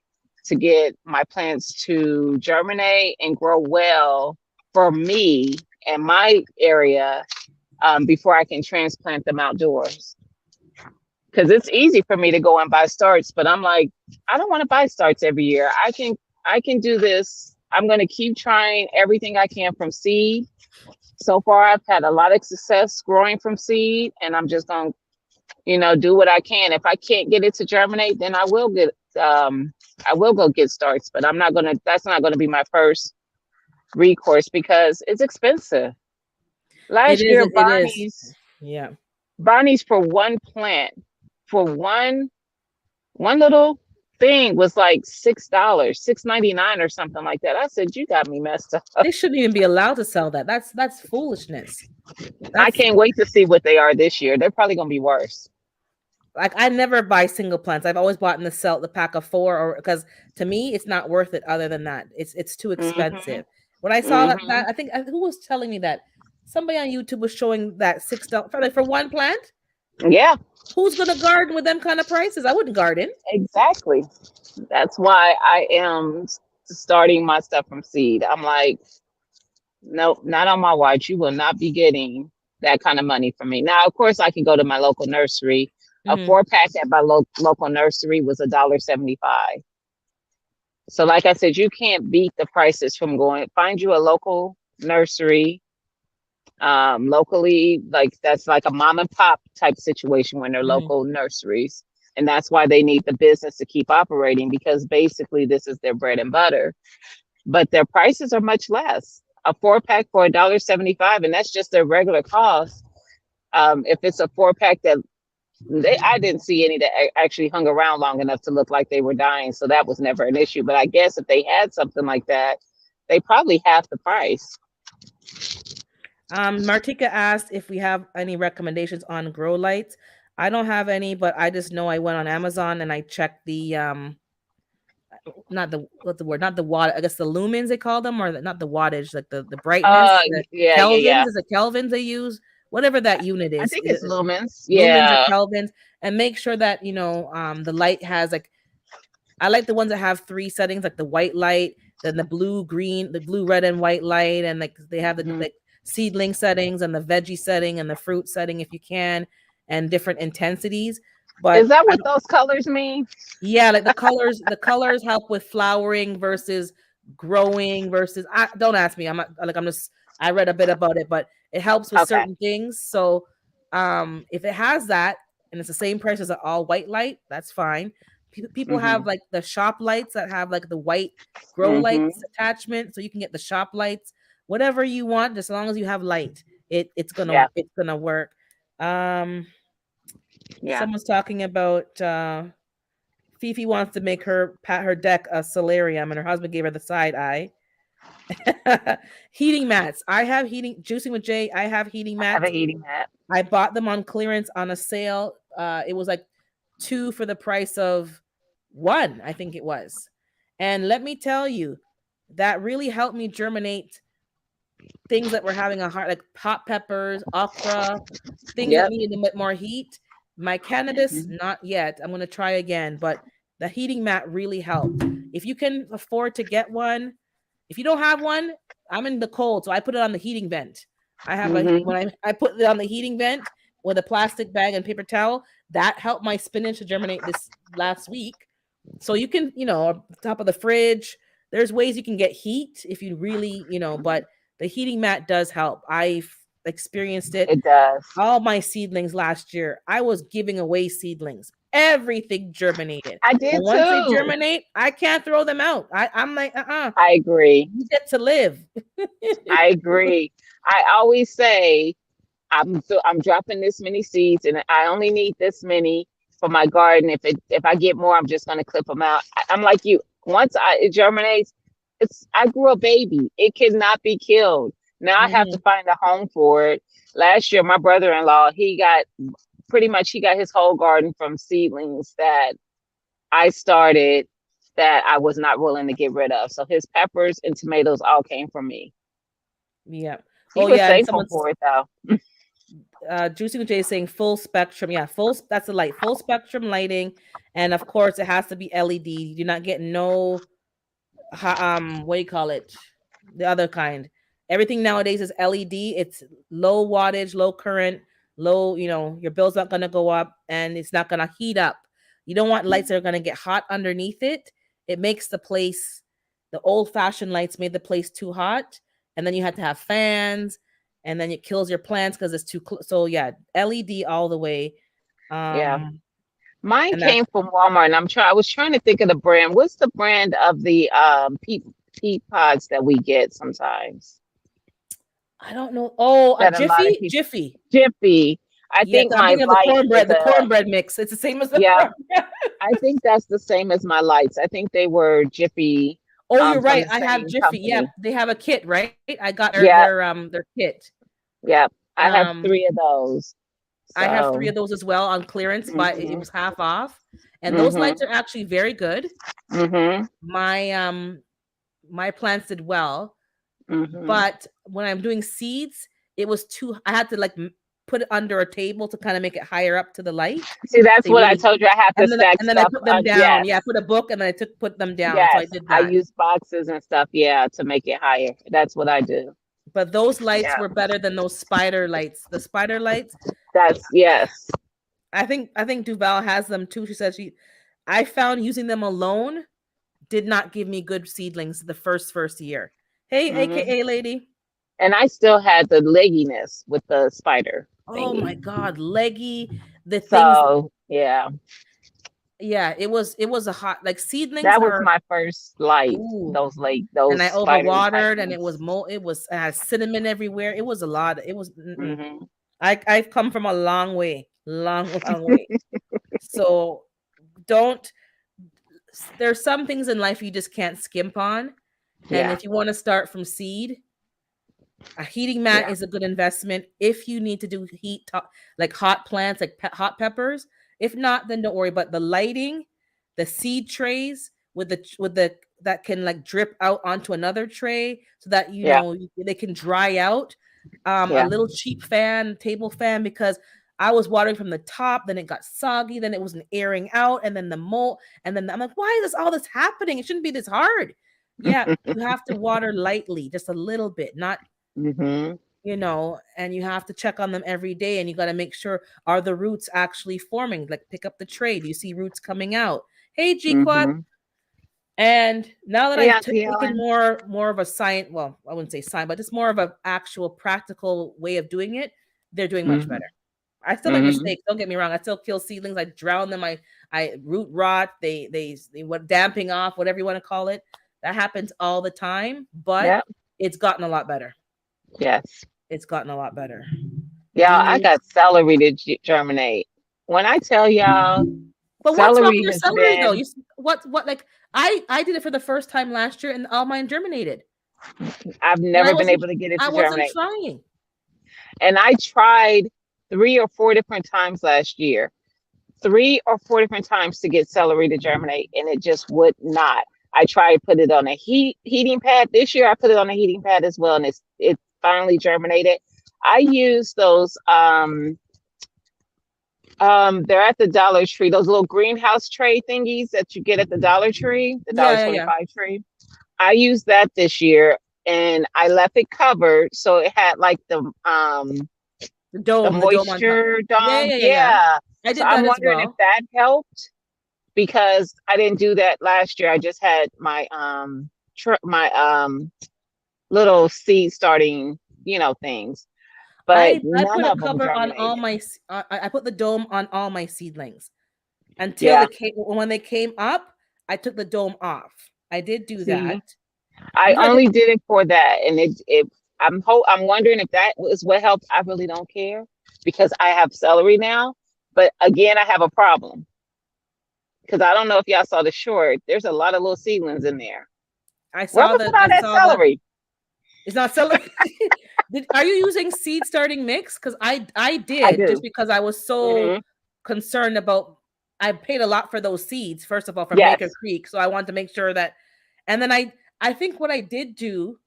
to get my plants to germinate and grow well for me and my area, before I can transplant them outdoors. Because it's easy for me to go and buy starts, but I'm like, I don't want to buy starts every year. I can do this. I'm going to keep trying everything I can from seed. So far I've had a lot of success growing from seed, and I'm just going to, do what I can. If I can't get it to germinate, then I will go get starts, but that's not going to be my first recourse because it's expensive. It Last is. year It is. Bonnie's Yeah. Bonnie's for one plant, for one little thing was like $6, 6.99 or something like that. I said, you got me messed up. They shouldn't even be allowed to sell that. That's foolishness. I That's can't wait to see what they are this year. They're probably gonna be worse. like I never buy single plants. I've always bought in the pack of 4, or because to me it's not worth it. Other than that, it's too Hmm. expensive. When I saw that Hmm. I think who was telling me that somebody on YouTube was showing that $6 for one plant. Yeah, Who's gonna garden with them kind of prices? I wouldn't garden. exactly. That's why I am starting my stuff from seed. I'm like, nope, not on my watch. You will not be getting that kind of money from me. Now, of course, I can go to my local nursery. A Hmm. 4-pack at my local nursery was $1.75. So, like I said, you can't beat the prices from going. Find you a local nursery, locally, like that's like a mom and pop type situation when they're Hmm. local nurseries, and that's why they need the business to keep operating because basically this is their bread and butter. But their prices are much less. A 4-pack for $1.75, and that's just their regular cost. If it's a 4-pack that I didn't see any that actually hung around long enough to look like they were dying, so that was never an issue. But I guess if they had something like that, they probably half the price. Martika asked if we have any recommendations on grow lights. I don't have any, but I just know I went on Amazon and I checked not the what's the word? Not the watt. I guess the lumens they call them, or not the wattage, like the brightness, the Yeah, yeah, kelvins. yeah. Is it kelvins they use? Whatever that unit I is, think it's lumens. lumens or Yeah. kelvins, and make sure that the light has like I like the ones that have three settings, like the white light, then the blue, green, the blue, red, and white light, and like they have the Mhm. like seedling settings and the veggie setting and the fruit setting if you can, and different intensities. Is But that I what those colors mean? yeah, like the colors help with flowering versus growing versus I don't ask me. I'm not like I'm just I read a bit about it, but it helps with Okay. certain things. So if it has that and it's the same price as an all white light, that's fine. People have Mhm. like the shop lights that have like the white grow lights Mhm. attachment, so you can get the shop lights, whatever you want, just as long as you have light, Yeah. it's gonna work. Um Yeah. Someone's talking about Fifi wants to make her pat her deck a solarium, and her husband gave her the side eye. Heating mats. I have heating juicing with Jay. I have heating I have a mats. heating mat. I bought them on clearance on a sale. It was like two for the price of one, I think it was. And let me tell you, that really helped me germinate things that were having a hard, like hot peppers, okra, things that Yep. needed a bit more heat. My cannabis, Mhm. not yet. I'm gonna try again, but the heating mat really helped. If you can afford to get one, if you don't have one, I'm in the cold, so I put it on the heating vent. I have a Mhm. when I put it on the heating vent with a plastic bag and paper towel, that helped my spinach to germinate this last week. So you can, top of the fridge. There's ways you can get heat if you really, but the heating mat does help. I've experienced it. It does. All my seedlings last year, I was giving away seedlings. Everything germinated. I And did once they too. germinate, I can't throw them out. I'm like, I agree. you get to live. I agree. I always say I'm dropping this many seeds and I only need this many for my garden. If I get more, I'm just gonna clip them out. I'm like you. Once it germinates, I grew a baby. It cannot be killed. Now I have to Mhm. find a home for it. Last year, my brother-in-law, he got his whole garden from seedlings that I started that I was not willing to get rid of. So his peppers and tomatoes all came from me. Yeah. He Oh was yeah, and thankful someone's for it though. Juicy with J is saying full spectrum. Yeah, that's the light, full spectrum lighting, and of course it has to be LED. You do not get no what do you call it? The other kind. Everything nowadays is LED. It's low wattage, low current, low, your bill's not gonna go up and it's not gonna heat up. You don't want lights that are gonna get hot underneath it. It makes the old fashioned lights made the place too hot, and then you had to have fans, and then it kills your plants because it's too so yeah, LED all the way. Yeah. Um Mine and that's came from Walmart, and I was trying to think of the brand. What's the brand of the peat pods that we get sometimes I don't know. Oh, a that a lot of Jiffy? people Jiffy. Jiffy. I Yes, think I'm my thinking of light is the a cornbread mix. It's the same as the yeah. cornbread. I think that's the same as my lights. I think they were Jiffy Oh, you're from right. the I have same Jiffy. Yeah, company. they have a kit, right? I got Yeah, their kit. yeah. I have Um, three of those. I have three So, of those as well on clearance, but it mhm, was half off. And those lights mhm, are actually very good. mhm, My plants did well, mhm. but when I'm doing seeds, it was too. I had to like put it under a table to kind of make it higher up to the light. See, that's They what I really told you. I have to stack and then I stuff put them on. down. Yes, Yeah, I put a book and then I put them down. So I yes. did I that. use boxes and stuff. Yeah, to make it higher. That's what I do. But those lights Yeah, were better than those spider lights. The spider lights, that's yes. I think Duval has them too. She said I found using them alone did not give me good seedlings the first year. Hey, Hmm. AKA lady. And I still had the legginess with the spider Oh thingy. my God, leggy. The things, So yeah, yeah, it was a hot like seedlings that was are my first light. ooh. Those And I spider type overwatered and it was ones. it had cinnamon everywhere. It was a lot. It was Hmm. I've come from a long way. Long way. So don't there's some things in life you just can't skimp on. And Yeah, if you want to start from seed, a heating mat yeah. is a good investment if you need to do like hot plants, like hot peppers. If not, then don't worry. But the lighting, the seed trays, with the that can like drip out onto another tray so that Yeah. they can dry out. A Yeah. little cheap fan, table fan, because I was watering from the top, then it got soggy, then it wasn't airing out, and then the mold, and then I'm like, why is all this happening? It shouldn't be this hard. Yeah, you have to water lightly, just a little bit, not Mhm. and you have to check on them every day, and you got to make sure, are the roots actually forming? Like, pick up the tray. Do you see roots coming out? Hey, G Quad. Mhm. And now that Hey, I've Auntie taken Ellen. more of a science, well, I wouldn't say science, but just more of a actual practical way of doing it, they're doing much better. Mhm. I still make Mhm. mistakes. Don't get me wrong. I still kill seedlings. I drown them. I root rot. They what damping off, whatever you want to call it. That happens all the time, but Yep. it's gotten a lot better. Yes. It's gotten a lot better. Do Yeah, I you? got celery to germinate. When I tell y'all, But what's wrong with celery your has celery though? been, What like I did it for the first time last year and all mine germinated, I've and never been able to get it I to wasn't germinate. trying. And I tried 3 or 4 different times last year, 3 or 4 different times to get celery to germinate, and it just would not. I tried put it on a heating pad this year. I put it on a heating pad as well, and it finally germinated. I use those they're at the Dollar Tree, those little greenhouse tray thingies that you get at the Dollar Tree, the dollar Yeah, yeah, yeah. 25 tree. I used that this year, and I left it covered so it had like the The dome on top. moisture Yeah, dome. yeah, yeah, yeah. Yeah. I So did I'm that as wondering if well. that helped because I didn't do that last year. I just had my my little seed starting, things, but I none put a of them cover on all germinated. my I put the dome on all my seedlings until Yeah. they came when they came up. I took the dome off. I did do that. See, I Usually I did. only did it for that, and it I'm wondering if that was what helped. I really don't care because I have celery now, but again, I have a problem because I don't know if y'all saw the short. There's a lot of little seedlings in there. Where we put all I that saw the celery? it's not celery. Are you using seed starting mix? Because I I did, just do. because I was so Hmm. concerned about. I paid a lot for those seeds, first of all, from Baker Yes. Creek, so I wanted to make sure that. And then I think what I did do,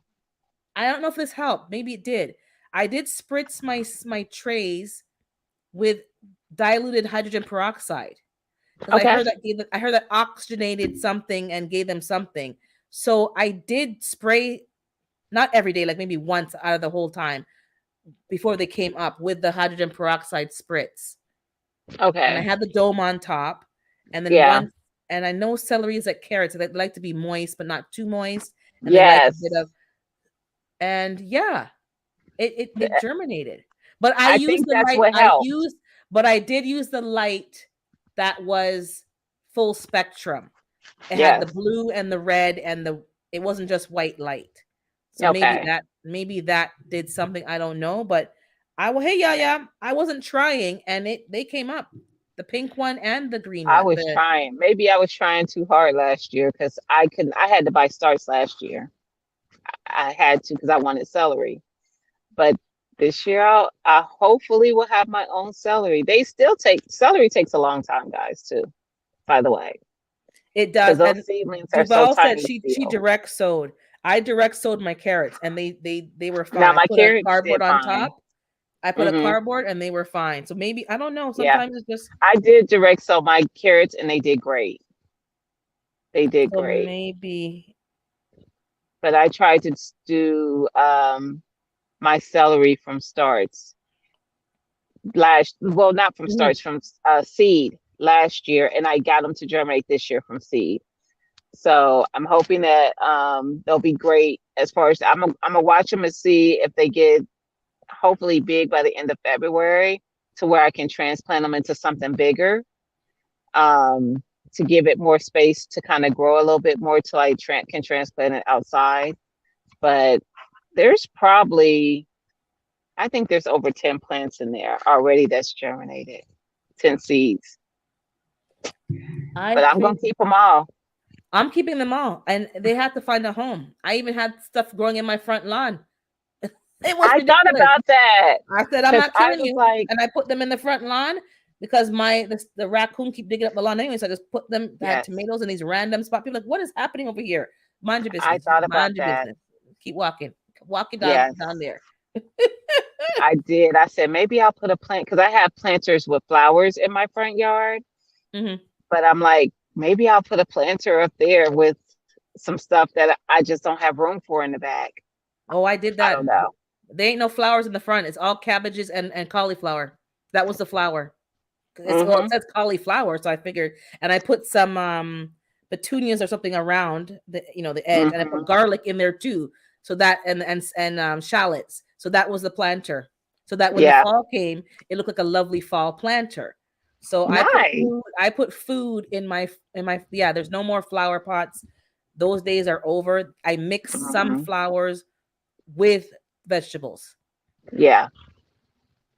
I don't know if this helped. Maybe it did. I did spritz my trays with diluted hydrogen peroxide, because Okay. I heard that oxygenated something and gave them something. So I did spray, not every day, like maybe once out of the whole time before they came up with the hydrogen peroxide spritz. And I Okay. had the dome on top. And then Yeah. once, and I know celery is like carrots, so they like to be moist, but not too moist. And they like a bit Yes. of, and yeah, it germinated. But I I used think the that's light, what helped. but I did use the light that was full spectrum. It had the Yes. blue and the red and it wasn't just white light. So Okay. maybe that did something, I don't know, but hey, yeah, yeah, I wasn't trying, and they came up. The pink one and the green I one. was The trying. Maybe I was trying too hard last year because I couldn't. I had to buy starts last year. I had to because I wanted celery. But this year, I hopefully will have my own celery. They still take celery takes a long time, guys. Too, by the way, It because does. those And seedlings are so Duval said tiny she still. direct sowed. I direct sowed my carrots, and they were fine. Now I my put a carrots cardboard did on fine. top. I put a Hmm. cardboard, and they were fine. So maybe, I don't know. Yeah, Sometimes it's just, I did direct sow my carrots, and they did great. They did so great. maybe. But I tried to do my celery from starts last. Well, not from Mhm. starts, from seed last year, and I got them to germinate this year from seed. So I'm hoping that they'll be great. As far as I'm gonna watch them and see if they get hopefully big by the end of February to where I can transplant them into something bigger, um, to give it more space to kind of grow a little bit more till I can transplant it outside. But there's probably, I think there's over 10 plants in there already that's germinated, 10 seeds. I But I'm think gonna keep them all. I'm keeping them all, and they have to find a home. I even had stuff growing in my front lawn. It was I thought ridiculous. about that I said, I'm because not I killing was you. like, And I put them in the front lawn. because the raccoon keep digging up the lawn anyway. So I just put them. I had Yes. tomatoes in these random spots. People are like, what is happening over here? Mind your I business. Just thought about mind your that. business. Keep walking. Walk your dog down Yes. there. I did. I said maybe I'll put a plant because I have planters with flowers in my front yard, Hmm. but I'm like, maybe I'll put a planter up there with some stuff that I just don't have room for in the back. Oh, I did I don't that. know. There ain't no flowers in the front. It's all cabbages and cauliflower. That was the flower. It Mm-hmm. says cauliflower, so I figured, and I put some petunias or something around the edge, and I put Mm-hmm. garlic in there too. So that and shallots. So that was the planter. So that when the Yeah. fall came, it looked like a lovely fall planter. So Nice. I put food in my yeah. There's no more flower pots. Those days are over. I mix some Hmm. flowers with vegetables Yeah.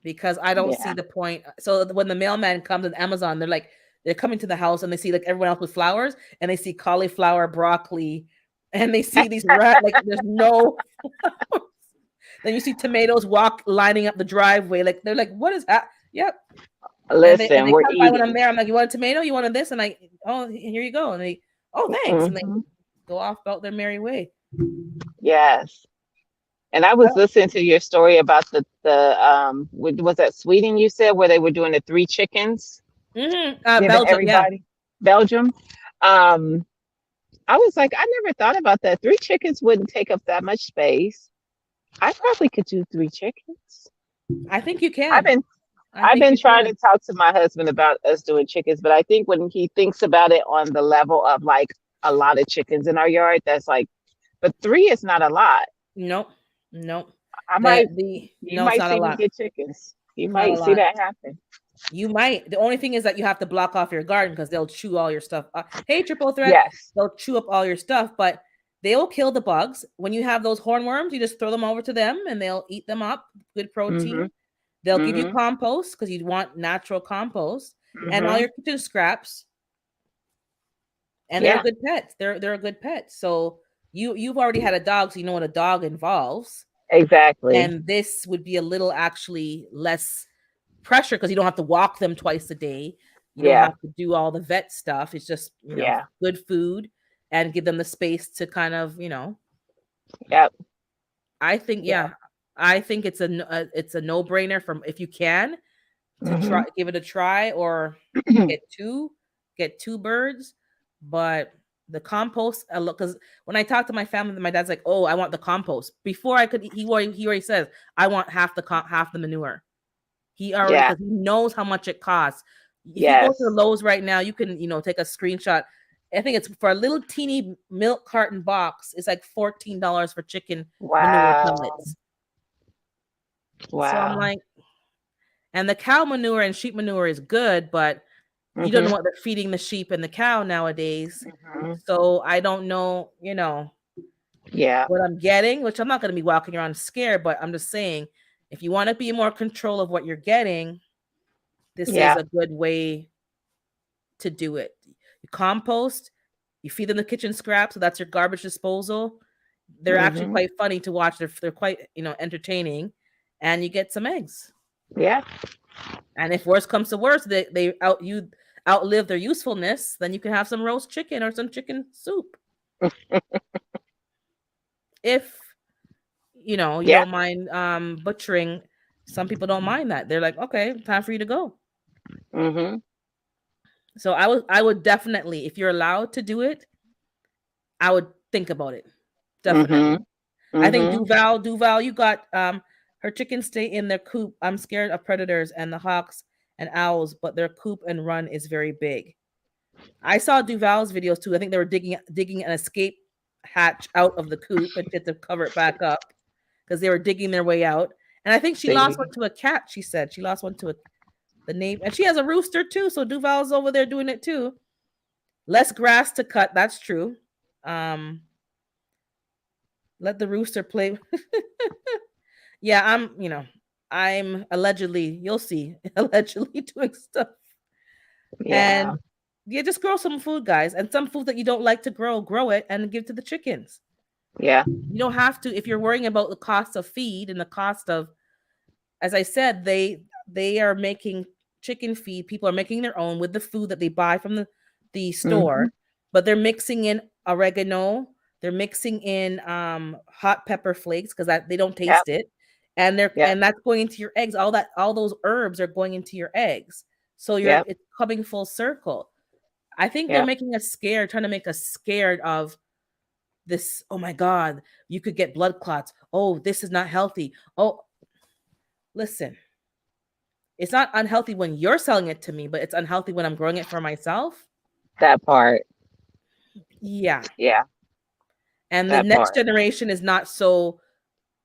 because I don't see Yeah. the point. So when the mailman comes on Amazon, they're coming to the house and they see like everyone else with flowers and they see cauliflower, broccoli, and they see these like there's no. Then you see tomatoes walk lining up the driveway. Like they're like, what is that? Yep. And they Listen, we're come by when I'm eating. there. I'm like, you want a tomato? You wanted this? And here you go. And they, oh, thanks. And they Hmm. go off about their merry way. Yes. And I was listening to your story about was that Sweden you said where they were doing the three chickens, Mm-hmm. giving Belgium, yeah. everybody Belgium. Um, I was like, I never thought about that. Three chickens wouldn't take up that much space. I probably could do three chickens. I think you I've can. been I I've think been you trying to can. talk to my husband about us doing chickens, but I think when he thinks about it on the level of like a lot of chickens in our yard, that's like, but three is not a lot. Nope. Nope. I might, you No, it's might not a see me lot. get chickens. You It's not a might see lot. that happen. You might. The only thing is that you have to block off your garden because they'll chew all your stuff. Hey, triple threat, Yes. they'll chew up all your stuff, but they will kill the bugs. When you have those hornworms, you just throw them over to them and they'll eat them up. Good Mm-hmm. protein. They'll give you Mm-hmm. compost because you want natural compost and all Mm-hmm. your kitchen scraps. And they're a Yeah, good pet. They're a good pet. So you've already had a dog, so you know what a dog involves. exactly. And this would be a little actually less pressure because you don't have to walk them twice a day. You don't Yeah. have to do all the vet stuff. It's just, Yeah. good food and give them the space to kind of, Yep. I think, Yep. yeah, I think it's a no brainer from if you can to Mm-hmm. give it a try or get two, get two birds. But the compost, I look because when I talk to my family, my dad's like, "Oh, I want the compost." Before I could, he already says, "I want half the manure." He already Yeah. because he knows how much it costs. If you go to the Yes. Lowe's right now, you can take a screenshot. I think it's for a little teeny milk carton box. It's like $14 for chicken manure Wow. pellets. So I'm Wow. like, and the cow manure and sheep manure is good, but you don't know Mm-hmm. what they're feeding the sheep and the cow nowadays. Mm-hmm. So I don't know, Yeah. what I'm getting, which I'm not going to be walking around scared, but I'm just saying, if you want to be more control of what you're getting, this is Yeah. a good way to do it. You compost, you feed them the kitchen scraps, so that's your garbage disposal. They're actually Mm-hmm. quite funny to watch. They're quite, entertaining, and you get some eggs. Yeah. And if worse comes to worse, you outlive their usefulness, then you can have some roast chicken or some chicken soup. If you Yeah. don't mind butchering, some people don't mind that. They're like, okay, time for you to go. Mm-hmm. So I would definitely, if you're allowed to do it, I would think about it. Mm-hmm. Definitely. I think Mm-hmm. Duval, you got her chickens stay in their coop. I'm scared of predators and the hawks and owls, but their coop and run is very big. I saw Duval's videos too. I think they were digging an escape hatch out of the coop and had to cover it back up because they were digging their way out. And I think she lost one See. to a cat. She said she lost one to the neighbor, and she has a rooster too. So Duval's over there doing it too. Less grass to cut. That's true. Um, let the rooster play. Yeah, I'm allegedly. You'll see, allegedly doing stuff. Yeah. And yeah, just grow some food, guys, and some food that you don't like to grow it and give to the chickens. Yeah. You don't have to if you're worrying about the cost of feed and the cost of, as I said, they are making chicken feed. People are making their own with the food that they buy from the Mhm. store, but they're mixing in oregano. They're mixing in hot pepper flakes because that they don't Yep. taste it, and they're Yep. and that's going into your eggs. All those herbs are going into your eggs, so Yep. it's coming full circle. I think they're Yep. making us scared, trying to make us scared of this. Oh my God, you could get blood clots. Oh, this is not healthy. Oh, listen, it's not unhealthy when you're selling it to me, but it's unhealthy when I'm growing it for myself. That part. Yeah. Yeah. And the That next part. generation is not so,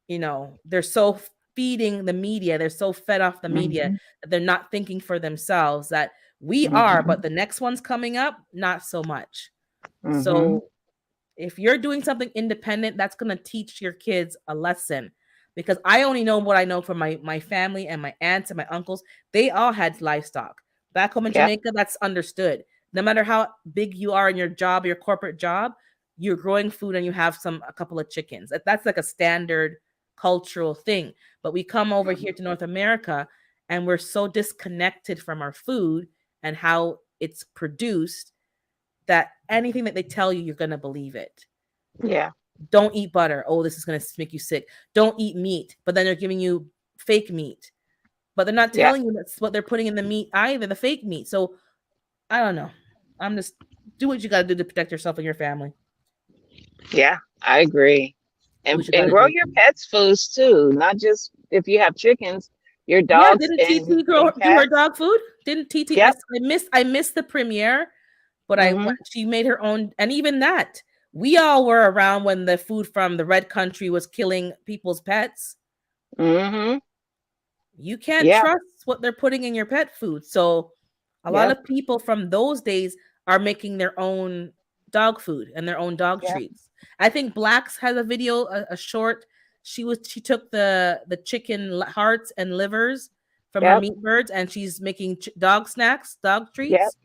they're so feeding the media, they're so fed off the media Mhm. that they're not thinking for themselves that we are, but Mhm. the next one's coming up, not so much. Mhm. So if you're doing something independent, that's going to teach your kids a lesson, because I only know what I know from my family and my aunts and my uncles. They all had livestock back home in Yep. Jamaica. That's understood. No matter how big you are in your job, your corporate job, you're growing food and you have a couple of chickens. That's like a standard cultural thing. But we come over here Mhm. to North America and we're so disconnected from our food and how it's produced that anything that they tell you, you're going to believe it. Yeah. Don't eat butter. Oh, this is going to make you sick. Don't eat meat. But then they're giving you fake meat. But they're not Yep. telling you that's what they're putting in the meat either, the fake meat. So I don't know. I'm just do what you got to do to protect yourself and your family. Yeah. I agree. Do And what you got to grow do. your pets foods too, not just if you have chickens, your Yeah, dogs didn't TT and do her cats. dog food? Didn't TT? Yep. I missed the premiere, but Mhm. she made her own, and even that we all were around when the food from the Red Country was killing people's pets. Mhm. You can't Yeah. trust what they're putting in your pet food. So a lot Yep. of people from those days are making their own dog food and their own dog Yep. treats. I think Blacks has a video, a short. She took the chicken hearts and livers from her Yep. meat birds and she's making dog snacks, dog Yep. treats.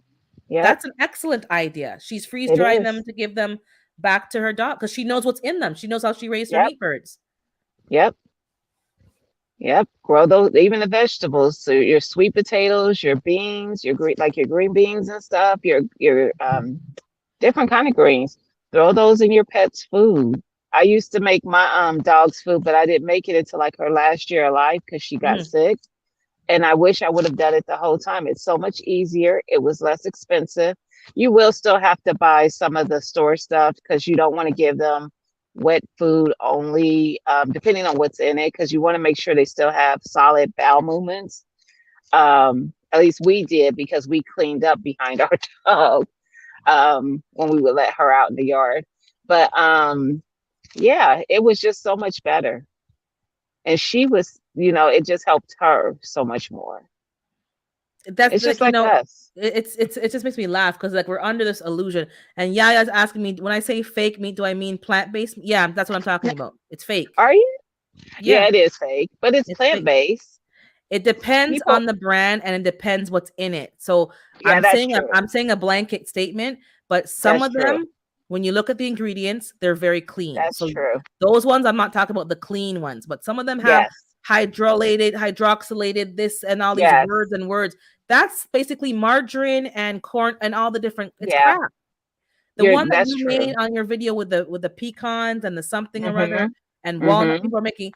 Yep. That's an excellent idea. She's freeze It drying them is. to give them back to her dog because she knows what's in them. She knows how she raised her Yep. meat birds. Yep. Yep. Grow those, even the vegetables. So your sweet potatoes, your beans, your green, like your green beans and stuff, your different kind of greens. Throw those in your pet's food. I used to make my dog's food, but I didn't make it until like her last year of life because she got Mhm. sick. And I wish I would have done it the whole time. It's so much easier. It was less expensive. You will still have to buy some of the store stuff because you don't want to give them wet food only, depending on what's in it, because you want to make sure they still have solid bowel movements. At least we did because we cleaned up behind our dog when we would let her out in the yard. But yeah, it was just so much better. And she was, it just helped her so much more. That's It's just like like us. it just makes me laugh because like we're under this illusion. And Yaya's asking me when I say fake meat, do I mean plant based? Yeah, that's what I'm talking about. It's fake. Are you? Yeah, Yeah, it is fake, but it's it's plant fake. based. It depends People, on the brand and it depends what's in it. So yeah, that's true. I'm saying a blanket statement, but some That's of true. them, when you look at the ingredients, they're very clean. That's So true. those ones, I'm not talking about the clean ones, but some of them have Yes. hydroxylated, this and all these Yes. words and words. That's basically margarine and corn and all the different. It's Yeah. crap. The one that That's you made true. on your video with the pecans and the something or other Mhm. and walnut, Mhm. people are making,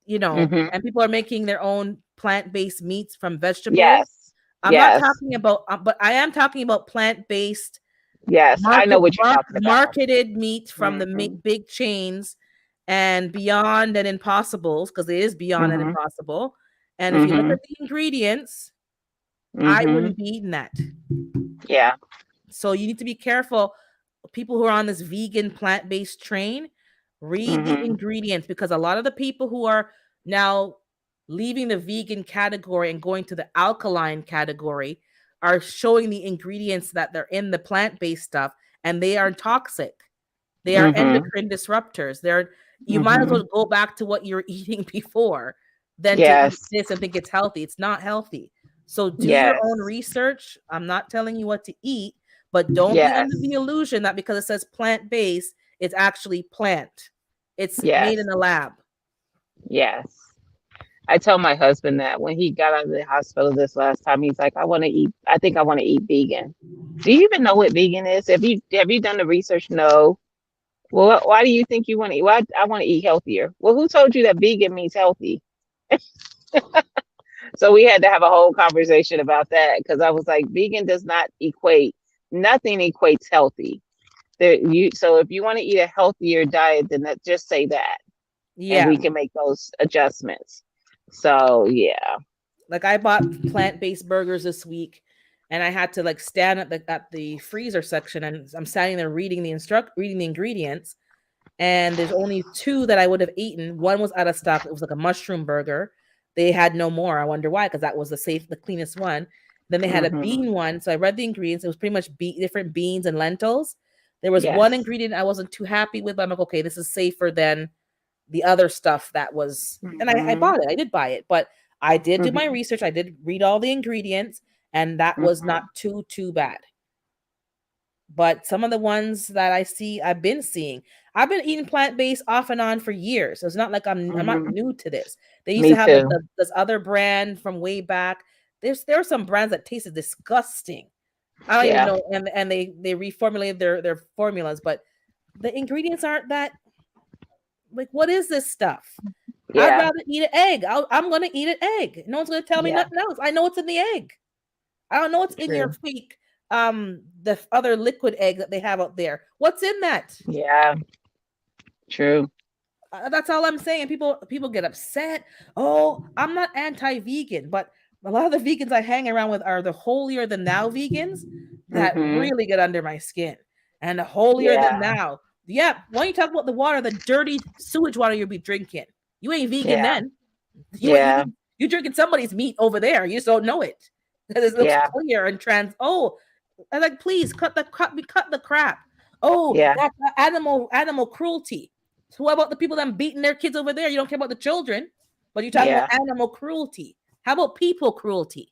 Mhm. and people are making their own plant-based meats from vegetables. Yes. I'm not Yes. talking about, but I am talking about plant-based Yes. I know what you're talking about. marketed meat from the Mhm. big chains and Beyond and Impossibles, because it is Beyond and Mhm. Impossible. And if you look at Mhm. the ingredients, I Mhm. wouldn't be eating that. Yeah. So you need to be careful. People who are on this vegan plant-based train, read the Mhm. ingredients because a lot of the people who are now leaving the vegan category and going to the alkaline category are showing the ingredients that they're in the plant-based stuff and they are toxic. They are Mhm. endocrine disruptors. They're You might as well Mhm. go back to what you were eating before than to eat Yes. this and think it's healthy. It's not healthy. So do your own Yes. research. I'm not telling you what to eat, but don't be under the Yes. illusion that because it says plant-based, it's actually plant. It's made Yes. in a lab. Yes. I told my husband that when he got out of the hospital this last time, he's like, I think I want to eat vegan. Do you even know what vegan is? Have you done the research? No. Well, why do you think you want to eat? Why I want to eat healthier? Well, who told you that vegan means healthy? So we had to have a whole conversation about that because I was like, vegan does not equate, nothing equates healthy. So if you want to eat a healthier diet, then just say that, and Yeah. we can make those adjustments. So yeah, Like I bought plant-based burgers this week and I had to like stand at the freezer section and I'm standing there reading the ingredients and there's only two that I would have eaten. One was out of stock. It was like a mushroom burger. They had no more. I wonder why, because that was the cleanest one. Then they had a hmm bean one. So I read the ingredients. It was pretty much different beans and lentils. There was one yes, ingredient I wasn't too happy with. But I'm like, okay, this is safer than the other stuff that was. And I hmm bought it. I did buy it, but I did do my hmm research. I did read all the ingredients, and that was not hmm too bad. But some of the ones that I see, I've been seeing. I've been eating plant based off and on for years. So it's not like I'm not hmm new to this. They used to me have like too. this other brand from way back. There are some brands that tasted disgusting. I don't even Yeah, know, and they reformulated their formulas, but the ingredients aren't that like what is this stuff? I'd yeah, rather eat an egg. I'm gonna eat an egg. No one's gonna tell me yeah, nothing else. I know what's in the egg. I don't know what's in your true. fake the other liquid egg that they have out there. What's in that? Yeah, true. That's all I'm saying. People get upset. Oh, I'm not anti-vegan, but a lot of the vegans I hang around with are the holier than thou vegans that hmm really get under my skin. And the holier than Yeah, thou. Yeah, when you talk about the water, the dirty sewage water you'll be drinking, you ain't vegan yeah, then. yeah, You drinking somebody's meat over there. You just don't know it because it looks yeah, clear and trans. Oh, I like please cut the crap. Oh, yeah, that's animal cruelty. So what about the people that beating their kids over there? You don't care about the children, but you're talking about yeah, animal cruelty. How about people cruelty?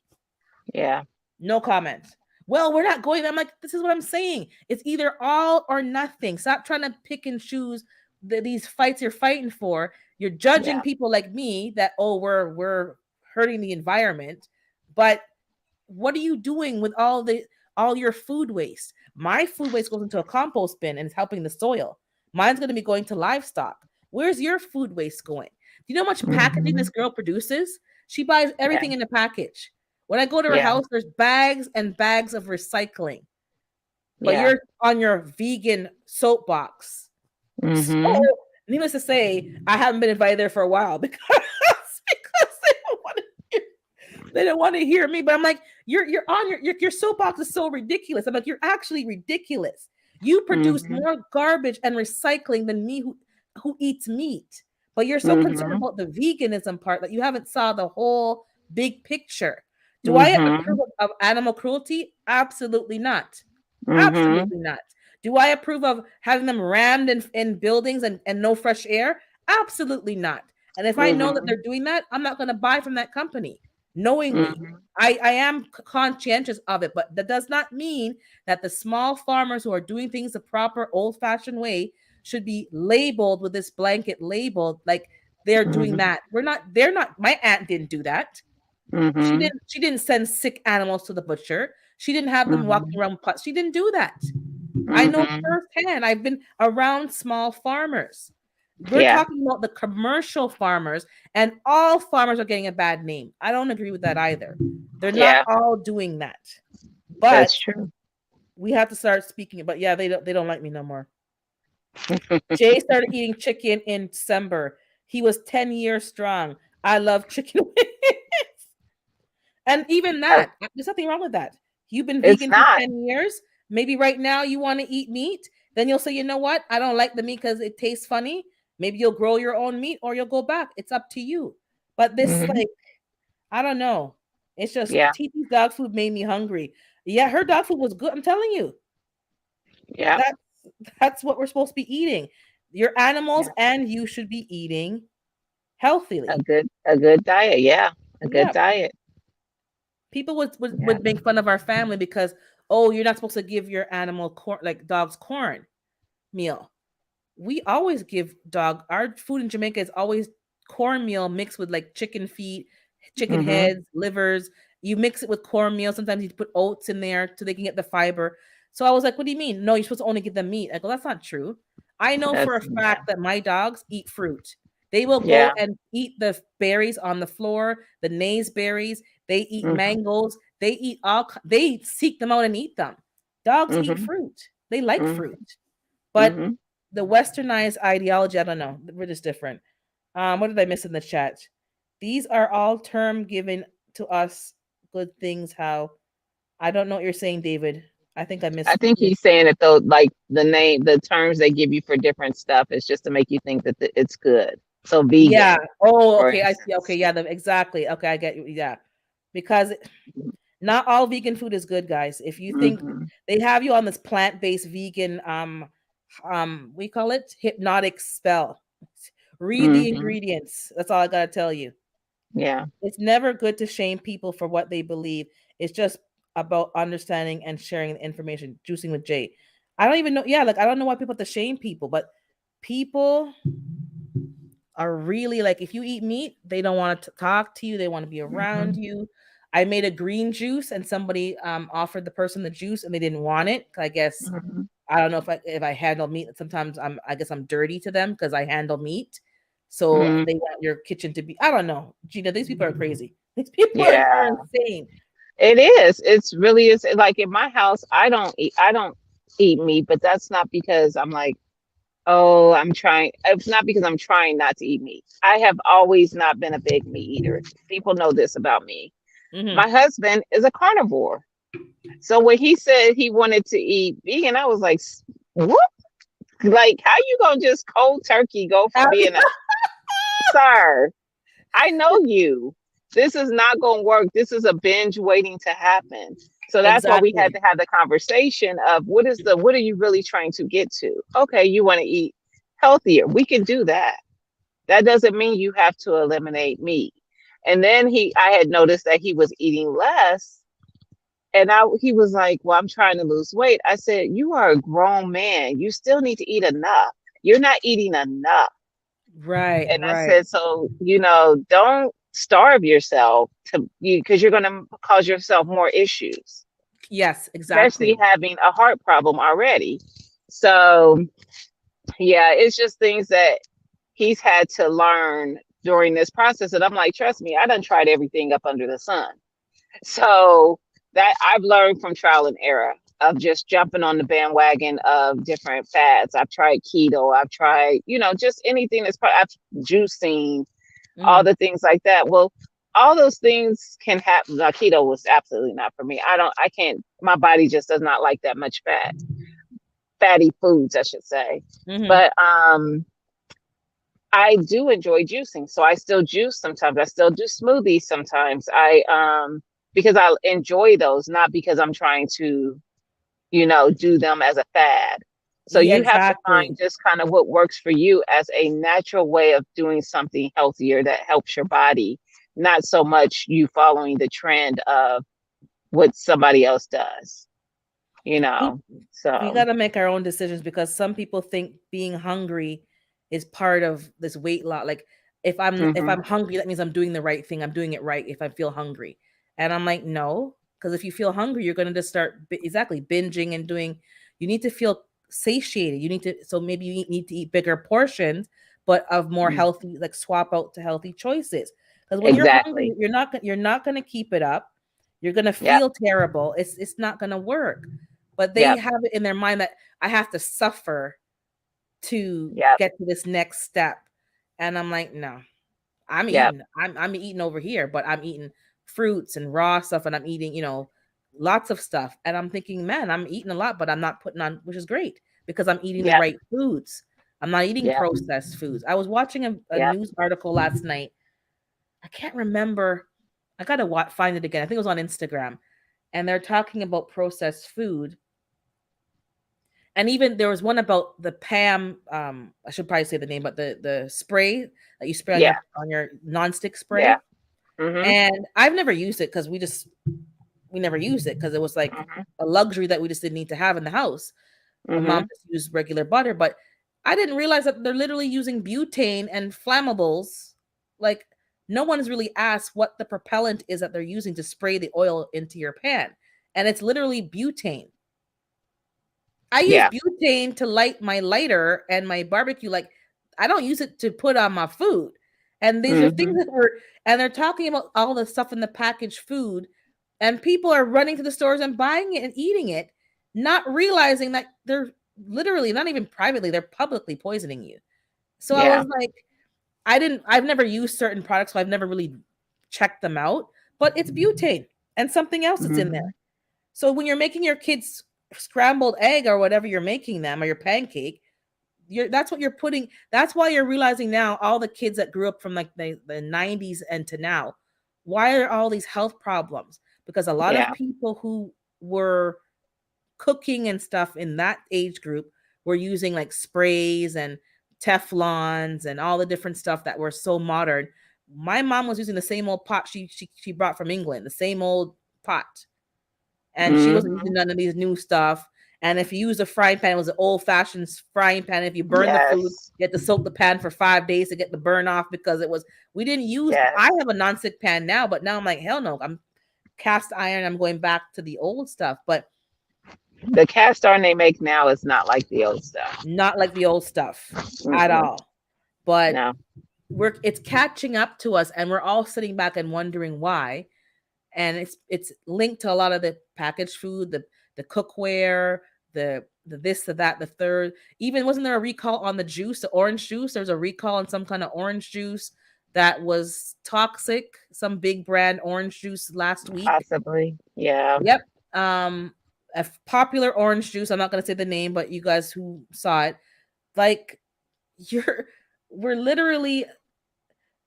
yeah. No comment. Well, we're not going. I'm like, this is what I'm saying. It's either all or nothing. Stop trying to pick and choose these fights you're fighting for. You're judging Yeah. people like me that we're hurting the environment, but what are you doing with all your food waste? My food waste goes into a compost bin and it's helping the soil. Mine's going to be going to livestock. Where's your food waste going? Do you know how much packaging hmm this girl produces? She buys Yeah. everything in a package. When I go to her Yeah. house, there's bags and bags of recycling. But Yeah. you're on your vegan soapbox. So, hmm needless to say, I haven't been invited there for a while because they don't want to hear me. But I'm like, you're on your soapbox is so ridiculous. I'm like, you're actually ridiculous. You produce hmm more garbage and recycling than me who eats meat. But you're so concerned hmm about the veganism part that you haven't saw the whole big picture. Do I hmm approve of animal cruelty? Absolutely not. hmm Absolutely not. Do I approve of having them rammed in buildings and no fresh air? Absolutely not. And if I know that hmm they're doing that, I'm not going to buy from that company knowingly. hmm I am conscientious of it, but that does not mean that the small farmers who are doing things the proper old fashioned way should be labeled with this blanket label like they're doing hmm that. They're not, my aunt didn't do that. hmm She didn't send sick animals to the butcher. She didn't have them walking hmm around with pots. She didn't do that. I know hmm firsthand. I've been around small farmers. We're Yeah. talking about the commercial farmers, and all farmers are getting a bad name. I don't agree with that either. They're not Yeah. all doing that, but That's true. we have to start speaking. But yeah, they don't like me no more. Jay started eating chicken in December. He was 10 years strong. I love chicken wings. And even Uh, that, there's nothing wrong with that. You've been it's vegan for not. 10 years. Maybe right now you want to eat meat. Then you'll say, you know what? I don't like the meat because it tastes funny. Maybe you'll grow your own meat or you'll go back. It's up to you. But this, hmm like, I don't know. It's just Yeah. TT's dog food made me hungry. Yeah, her dog food was good. I'm telling you. Yeah. That's that's what we're supposed to be eating. Your animals Yeah. and you should be eating A healthily. good diet. Yeah. A good Yeah. diet. People Yeah. would make fun of our family because oh you're not supposed to give your animal corn like dogs corn meal. We always give dog our food in Jamaica is always cornmeal mixed with like chicken feet, chicken Mhm. heads, livers. You mix it with cornmeal. Sometimes you put oats in there so they can get the fiber. So I was like, what do you mean? No, you're supposed to only give them meat. I go, that's not true. I know for That's a fact that my dogs eat fruit. They will go yeah. and eat the berries on the floor, the naze berries. They eat Mhm. mangoes. They eat they seek them out and eat them. Dogs eat Mhm. fruit. They like Mhm. fruit. But Mhm. the westernized ideology, I don't know. We're just different. What did I miss in the chat? These are all term given to us good things. How I don't know what you're saying, David. I think I I missed. think he's saying that though, like the terms they give you for different stuff is just to make you think that it's good. So Yeah. vegan, Oh, for okay. I see. Okay. instance. Yeah. Exactly. Okay. I get you. Yeah. Because not all vegan food is good, guys. If you think Mhm. they have you on this plant-based vegan, we call it hypnotic spell. Read the Mhm. ingredients. That's all I gotta tell you. Yeah. It's never good to shame people for what they believe. It's just about understanding and sharing the information. Juicing with Jay. I don't even know. Yeah, like I don't know why people have to shame people, but people are really like, if you eat meat, they don't want to talk to you. They want to be around Mhm. you. I made a green juice and somebody offered the person the juice and they didn't want it. I guess Mhm. I don't know if I handle meat. Sometimes I guess I'm dirty to them because I handle meat. So Mhm. they want your kitchen to be. I don't know, Gina. These people are crazy. These people are Yeah. insane. It is. It's really is like in my house, I don't eat meat, but that's not because I'm like, oh, I'm trying. It's not because I'm trying not to eat meat. I have always not been a big meat eater. People know this about me. Hmm. My husband is a carnivore. So when he said he wanted to eat vegan, I was like, what? Like, how you gonna just cold turkey go from being a sir? I know you. This is not going to work. This is a binge waiting to happen. So that's why we had Exactly. to have the conversation of what are you really trying to get to? Okay, you want to eat healthier. We can do that. That doesn't mean you have to eliminate meat. And then I had noticed that he was eating less. And he was like, well, I'm trying to lose weight. I said, you are a grown man. You still need to eat enough. You're not eating enough. Right. And I Right. said, so, don't starve yourself to you because you're going to cause yourself more issues, Yes. especially Exactly. having a heart problem already. So, yeah, it's just things that he's had to learn during this process. And I'm like, trust me, I done tried everything up under the sun. So that I've learned from trial and error of just jumping on the bandwagon of different fads. I've tried keto. I've tried, just anything I've juicing, all Hmm. the things like that. Well, all those things can happen. Keto was absolutely not for me. I can't, my body just does not like that much fatty foods, I should say. Hmm. But I do enjoy juicing. So I still juice sometimes. I still do smoothies sometimes. Because I enjoy those, not because I'm trying to, do them as a fad. So Yeah. you have to Exactly. find just kind of what works for you as a natural way of doing something healthier that helps your body, not so much you following the trend of what somebody else does, you We know. we So, got to make our own decisions because some people think being hungry is part of this weight loss. Like if mhm, I'm hungry, that means I'm doing the right thing. I'm doing it right if I feel hungry. And I'm like, no, because if you feel hungry, you're going to just start exactly binging and doing. You need to feel satiated. You need to, so maybe you need to eat bigger portions, but of more mm, healthy, like swap out to healthy choices. Because when you're hungry, exactly. you're not going to keep it up. You're going to Yep. feel terrible. It's not going to work, but they Yep. have it in their mind that I have to suffer to Yep. get to this next step. And I'm like, no, I'm Yep. eating. I'm eating over here, but I'm eating fruits and raw stuff and I'm eating, lots of stuff. And I'm thinking, man, I'm eating a lot, but I'm not putting on, which is great because I'm eating the Yep. right foods. I'm not eating Yep. processed foods. I was watching a Yep. news article last night. I can't remember. I got to find it again. I think it was on Instagram. And they're talking about processed food, and even there was one about the Pam. I should probably say the name, but the spray that you spray on Yeah. your nonstick Yeah. spray. Mhm. And I've never used it because we never used it because it was like Mhm. a luxury that we just didn't need to have in the house. My mom Mhm. just used regular butter, but I didn't realize that they're literally using butane and flammables like no one's really asked what the propellant is that they're using to spray the oil into your pan, and it's literally butane. I use Yeah. butane to light my lighter and my barbecue. Like, I don't use it to put on my food. And these are things Mhm. that were, and they're talking about all the stuff in the packaged food, and people are running to the stores and buying it and eating it, not realizing that they're literally, not even privately, they're publicly poisoning you. So I Yeah. was like, I've never used certain products, so I've never really checked them out, but it's butane and something else that's in there. Mhm. So when you're making your kids scrambled egg or whatever you're making them, or your pancake, that's what you're putting. That's why you're realizing now, all the kids that grew up from like the 90s and to now, why are all these health problems? Because a lot of Yeah. people who were cooking and stuff in that age group were using like sprays and Teflons and all the different stuff that were so modern. My mom was using the same old pot she brought from England, the same old pot, and she wasn't Mhm. using none of these new stuff. And if you use a frying pan, it was an old fashioned frying pan. If you burn the food, Yes. you had to soak the pan for 5 days to get the burn off, because it was, we didn't use, I Yes. have a non-stick pan now, but now I'm like, hell no, I'm cast iron, I'm going back to the old stuff, but The cast iron they make now is not like the old stuff. not like the old stuff at Mm-mm. all. But No. it's catching up to us, and we're all sitting back and wondering why. And it's linked to a lot of the packaged food, the cookware, the this, the that, the third. Even, wasn't there a recall on the juice, the orange juice? There's a recall on some kind of orange juice that was toxic, some big brand orange juice last week. Possibly. Yeah. Yep. Um, a popular orange juice. I'm not gonna say the name, but you guys who saw it, like, you're we're literally,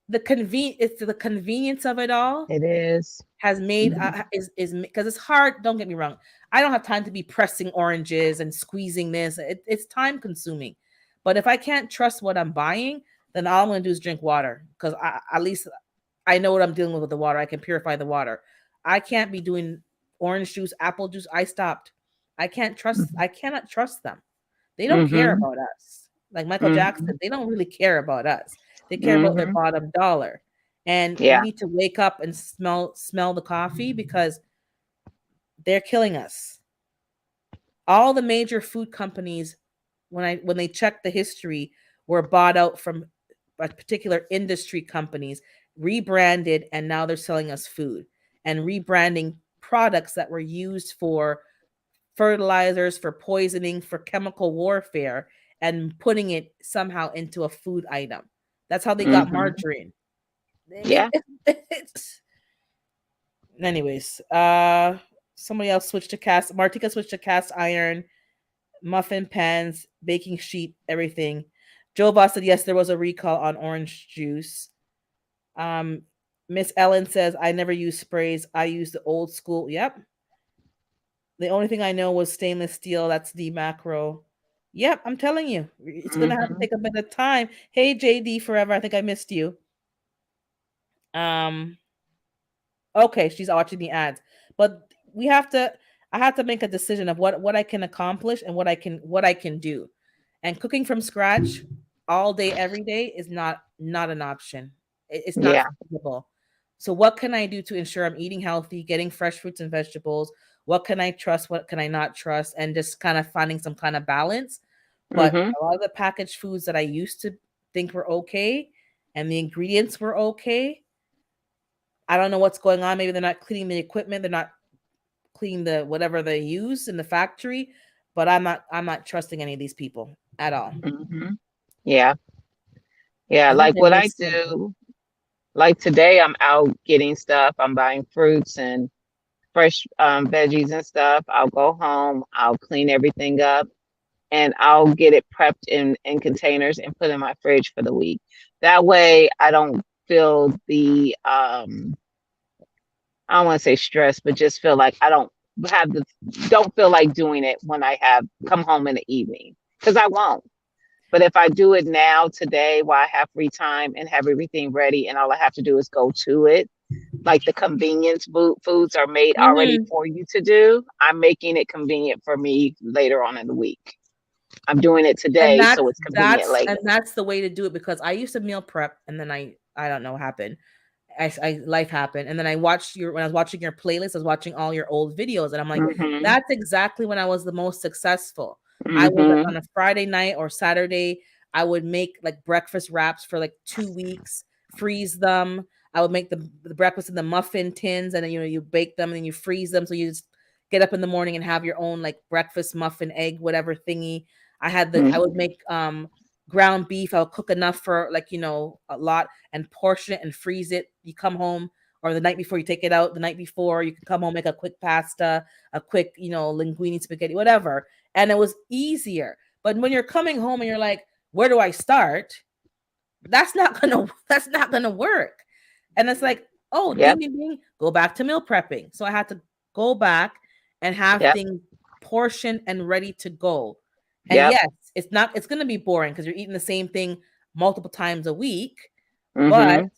it's the convenience of it all It is. has made, Mhm. is because it's hard. Don't get me wrong. I don't have time to be pressing oranges and squeezing this. It's time consuming. But if I can't trust what I'm buying, then all I'm going to do is drink water, because at least I know what I'm dealing with the water. I can purify the water. I can't be doing orange juice, apple juice. I stopped. I can't trust. I cannot trust them. They don't care Mhm. about us. Like Michael Mhm. Jackson, they don't really care about us. They care about their Mhm. bottom dollar. And we Yeah. need to wake up and smell the coffee, because they're killing us. All the major food companies, when they check the history, were bought out from particular industry companies, rebranded, and now they're selling us food and rebranding products that were used for fertilizers, for poisoning, for chemical warfare, and putting it somehow into a food item. That's how they got Mhm. margarine. Yeah. It's, anyways, somebody else switched to cast. Martika switched to cast iron, muffin pans, baking sheet, everything. Joe Boss said yes, there was a recall on orange juice. Um, Miss Ellen says I never use sprays. I use the old school. Yep. The only thing I know was stainless steel. That's the macro. Yep, I'm telling you, it's gonna have to Mhm. take a bit of time. Hey, JD, forever. I think I missed you. Um, okay, she's watching the ads, but we have to. I have to make a decision of what I can accomplish and what I can do. And cooking from scratch all day every day is not an option. It's not Yeah. feasible. So what can I do to ensure I'm eating healthy, getting fresh fruits and vegetables? What can I trust? What can I not trust? And just kind of finding some kind of balance. But Mhm. a lot of the packaged foods that I used to think were okay, and the ingredients were okay, I don't know what's going on. Maybe they're not cleaning the equipment. They're not cleaning the whatever they use in the factory. But I'm not trusting any of these people at all. Mhm. Yeah. Yeah. I think Like they what I miss something. do. Like today, I'm out getting stuff. I'm buying fruits and fresh veggies and stuff. I'll go home. I'll clean everything up, and I'll get it prepped in containers and put in my fridge for the week. That way, I don't feel the I don't want to say stress, but just feel like I have the don't feel like doing it when I have come home in the evening, because I won't. But if I do it now today while I have free time and have everything ready, and all I have to do is go to it, like the convenience foods are made already Mhm. for you to do, I'm making it convenient for me later on in the week. I'm doing it And today, that's so it's convenient that's and later. that's the way to do it, because I used to meal prep, and then I I don't know what happened. Life happened, and then I watched your when I was watching your playlist, I was watching all your old videos, and I'm like, Mhm. that's exactly when I was the most successful. I was like Mhm. on a Friday night or Saturday, I would make like breakfast wraps for like 2 weeks, freeze them. I would make the breakfast in the muffin tins, and then you bake them and then you freeze them. So you just get up in the morning and have your own like breakfast muffin, egg, whatever thingy. I Mhm. would make ground beef. I would cook enough for like a lot and portion it and freeze it. You come home or the night before you take it out. The night before you can come home, make a quick pasta, a quick linguine spaghetti, whatever, and it was easier. But when you're coming home and you're like, where do I start? That's not gonna work. And it's like, oh, ding Yep. ding ding, go back to meal prepping. So I had to go back and have Yep. things portioned and ready to go. And Yep. yes, it's gonna be boring because you're eating the same thing multiple times a week. But Mhm.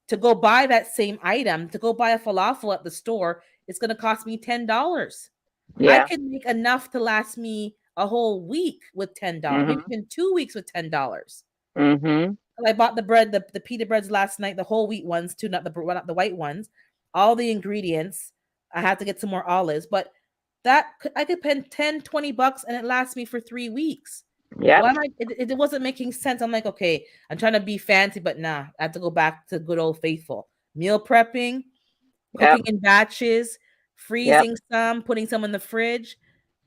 to go buy that same item, to go buy a falafel at the store, it's gonna cost me $10. I Yeah. can make enough to last me a whole week with $10, maybe Mhm. even 2 weeks with $10. Mhm. I bought the bread, the pita breads last night, the whole wheat ones too, not the white ones. All the ingredients. I had to get some more olives, but I could spend 10, $20 and it lasts me for 3 weeks. Yep. Why am I? It wasn't making sense. I'm like, okay, I'm trying to be fancy, but nah, I have to go back to good old faithful meal prepping, Yep. cooking in batches, Yep. freezing some, putting some in the fridge.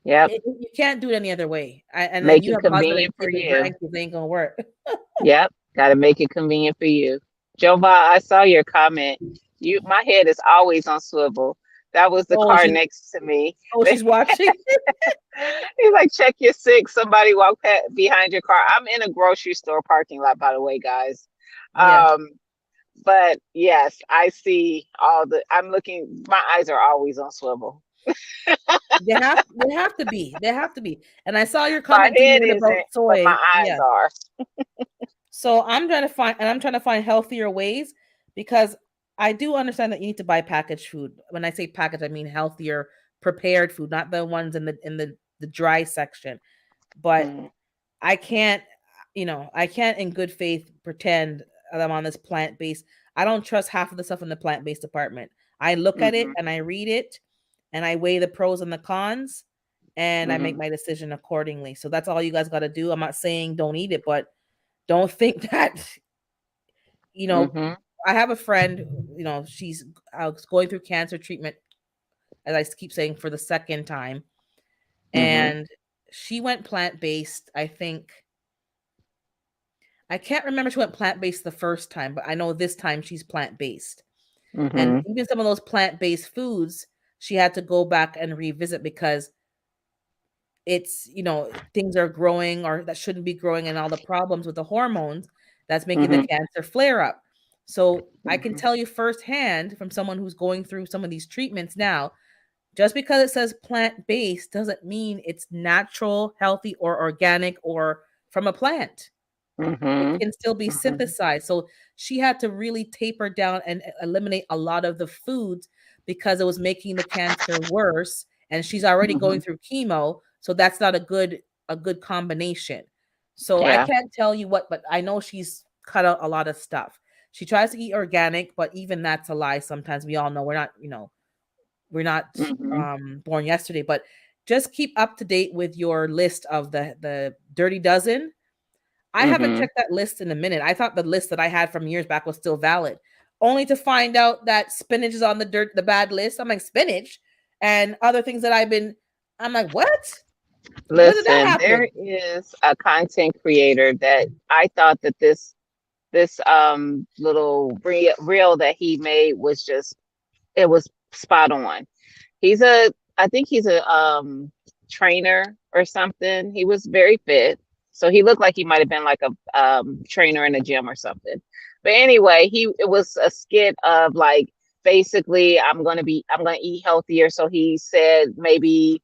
Yep. You can't do it any other way. And then Make you it have a husband and convenient for kids and you. grandkids, they ain't gonna work. Yep. Got to make it convenient for you. Jova, I saw your comment. My head is always on swivel. That was the Oh, car she next to me. Oh, she's watching. He's like, check your six. Somebody walked behind your car. I'm in a grocery store parking lot, by the way, guys. Yeah, Um, but yes, I see all the. I'm looking. My eyes are always on swivel. they have to be. They have to be. And I saw your My comment too head Lynn, about isn't, but my soy. eyes Yeah. are. So I'm trying to find healthier ways because I do understand that you need to buy packaged food. When I say packaged, I mean healthier prepared food, not the ones in the dry section. But Mm-hmm. I can't, I can't in good faith pretend that I'm on this plant based. I don't trust half of the stuff in the plant based department. I look at it Mm-hmm. and I read it and I weigh the pros and the cons and I make Mm-hmm. my decision accordingly. So that's all you guys got to do. I'm not saying don't eat it, but don't think that, you know, Mm-hmm. I have a friend, she's going through cancer treatment, as I keep saying, for the second time. Mm-hmm. And she went plant based, I think. I can't remember she went plant based the first time, but I know this time she's plant based. And Mm-hmm. even some of those plant based foods, she had to go back and revisit because things are growing or that shouldn't be growing and all the problems with the hormones that's making the Mm-hmm. cancer flare up. So I can Mm-hmm. tell you firsthand from someone who's going through some of these treatments now, just because it says plant based doesn't mean it's natural, healthy, or organic or from a plant. It Mm-hmm. can still be Mm-hmm. synthesized. So she had to really taper down and eliminate a lot of the foods because it was making the cancer worse. And she's already Mm-hmm. going through chemo, so that's not a good combination. So I Yeah. can't tell you what, but I know she's cut out a lot of stuff. She tries to eat organic, but even that's a lie. Sometimes we all know we're not Mm-hmm. born yesterday. But just keep up to date with your list of the dirty dozen. I haven't Mm-hmm. checked that list in a minute. I thought the list that I had from years back was still valid, only to find out that spinach is on the bad list. I'm like, spinach and other things that I'm like, what? When did that Listen, there happen? is a content creator that I thought that this little reel that he made was just, it was spot on. He's a I think he's a trainer or something. He was very fit. So he looked like he might have been like a trainer in a gym or something. But anyway, it was a skit of like, basically I'm gonna eat healthier. So he said maybe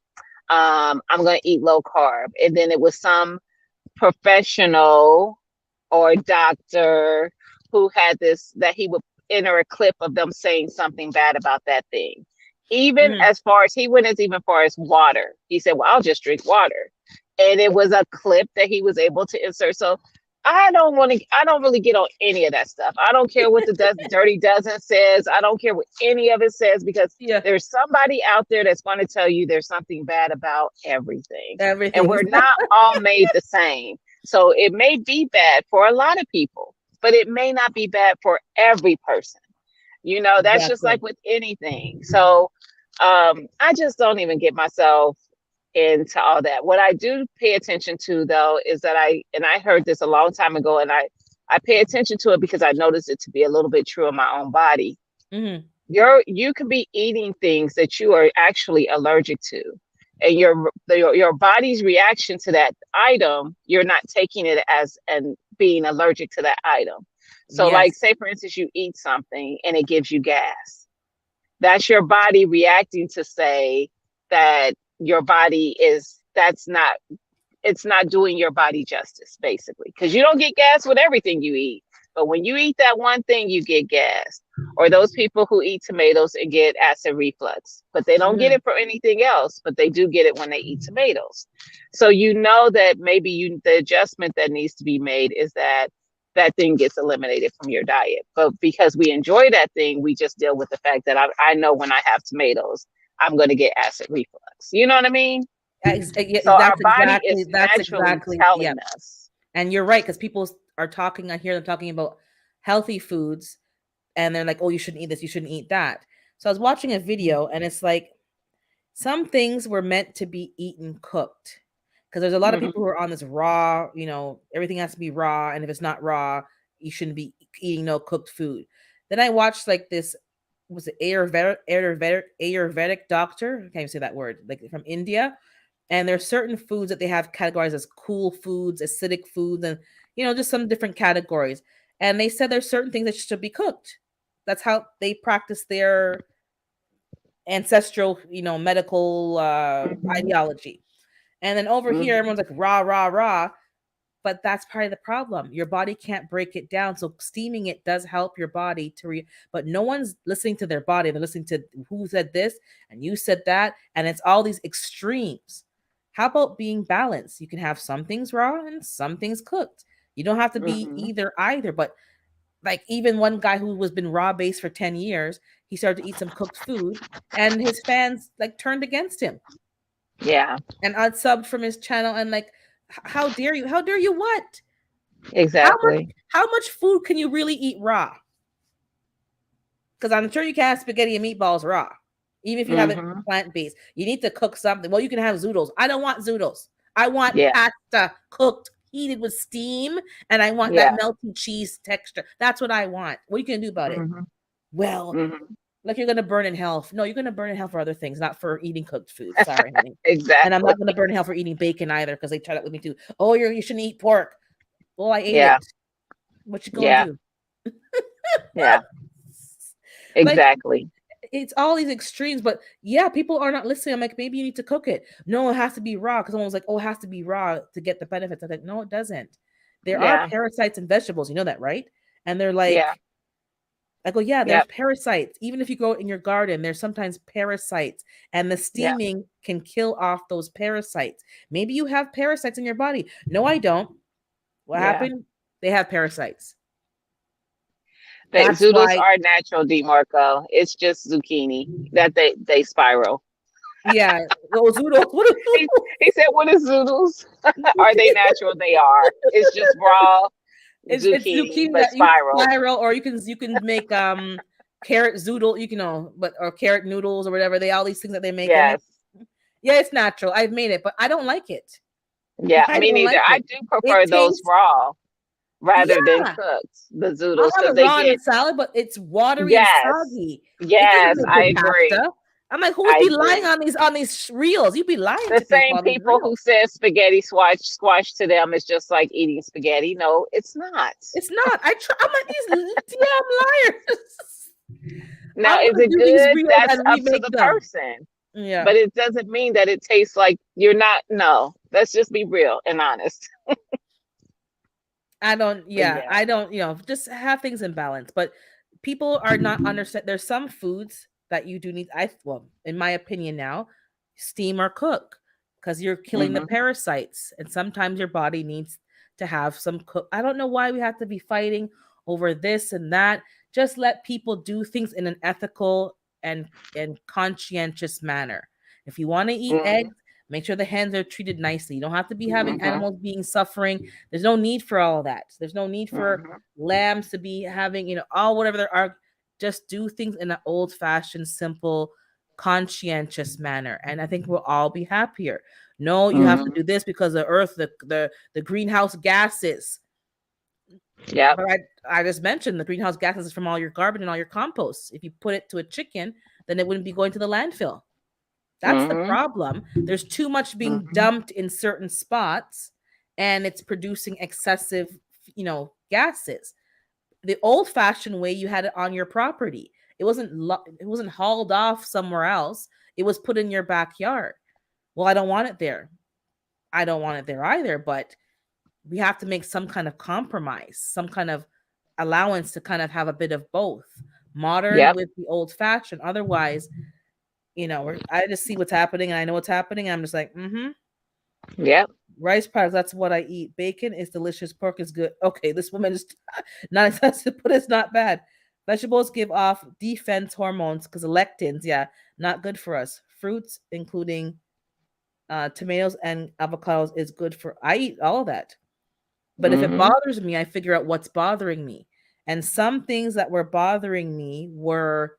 I'm gonna eat low carb. And then it was some professional or doctor who had this, that he would enter a clip of them saying something bad about that thing. Even Mm, as far as he went, as even far as water, he said, well, I'll just drink water. And it was a clip that he was able to insert. So I don't really get on any of that stuff. I don't care what the dirty dozen says. I don't care what any of it says, because Yeah, there's somebody out there that's going to tell you there's something bad about everything. And everything. we're not all made the same. So it may be bad for a lot of people, but it may not be bad for every person. That's just like Exactly. with anything. So I just don't even get myself into all that. What I do pay attention to, though, is that I heard this a long time ago, and I pay attention to it because I noticed it to be a little bit true in my own body. Hmm. You can be eating things that you are actually allergic to, and your body's reaction to that item, you're not taking it as and being allergic to that item. So, like, Yes. say for instance, you eat something and it gives you gas. That's your body reacting to say that your body is that's not it's not doing your body justice, basically, because you don't get gas with everything you eat, but when you eat that one thing, you get gas. Or those people who eat tomatoes and get acid reflux, but they don't get Hmm. it for anything else, but they do get it when they eat tomatoes. So that maybe the adjustment that needs to be made is that that thing gets eliminated from your diet. But because we enjoy that thing, we just deal with the fact that I know when I have tomatoes, I'm going to get acid reflux. You know what I mean? Yeah, So our that's body exactly. is That's naturally exactly. Yeah. telling us. And you're right, because people are talking. I hear them talking about healthy foods, and they're like, "Oh, you shouldn't eat this. You shouldn't eat that." So I was watching a video, and it's like some things were meant to be eaten cooked, because there's a lot of people Mm-hmm. who are on this raw. Everything has to be raw, and if it's not raw, you shouldn't be eating no cooked food. Then I watched like this, was it Ayurvedic doctor? I can't even say that word. Like from India, and there's certain foods that they have categorized as cool foods, acidic foods, and just some different categories. And they said there's certain things that should be cooked. That's how they practice their ancestral, medical Mm-hmm. ideology. And then over here, Mm-hmm. everyone's like rah rah rah. But that's part of the problem. Your body can't break it down. So steaming it does help your body but no one's listening to their body. They're listening to who said this and you said that. And it's all these extremes. How about being balanced? You can have some things raw and some things cooked. You don't have to be Mm-hmm. either. But like even one guy who was been raw based for 10 years, he started to eat some cooked food and his fans like turned against him Yeah, and unsubbed from his channel and like, how dare you? How dare you what? How much exactly. how much food can you really eat raw? Because I'm sure you can have spaghetti and meatballs raw, even if you have it Mm-hmm. plant based. You need to cook something. Well, you can have zoodles. I don't want zoodles. I want Yeah, pasta cooked, heated with steam, and I want that yeah. melty cheese texture. That's what I want. What are you gonna do about it? Mm-hmm. Well, Mm-hmm. like you're gonna burn in hell. No, you're gonna burn in hell for other things, not for eating cooked food. Sorry, honey. And I'm Exactly. not gonna burn in hell for eating bacon either, because they tried that with me too. Oh, you shouldn't eat pork. Well, I ate Yeah, it. What you gonna yeah, do? yeah. Like Exactly. it's all these extremes, but yeah, people are not listening. I'm like, maybe you need to cook it. No, it has to be raw, because someone was like, oh, it has to be raw to get the benefits. I was like, no, it doesn't. There are Yeah, parasites in vegetables, you know that, right? And they're yeah, like, I go, yeah, there's yep, parasites. Even if you grow it in your garden, there's sometimes parasites, and the yeah, steaming can kill off those parasites. Maybe you have parasites in your body. No, I don't. What yeah. happened? They have parasites. They, That's zoodles why, are natural, DeMarco. It's just zucchini that they spiral. yeah, those zoodles. What are He, he said, "What is zoodles? Are they natural? They are. It's just raw It's zucchini, zucchini but that you spiraled. spiral, or you can make carrot zoodle, but or carrot noodles or whatever. They all these things that they make. I'm like, Yes, yeah, it's natural. I've made it, but I don't like it. yeah. I Me don't neither. like I it. do It prefer those tastes, raw rather than yeah. cooked. The I'll zoodles, have because it they raw in a get. salad, but it's watery and Yes, soggy. It doesn't yes. make I good agree. pasta. I'm like, who's I be lying agree. on these reels? You be lying The to people same on these people who reels. said spaghetti squash to them is just like eating spaghetti. No, it's not. It's not. I'm like these damn liars. Now, I'm is gonna it do these good? reels That's and up to remake the them. person. Yeah. But it doesn't mean that it tastes like you're not. No, let's just be real and honest. I don't, But yeah, yeah. I don't, just have things in balance. But people are not understand. There's some foods that you do need. Well, in my opinion now, steam or cook, because you're killing the Hmm. parasites, and sometimes your body needs to have some cook. I don't know why we have to be fighting over this and that. Just let people do things in an ethical and conscientious manner. If you want to eat Mhm. eggs, make sure the hens are treated nicely. You don't have to be having Mhm. animals being suffering. There's no need for all of that. There's no need for Mhm. lambs to be having, all whatever there are. Just do things in an old fashioned, simple, conscientious manner. And I think we'll all be happier. No, you have to Mhm. do this because the earth, the greenhouse gases. Yep. But I just mentioned the greenhouse gases is from all your garbage and all your compost. If you put it to a chicken, then it wouldn't be going to the landfill. That's the Mhm. problem. There's too much being Mhm. dumped in certain spots and it's producing excessive, gases. The old-fashioned way, you had it on your property. It wasn't hauled off somewhere else. It was put in your backyard. Well, I don't want it there. I don't want it there either, but we have to make some kind of compromise, some kind of allowance to kind of have a bit of both modern Yep. with the old fashioned. Otherwise, I just see what's happening and I know what's happening. And I'm just like, Yep. rice products, that's what I eat. Bacon is delicious. Pork is good. Okay, this woman is not expensive, but it's not bad. Vegetables give off defense hormones because lectins, yeah, not good for us. Fruits, including tomatoes and avocados, is good for. I eat all of that. But if it Mhm. bothers me, I figure out what's bothering me. And some things that were bothering me were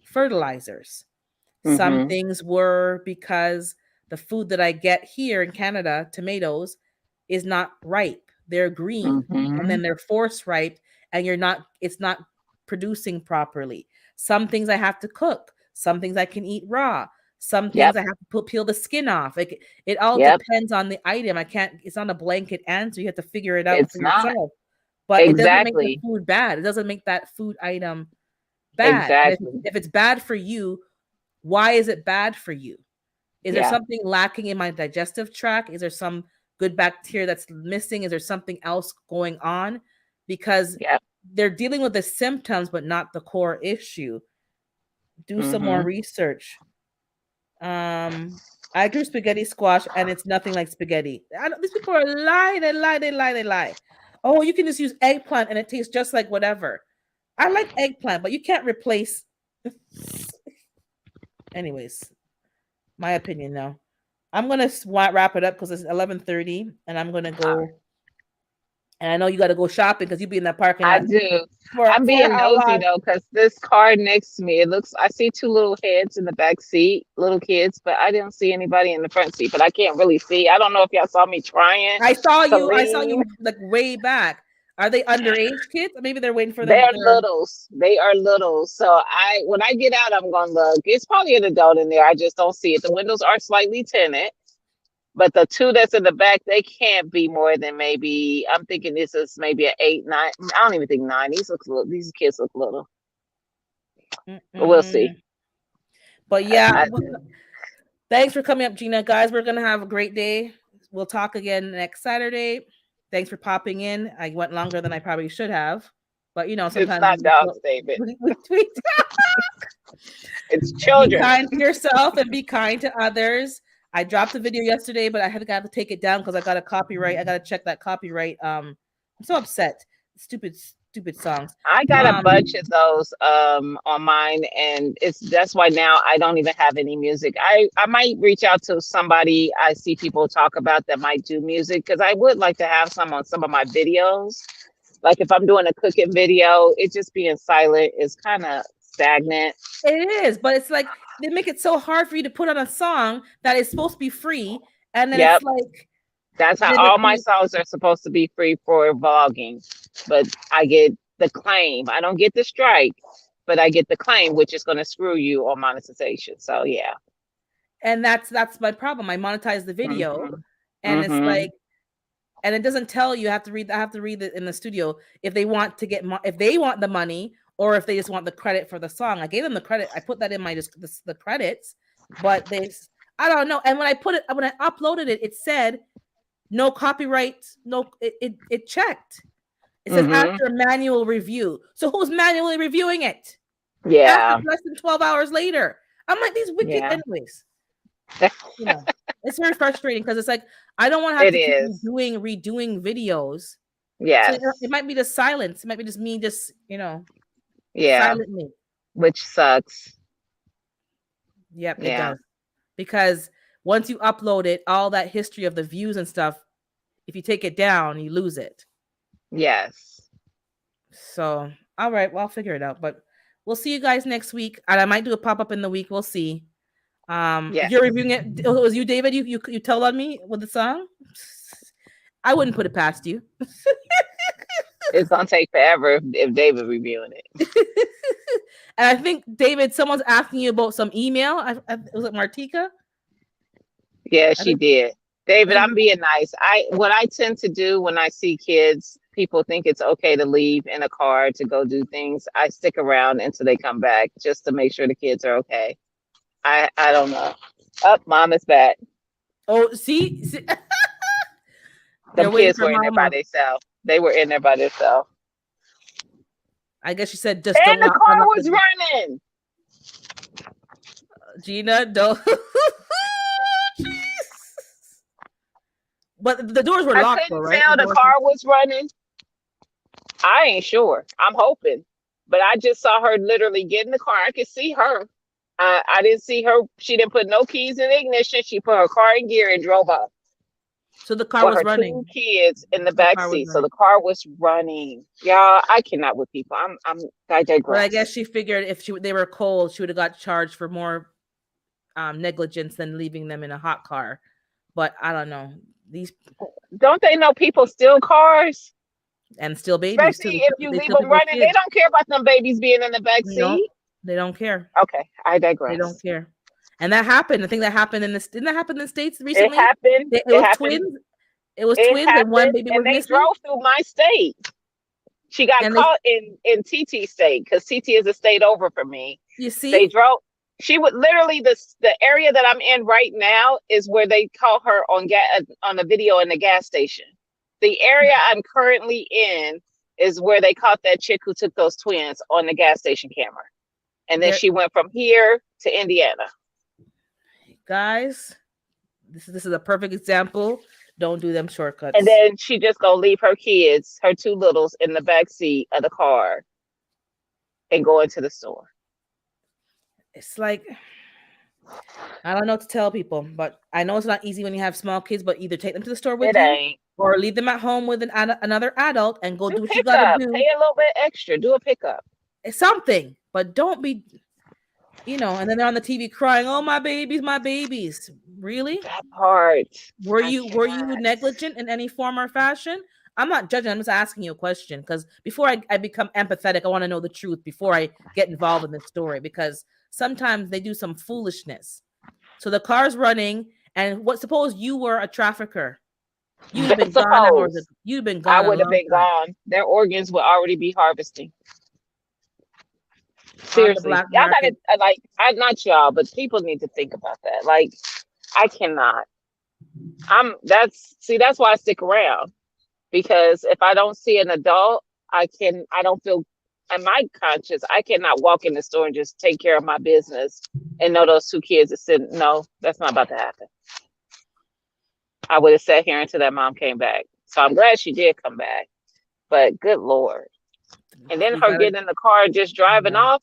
fertilizers. Some Mhm. things were because the food that I get here in Canada, tomatoes, is not ripe. They're green and then Mhm. they're force ripe and it's not producing properly. Some things I have to cook, some things I can eat raw. Some things Yep. I have to peel the skin off. It all Yep. depends on the item. It's not a blanket answer. You have to figure it out for It's not. yourself. But it doesn't make the Exactly. food bad. It doesn't make that food item bad. And Exactly. if it's bad for you, why is it bad for you? Is there Yeah. something lacking in my digestive tract? Is there some good bacteria that's missing? Is there something else going on? Because Yep. they're dealing with the symptoms, but not the core issue. Do some more Mhm. research. Um, I grew spaghetti squash, and it's nothing like spaghetti. These people are lying. They lie. They lie. They lie. Oh, you can just use eggplant, and it tastes just like whatever. I like eggplant, but you can't replace. Anyways, my opinion now. I'm gonna wrap it up because it's 11:30, and I'm gonna go. And I know you got to go shopping because you be in that parking I lot do. for I'm for being how nosy long? though, because this car next to me, I see two little heads in the back seat, little kids, but I didn't see anybody in the front seat. But I can't really see. I don't know if y'all saw me trying I saw to you. I saw leave. you like way back. Are they underage kids? Or maybe they're waiting for They're their. littles. They are little. So when I get out, I'm gonna look. It's probably an adult in there. I just don't see it. The windows are slightly tinted. But the two that's in the back, they can't be more than maybe. I'm thinking this is maybe an 8, 9. I don't even think 9. These look little. These kids look little. But we'll see. Mm-mm. But yeah, I, thanks for coming up, Gina. Guys, we're gonna have a great day. We'll talk again next Saturday. Thanks for popping in. I went longer than I probably should have, but it's sometimes not dogs, David. we tweet. It's Be children. kind to yourself and be kind to others. I dropped a video yesterday, but I had to take it down because I got a copyright. I got to check that copyright. I'm so upset. Stupid songs. I got a Um, bunch of those on mine, and that's why now I don't even have any music. I might reach out to somebody I see people talk about that might do music, because I would like to have some on some of my videos. Like if I'm doing a cooking video, it just being silent is kind of stagnant. it is, but it's like they make it so hard for you to put on a song that is supposed to be free, and then it's Yep. like That's how then all my the songs are supposed to be free for vlogging. But I get the claim. I don't get the strike, but I get the claim, which is going to screw you on monetization. So yeah. and that's my problem. I monetize the video, Mhm. and it's Mhm. like, and it doesn't tell you. I have to read it in the studio if they want to get if they want the money or if they just want the credit for the song. I gave them the credit. I put that in my the credits, but I don't know. And when I uploaded it, it said no copyright. No, it checked. It says Mhm. after manual review. So who's manually reviewing it after Yeah. less than 12 hours later? I'm like these wicked, Yeah. anyways. You know. It's very frustrating because it's like I don't want to have It to keep is. redoing videos. So it Yes. might be the silence. It might be just me, just Yeah. silently. Which sucks. Yep, it Yeah. does. Because once you upload it, all that history of the views and stuff, if you take it down, you lose it. Yes. So, all right, well, I'll figure it out. But we'll see you guys next week, and I might do a pop up in the week. We'll see. Yes. You're reviewing it. Oh, it was you, David? You told on me with the song. I wouldn't put it past you. It's gonna take forever if David reviewing it. And I think David, someone's asking you about some email. Was it Martika? Yeah, I she think did. I David, think I'm being nice. What I tend to do when I see kids, people think it's okay to leave in a car to go do things. I stick around until they come back just to make sure the kids are okay. I don't know. Up, mom is back. Oh, see, they're Them waiting kids for were in there by mama. themselves. They were in there by themselves. I guess she said just And don't the car unlock the was door. running. Gina, don't. But the doors were I locked, though, couldn't right? The tell the doors. car was running. I ain't sure. I'm hoping. But I just saw her literally get in the car. I could see her. I didn't see her. She didn't put no keys in the ignition. She put her car in gear and drove off So the car with was her running. two kids in the The back car was seat. So running. the car was running. Y'all, I cannot with people. I But I guess digress. she figured if they were cold, she would have got charged for more negligence than leaving them in a hot car. But I don't know. These Don't they know people steal cars? and still babies Especially too. if you They leave steal them people's running. They kids. don't care about them babies being in the back No, seat. they don't care. Okay, I They don't digress. care. And that happened. I think that happened in this. Didn't that happen in the States It recently? happened. It It was happened. twins. It was It twins, and one happened. baby And was they missing. drove through my state. She got And they, caught in TT state because TT is a state over for me. you They see, drove. She would literally the area that I'm in right now is where they caught her on the video in the gas station. The area I'm currently in is where they caught that chick who took those twins on the gas station camera, and then there, she went from here to Indiana. guys. This is a perfect example. Don't do them And shortcuts. then she just gonna leave her kids, her two littles, in the back seat of the car and go into the store. It's like I don't know what to tell people, but I know it's not easy when you have small kids. But either take them to the store with It you, ain't. or leave them at home with another adult and go Do do what you got to pickup. do. Pay a little bit extra. Do a pickup. It's something, but don't be, And then they're on the TV crying, "Oh, my babies, my babies." Really? That part. Were I you cannot. negligent in any form or fashion? I'm not judging. I'm just asking you a question because before I become empathetic, I want to know the truth before I get involved in this story because sometimes they do some foolishness. So the car's running, and what? Suppose you were a trafficker, you'd have been gone. Suppose You'd been I gone a would have long been time gone. Their organs would already be harvesting. on the Seriously. black Y'all gotta market. like I not y'all, but people need to think about that. Like I cannot. That's why I stick around. Because if I don't see an adult, I don't feel in my conscience, I cannot walk in the store and just take care of my business and know those two kids are sitting. No, that's not about to happen. I would have sat here until that mom came back. So I'm glad she did come back. But good Lord. And then We her gotta, getting in the car and just driving yeah, off.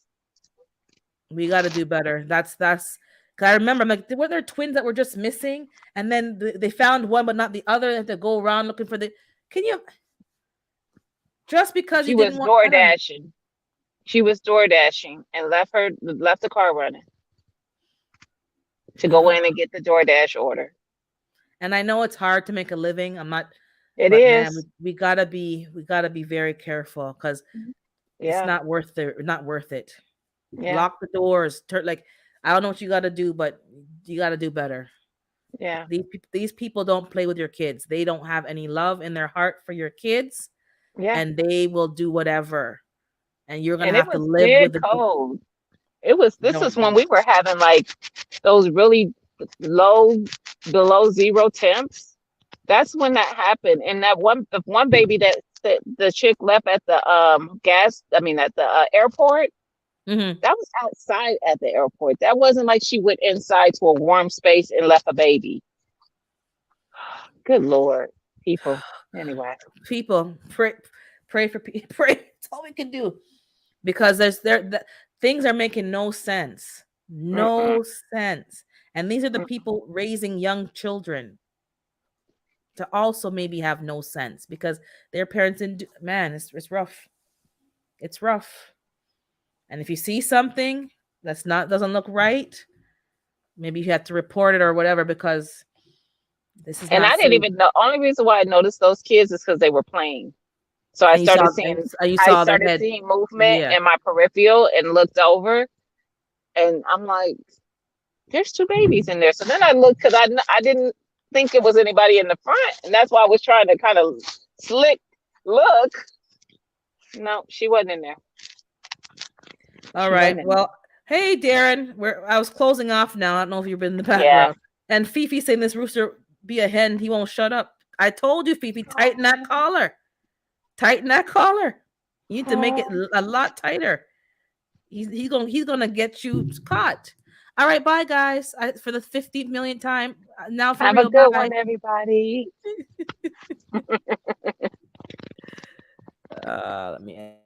we gotta do better. That's. Cause I remember, I'm like, were there twins that were just missing, and then they found one but not the other. They had to go around looking for the. Can you just because She you was didn't want? door I don't. dashing. She was door dashing and left the car running to go in and get the DoorDash order. And I know it's hard to make a living. I'm not, It but man, is. we gotta be very careful because it's Yeah. not worth it. Not worth it. Yeah. Lock the doors. Like I don't know what you got to do, but you got to do better. Yeah. These people don't play with your kids. They don't have any love in their heart for your kids, Yeah. and they will do whatever. And you're gonna And it have to was live dead with it. cold. This is Don't when do we were having like those really low, below zero temps. That's when that happened. And the one baby that the chick left at the at the airport, it. that was outside at the airport. That wasn't like she went inside to a warm space and left a baby. Good Lord, people. Anyway. People, pray for people. Pray. That's all we can do because things are making no sense. Mm-mm, No sense. And these are the mm-mm. people raising young children to also maybe have no sense because their parents didn't man, it's rough. It's rough. And if you see something that's not doesn't look right, maybe you have to report it or whatever because this is And not I didn't safe. even know. Only reason why I noticed those kids is because they were playing. So I And you saw started and seeing. you I saw their started head. seeing movement Yeah. in my peripheral and looked over, and I'm like, "There's two babies in there." So then I looked because I didn't think it was anybody in the front, and that's why I was trying to kind of slick look. No, she wasn't in there. All She right. wasn't in there. Well, hey Darren, I was closing off now. I don't know if you've been in the Yeah. background. And Fifi saying this rooster be a hen, he won't shut up. I told you, Fifi, tighten that collar. Tighten that collar. You need to make it Oh, a lot tighter. He's gonna get you caught. All right, bye guys. For the 50 millionth time. Now for have a real, good bye. one, everybody. Let me end.